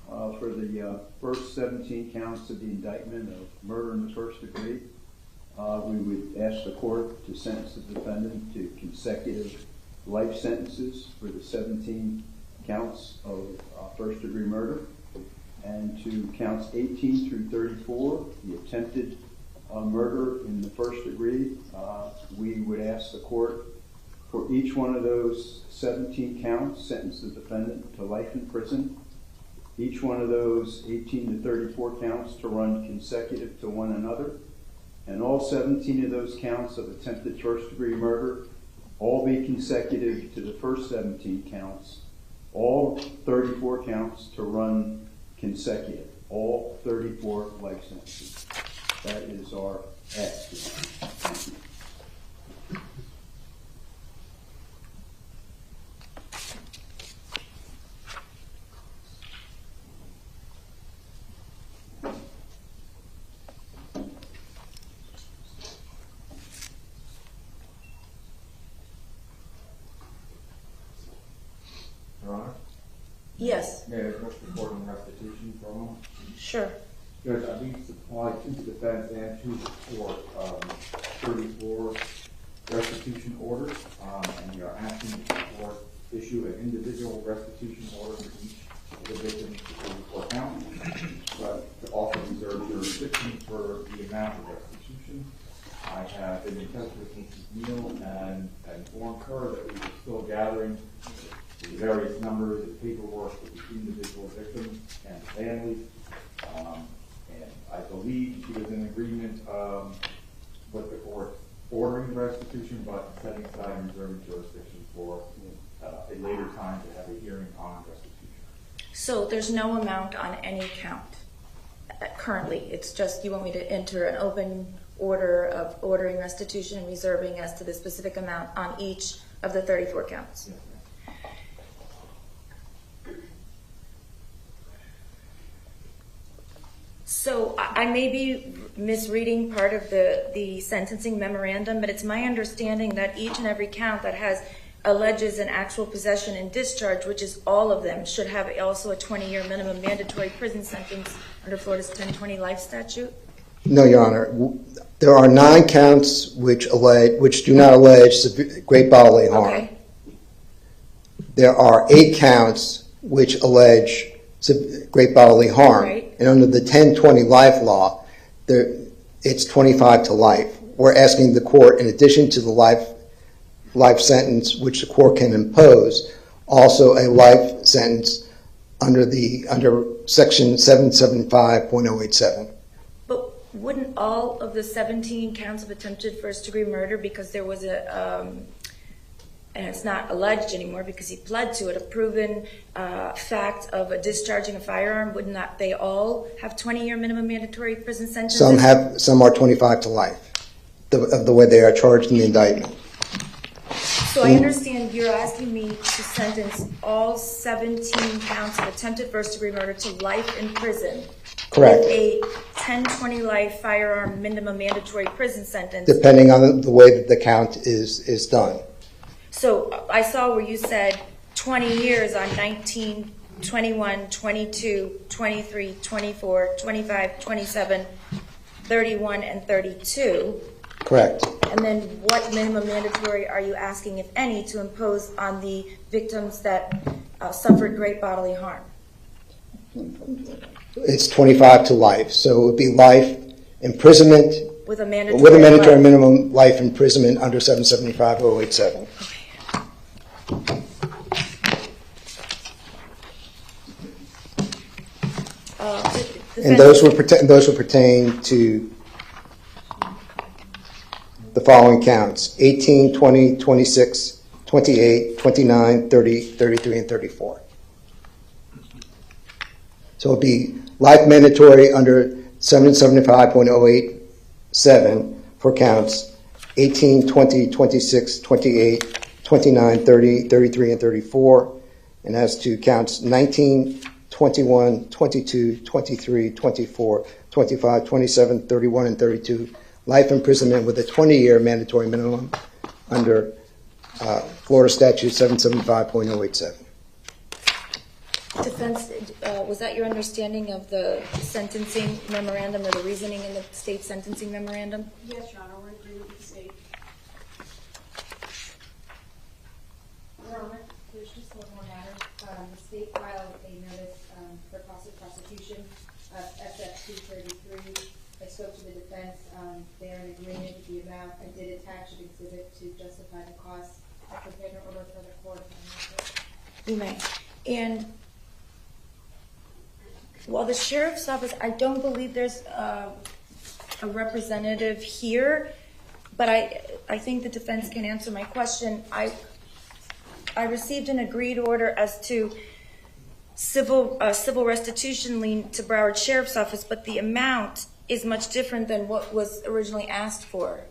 for the first 17 counts of the indictment of murder in the first degree. We would ask the court to sentence the defendant to consecutive life sentences for the 17 counts of first degree murder, and to counts 18 through 34, the attempted murder in the first degree. We would ask the court for each one of those 17 counts sentence the defendant to life in prison. Each one of those 18 to 34 counts to run consecutive to one another. And all 17 of those counts of attempted first degree murder all be consecutive to the first 17 counts. All 34 counts to run consecutive. All 34 life sentences. That is our ask. Thank you. Your Honor? Yes. May I address the court on restitution for a moment? Sure. Judge, I need to supply to the defense and to the court 34 restitution orders, and we are asking the court to issue an individual restitution order for each of the victims of 34 counts, but to also reserve jurisdiction for the amount of restitution. I have been in touch with Mrs. Neal and informed her that we are still gathering the various numbers of paperwork for the individual victims and families. And I believe she was in agreement with the court ordering restitution, but setting aside and reserving jurisdiction for a later time to have a hearing on restitution. So there's no amount on any count currently. It's just you want me to enter an open order of ordering restitution and reserving as to the specific amount on each of the 34 counts. Yes. So I may be misreading part of the sentencing memorandum, but it's my understanding that each and every count that alleges an actual possession and discharge, which is all of them, should have also a 20-year minimum mandatory prison sentence under Florida's 1020 life statute? No, Your Honor. There are 9 counts which do not allege great bodily harm. Okay. There are 8 counts which allege great bodily harm. Right. And under the 1020 life law, it's 25 to life. We're asking the court, in addition to the life sentence which the court can impose, also a life sentence under section 775.087. But wouldn't all of the 17 counts of attempted first-degree murder, because there was and it's not alleged anymore because he pled to it, a proven fact of discharging a firearm, wouldn't they all have 20-year minimum mandatory prison sentences? Some are 25 to life, of the way they are charged in the indictment. So I understand you're asking me to sentence all 17 counts of attempted first-degree murder to life in prison. Correct. With a 1020 life firearm minimum mandatory prison sentence. Depending on the way that the count is done. So I saw where you said 20 years on 19, 21, 22, 23, 24, 25, 27, 31, and 32. Correct. And then what minimum mandatory are you asking, if any, to impose on the victims that suffered great bodily harm? It's 25 to life. So it would be life imprisonment with a mandatory minimum life imprisonment under 775.087. And those would pertain to the following counts: 18, 20, 26, 28, 29, 30, 33, and 34. So it would be life mandatory under 775.087 for counts 18, 20, 26, 28, 29, 30, 33, and 34. And as to counts 19, 21, 22, 23, 24, 25, 27, 31, and 32, life imprisonment with a 20-year mandatory minimum under Florida Statute 775.087. Defense, was that your understanding of the sentencing memorandum or the reasoning in the state sentencing memorandum? Yes, Your Honor, we're in agreement with the state. Your Honor, there's just one more matter. The state filed a notice for cost of prosecution of SF-233. I spoke to the defense. They're in agreement with the amount. I did attach an exhibit to justify the cost. I prepared an order for the court. You may. And while the sheriff's office, I don't believe there's a representative here, but I think the defense can answer my question. I received an agreed order as to civil restitution lien to Broward Sheriff's Office, but the amount is much different than what was originally asked for.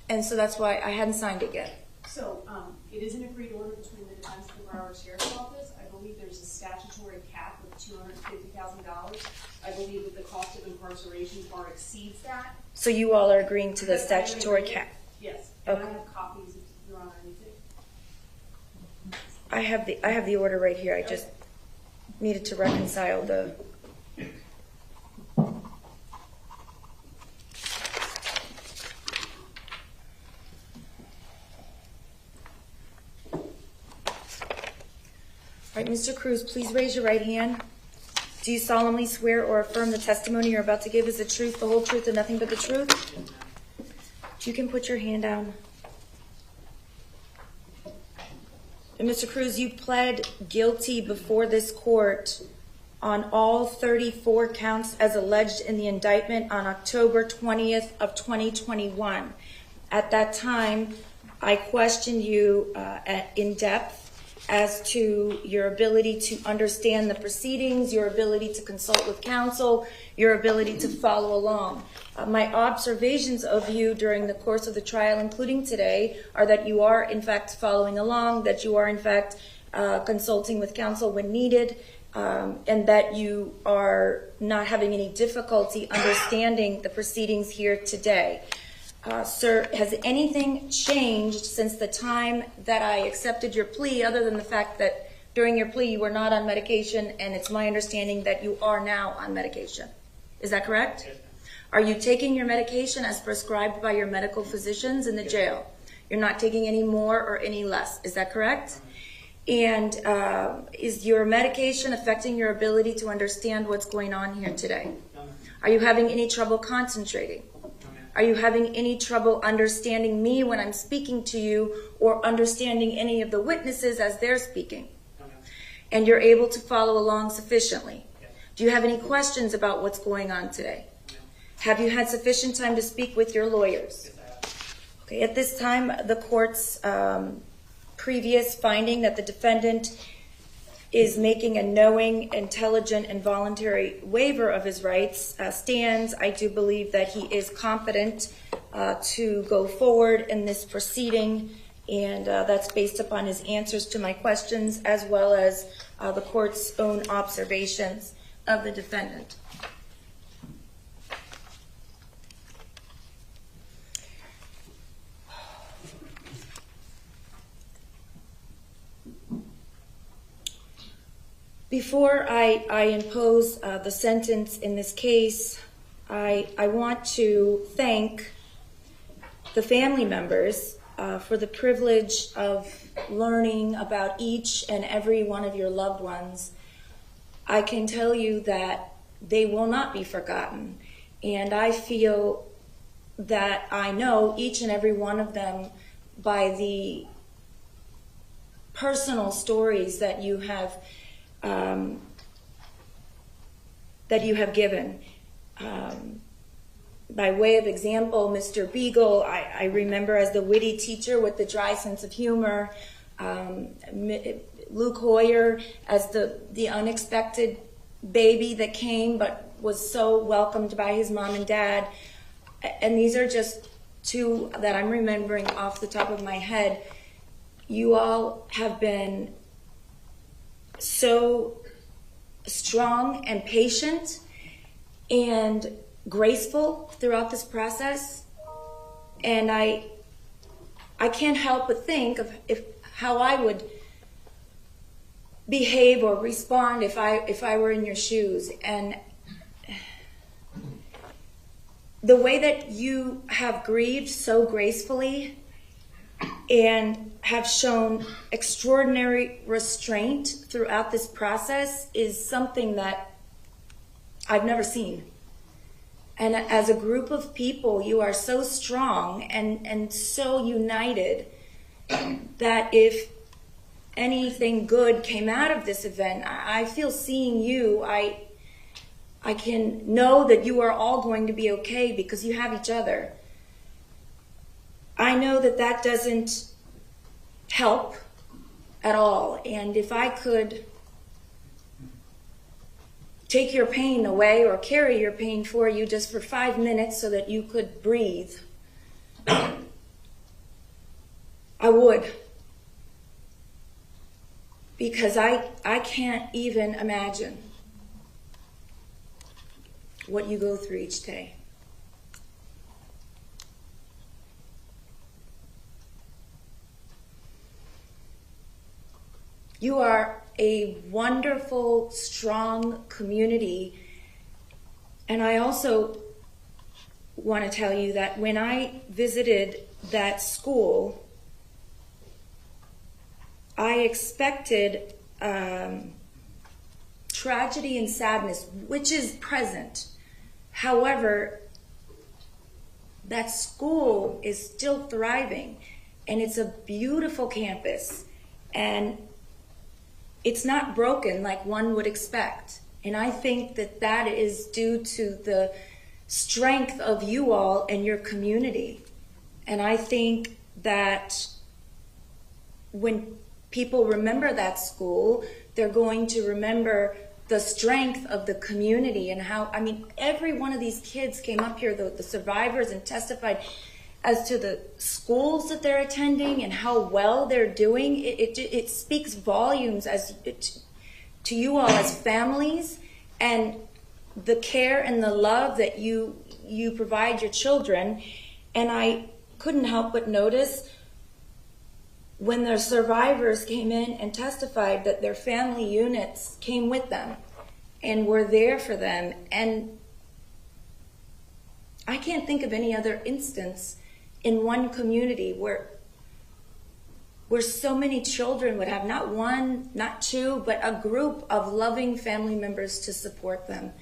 And so that's why I hadn't signed it yet. So it is an agreed order between the defense and the Broward Sheriff's Office. I believe there's a statutory cap of $250,000. I believe that the cost of incarceration far exceeds that. So you all are agreeing to the statutory cap? Yes. And Okay. I have copies, if Your Honor needs it. I have the order right here. I just needed to reconcile the. All right, Mr. Cruz, please raise your right hand. Do you solemnly swear or affirm the testimony you're about to give is the truth, the whole truth, and nothing but the truth? You can put your hand down. And Mr. Cruz, you pled guilty before this court on all 34 counts as alleged in the indictment on October 20th of 2021. At that time, I questioned you in depth as to your ability to understand the proceedings, your ability to consult with counsel, your ability to follow along. My observations of you during the course of the trial, including today, are that you are in fact following along, that you are in fact consulting with counsel when needed. and that you are not having any difficulty understanding the proceedings here today. Sir, has anything changed since the time that I accepted your plea, other than the fact that during your plea you were not on medication, and it's my understanding that you are now on medication? Is that correct? Yes. Are you taking your medication as prescribed by your medical physicians in the jail? You're not taking any more or any less, is that correct? And is your medication affecting your ability to understand what's going on here today? Are you having any trouble concentrating? Are you having any trouble understanding me when I'm speaking to you, or understanding any of the witnesses as they're speaking? And you're able to follow along sufficiently? Do you have any questions about what's going on today? Have you had sufficient time to speak with your lawyers? Okay, at this time, the court's previous finding that the defendant is making a knowing, intelligent, and voluntary waiver of his rights stands. I do believe that he is competent to go forward in this proceeding, and that's based upon his answers to my questions as well as the court's own observations of the defendant. Before I impose the sentence in this case, I want to thank the family members for the privilege of learning about each and every one of your loved ones. I can tell you that they will not be forgotten, and I feel that I know each and every one of them by the personal stories that you have given. By way of example, Mr. Beagle, I remember as the witty teacher with the dry sense of humor, Luke Hoyer as the unexpected baby that came but was so welcomed by his mom and dad. And these are just two that I'm remembering off the top of my head. You all have been so strong and patient and graceful throughout this process, and I can't help but think of how I would behave or respond if I were in your shoes. And the way that you have grieved so gracefully and have shown extraordinary restraint throughout this process is something that I've never seen. And as a group of people, you are so strong and so united that if anything good came out of this event, I feel seeing you, I can know that you are all going to be okay because you have each other. I know that that doesn't help at all, and if I could take your pain away or carry your pain for you just for 5 minutes so that you could breathe, I would. Because I can't even imagine what you go through each day. You are a wonderful, strong community. And I also want to tell you that when I visited that school, I expected tragedy and sadness, which is present. However, that school is still thriving, and it's a beautiful campus, and it's not broken like one would expect. And I think that that is due to the strength of you all and your community. And I think that when people remember that school, they're going to remember the strength of the community and how, I mean, every one of these kids came up here, the survivors, and testified as to the schools that they're attending and how well they're doing. It speaks volumes as to you all as families and the care and the love that you provide your children. And I couldn't help but notice when the survivors came in and testified that their family units came with them and were there for them. And I can't think of any other instance in one community where so many children would have not one, not two, but a group of loving family members to support them.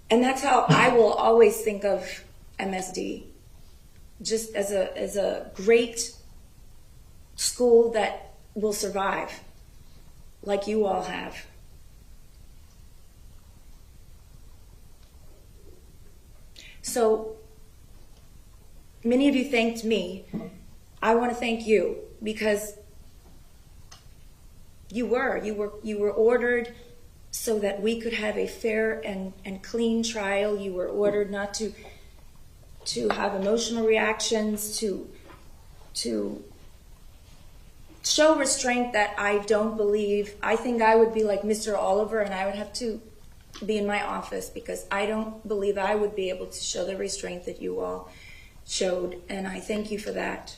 And that's how I will always think of MSD, just as a great school that will survive, like you all have. So many of you thanked me. I want to thank you because you were ordered so that we could have a fair and clean trial. You were ordered not to have emotional reactions, to show restraint that I don't believe. I think I would be like Mr. Oliver and I would have to be in my office because I don't believe I would be able to show the restraint that you all showed, and I thank you for that.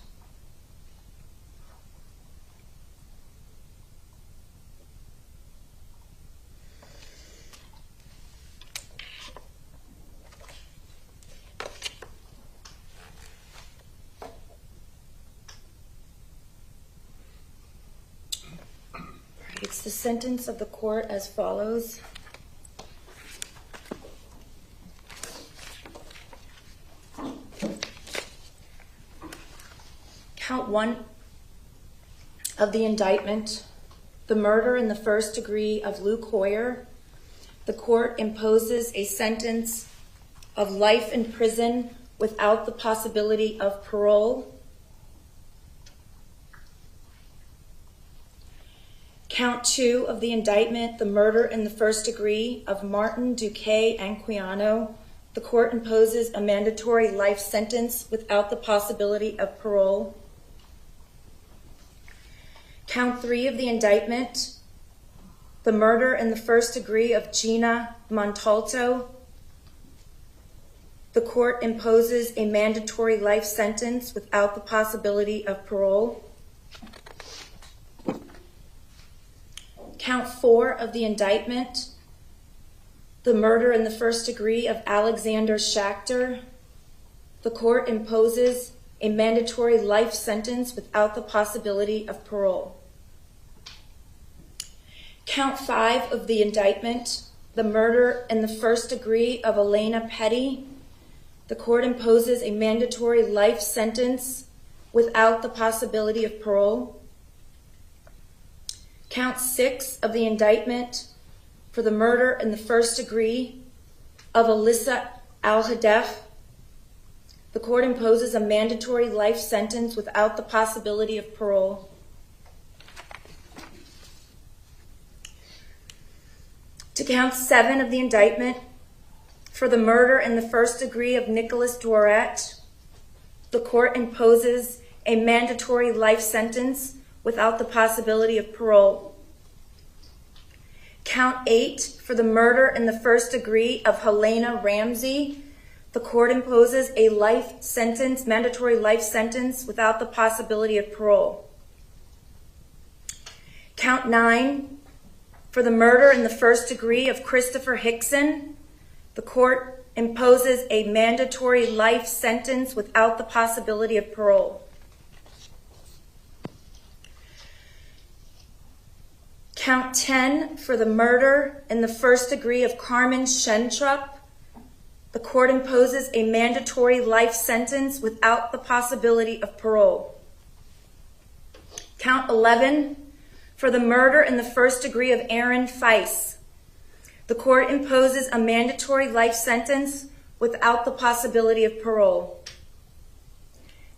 It's the sentence of the court as follows. Count 1 of the indictment, the murder in the first degree of Luke Hoyer. The court imposes a sentence of life in prison without the possibility of parole. Count 2 of the indictment, the murder in the first degree of Martin, Duque, and Quiano. The court imposes a mandatory life sentence without the possibility of parole. Count 3 of the indictment, the murder in the first degree of Gina Montalto. The court imposes a mandatory life sentence without the possibility of parole. Count 4 of the indictment, the murder in the first degree of Alexander Schachter. The court imposes a mandatory life sentence without the possibility of parole. Count 5 of the indictment, the murder in the first degree of Elena Petty. The court imposes a mandatory life sentence without the possibility of parole. Count 6 of the indictment for the murder in the first degree of Alyssa Al-Hadef. The court imposes a mandatory life sentence without the possibility of parole. To count 7 of the indictment for the murder in the first degree of Nicholas Dworet, the court imposes a mandatory life sentence without the possibility of parole. Count 8 for the murder in the first degree of Helena Ramsey, the court imposes a life sentence, mandatory life sentence without the possibility of parole. Count 9 for the murder in the first degree of Christopher Hickson, the court imposes a mandatory life sentence without the possibility of parole. Count 10 for the murder in the first degree of Carmen Schentrup, the court imposes a mandatory life sentence without the possibility of parole. Count 11 for the murder in the first degree of Aaron Feiss, the court imposes a mandatory life sentence without the possibility of parole.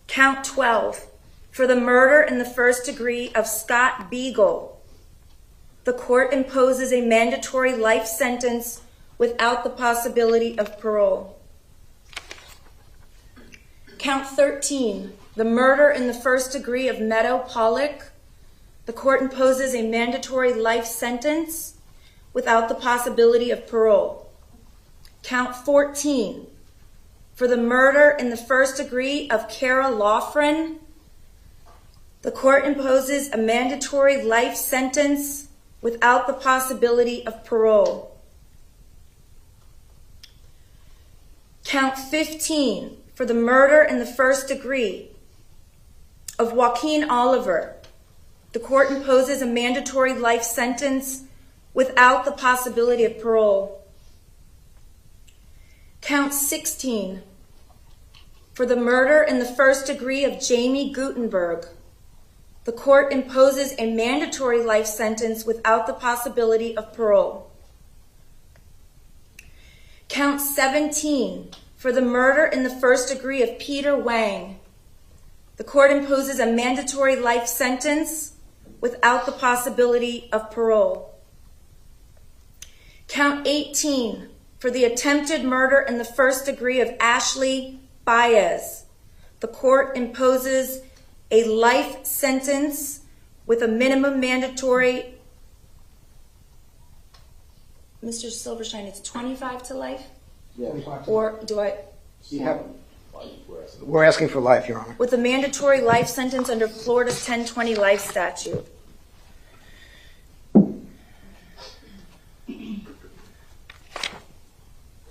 Count 12 for the murder in the first degree of Scott Beagle, the court imposes a mandatory life sentence without the possibility of parole. Count 13, the murder in the first degree of Meadow Pollock, The court imposes a mandatory life sentence without the possibility of parole. Count 14, for the murder in the first degree of Kara Loughran, the court imposes a mandatory life sentence without the possibility of parole. Count 15, for the murder in the first degree of Joaquin Oliver, the court imposes a mandatory life sentence without the possibility of parole. Count 16, for the murder in the first degree of Jamie Gutenberg, the court imposes a mandatory life sentence without the possibility of parole. Count 17, for the murder in the first degree of Peter Wang, the court imposes a mandatory life sentence without the possibility of parole. Count 18, for the attempted murder in the first degree of Ashley Baez, the court imposes a life sentence with a minimum mandatory, Mr. Silverstein, it's 25 to life? Yeah. Or do I? We're asking for life, Your Honor. With a mandatory life sentence under Florida's 1020 life statute.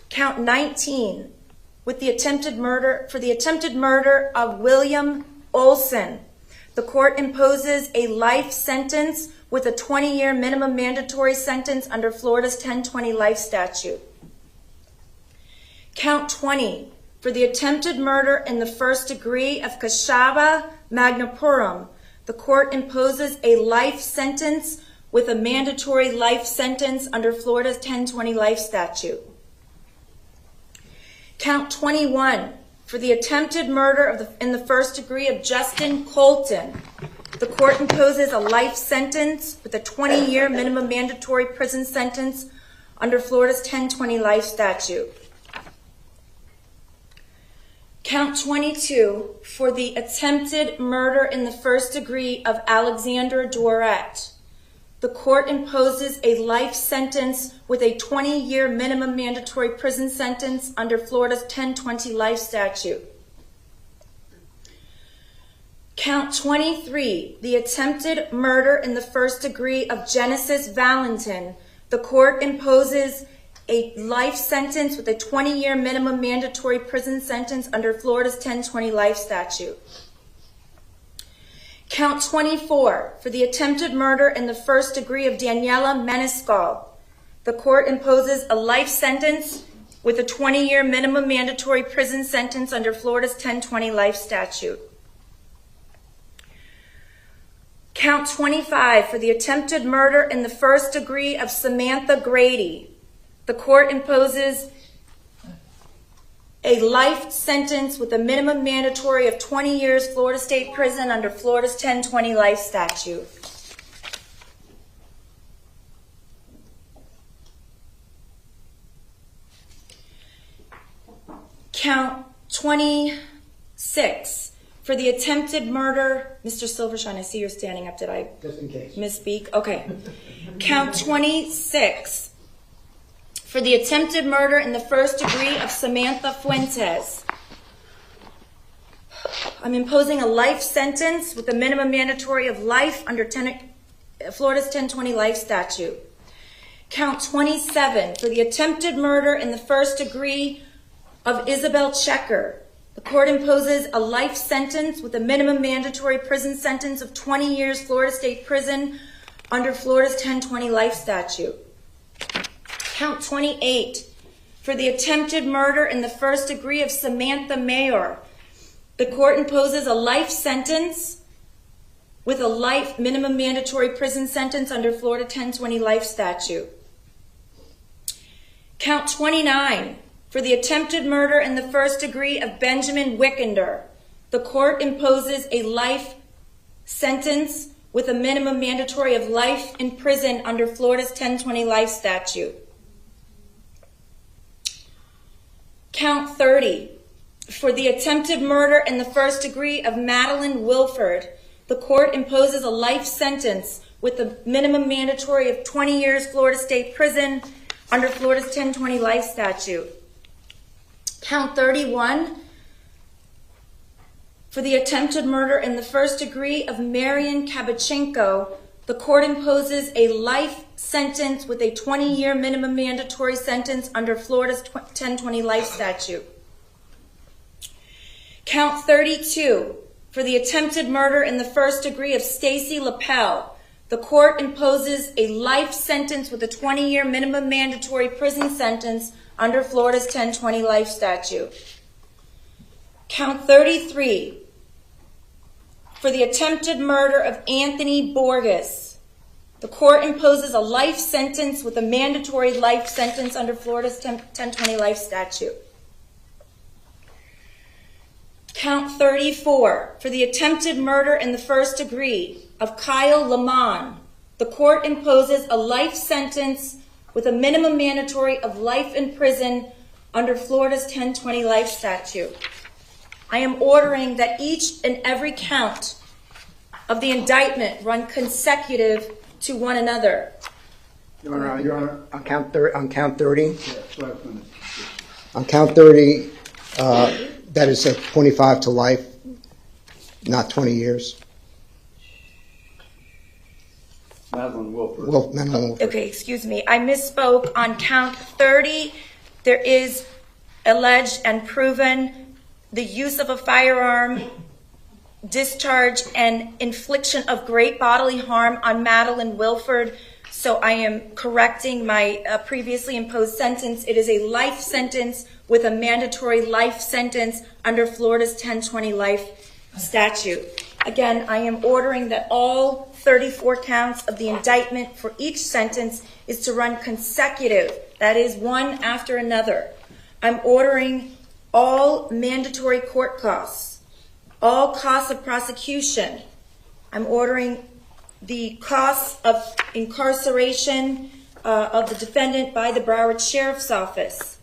Count 19, with the attempted murder, for the attempted murder of William Olson, the court imposes a life sentence with a 20-year minimum mandatory sentence under Florida's 1020 life statute. Count 20, for the attempted murder in the first degree of Kashava Magnapuram, the court imposes a life sentence with a mandatory life sentence under Florida's 1020 life statute. Count 21, for the attempted murder in the first degree of Justin Colton, the court imposes a life sentence with a 20-year minimum mandatory prison sentence under Florida's 1020 life statute. Count 22, for the attempted murder in the first degree of Alexander Dworet, the court imposes a life sentence with a 20-year minimum mandatory prison sentence under Florida's 1020 life statute. Count 23, the attempted murder in the first degree of Genesis Valentin, the court imposes a life sentence with a 20-year minimum mandatory prison sentence under Florida's 1020 life statute. Count 24, for the attempted murder in the first degree of Daniela Menescal, the court imposes a life sentence with a 20-year minimum mandatory prison sentence under Florida's 1020 life statute. Count 25, for the attempted murder in the first degree of Samantha Grady, the court imposes a life sentence with a minimum mandatory of 20 years Florida State Prison under Florida's 1020 life statute. Count 26, for the attempted murder, Mr. Silverstein, I see you're standing up. Did I Just in case. misspeak? Okay. Count 26, for the attempted murder in the first degree of Samantha Fuentes. I'm imposing a life sentence with a minimum mandatory of life under Florida's 1020 life statute. Count 27, for the attempted murder in the first degree of Isabel Checker. The court imposes a life sentence with a minimum mandatory prison sentence of 20 years Florida State Prison under Florida's 1020 life statute. Count 28, for the attempted murder in the first degree of Samantha Mayor. The court imposes a life sentence with a life minimum mandatory prison sentence under Florida 1020 life statute. Count 29, for the attempted murder in the first degree of Benjamin Wickender. The court imposes a life sentence with a minimum mandatory of life in prison under Florida's 1020 life statute. Count 30, for the attempted murder in the first degree of Madeline Wilford. the court imposes a life sentence with a minimum mandatory of 20 years Florida State Prison under Florida's 1020 life statute. Count 31, for the attempted murder in the first degree of Marian Kabachenko, the court imposes a life sentence with a 20-year minimum mandatory sentence under Florida's 1020 life statute. Count 32, for the attempted murder in the first degree of Stacy Lapel, the court imposes a life sentence with a 20-year minimum mandatory prison sentence under Florida's 1020 life statute. Count 33, for the attempted murder of Anthony Borges, the court imposes a life sentence with a mandatory life sentence under Florida's 1020 life statute. Count 34, for the attempted murder in the first degree of Kyle Lamont, the court imposes a life sentence with a minimum mandatory of life in prison under Florida's 1020 life statute. I am ordering that each and every count of the indictment run consecutive to one another. Your Honor, on count 30, on count 30, that is a 25 to life, not 20 years. Madeline Wilford. Okay, excuse me. I misspoke. On count 30, there is alleged and proven the use of a firearm, discharge, and infliction of great bodily harm on Madeline Wilford. So I am correcting my previously imposed sentence. It is a life sentence with a mandatory life sentence under Florida's 1020 life statute. Again, I am ordering that all 34 counts of the indictment for each sentence is to run consecutive, that is, one after another. I'm ordering all mandatory court costs, all costs of prosecution. I'm ordering the costs of incarceration of the defendant by the Broward Sheriff's Office.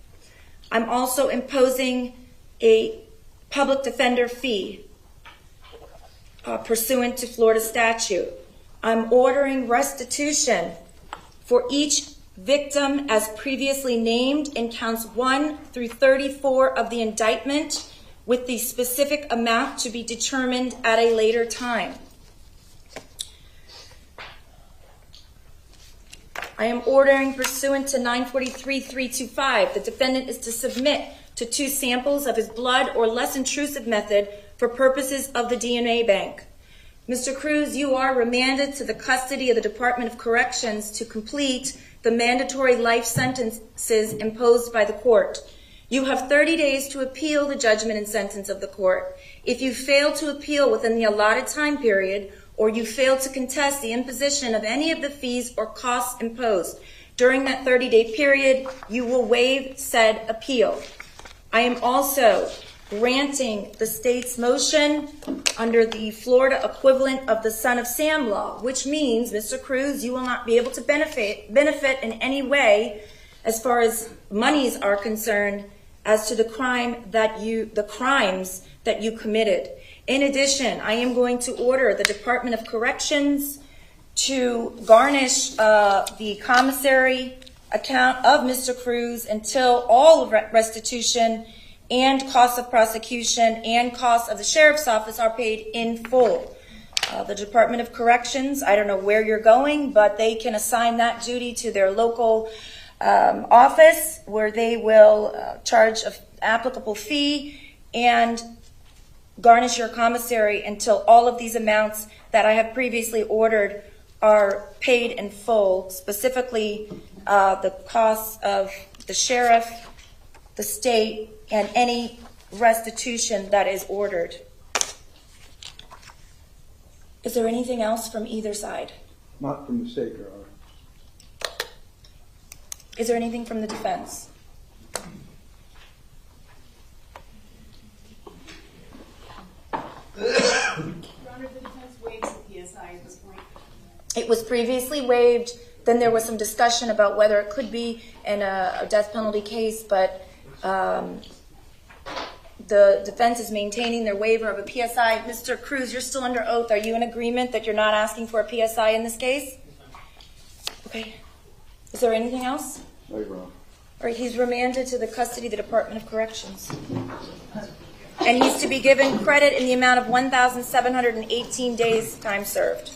I'm also imposing a public defender fee pursuant to Florida statute. I'm ordering restitution for each victim as previously named in counts 1 through 34 of the indictment, with the specific amount to be determined at a later time. I am ordering pursuant to 943-325, the defendant is to submit to 2 samples of his blood or less intrusive method for purposes of the DNA bank. Mr. Cruz, you are remanded to the custody of the Department of Corrections to complete the mandatory life sentences imposed by the court. You have 30 days to appeal the judgment and sentence of the court. If you fail to appeal within the allotted time period, or you fail to contest the imposition of any of the fees or costs imposed during that 30-day period, you will waive said appeal. I am also granting the state's motion under the Florida equivalent of the Son of Sam law, which means, Mr. Cruz, you will not be able to benefit in any way as far as monies are concerned as to the crimes that you committed. In addition, I am going to order the Department of Corrections to garnish the commissary account of Mr. Cruz until all of restitution and costs of prosecution and costs of the Sheriff's Office are paid in full. The Department of Corrections, I don't know where you're going, but they can assign that duty to their local office, where they will charge an applicable fee and garnish your commissary until all of these amounts that I have previously ordered are paid in full, specifically the costs of the sheriff, the state, and any restitution that is ordered. Is there anything else from either side? Not from the state, Your Honor. Is there anything from the defense? Your Honor, the defense waives the PSI at this point. It was previously waived. Then there was some discussion about whether it could be in a death penalty case, but the the defense is maintaining their waiver of a PSI. Mr. Cruz, you're still under oath. Are you in agreement that you're not asking for a PSI in this case? Okay. Is there anything else? No, Your Honor. All right, he's remanded to the custody of the Department of Corrections. And he's to be given credit in the amount of 1,718 days time served.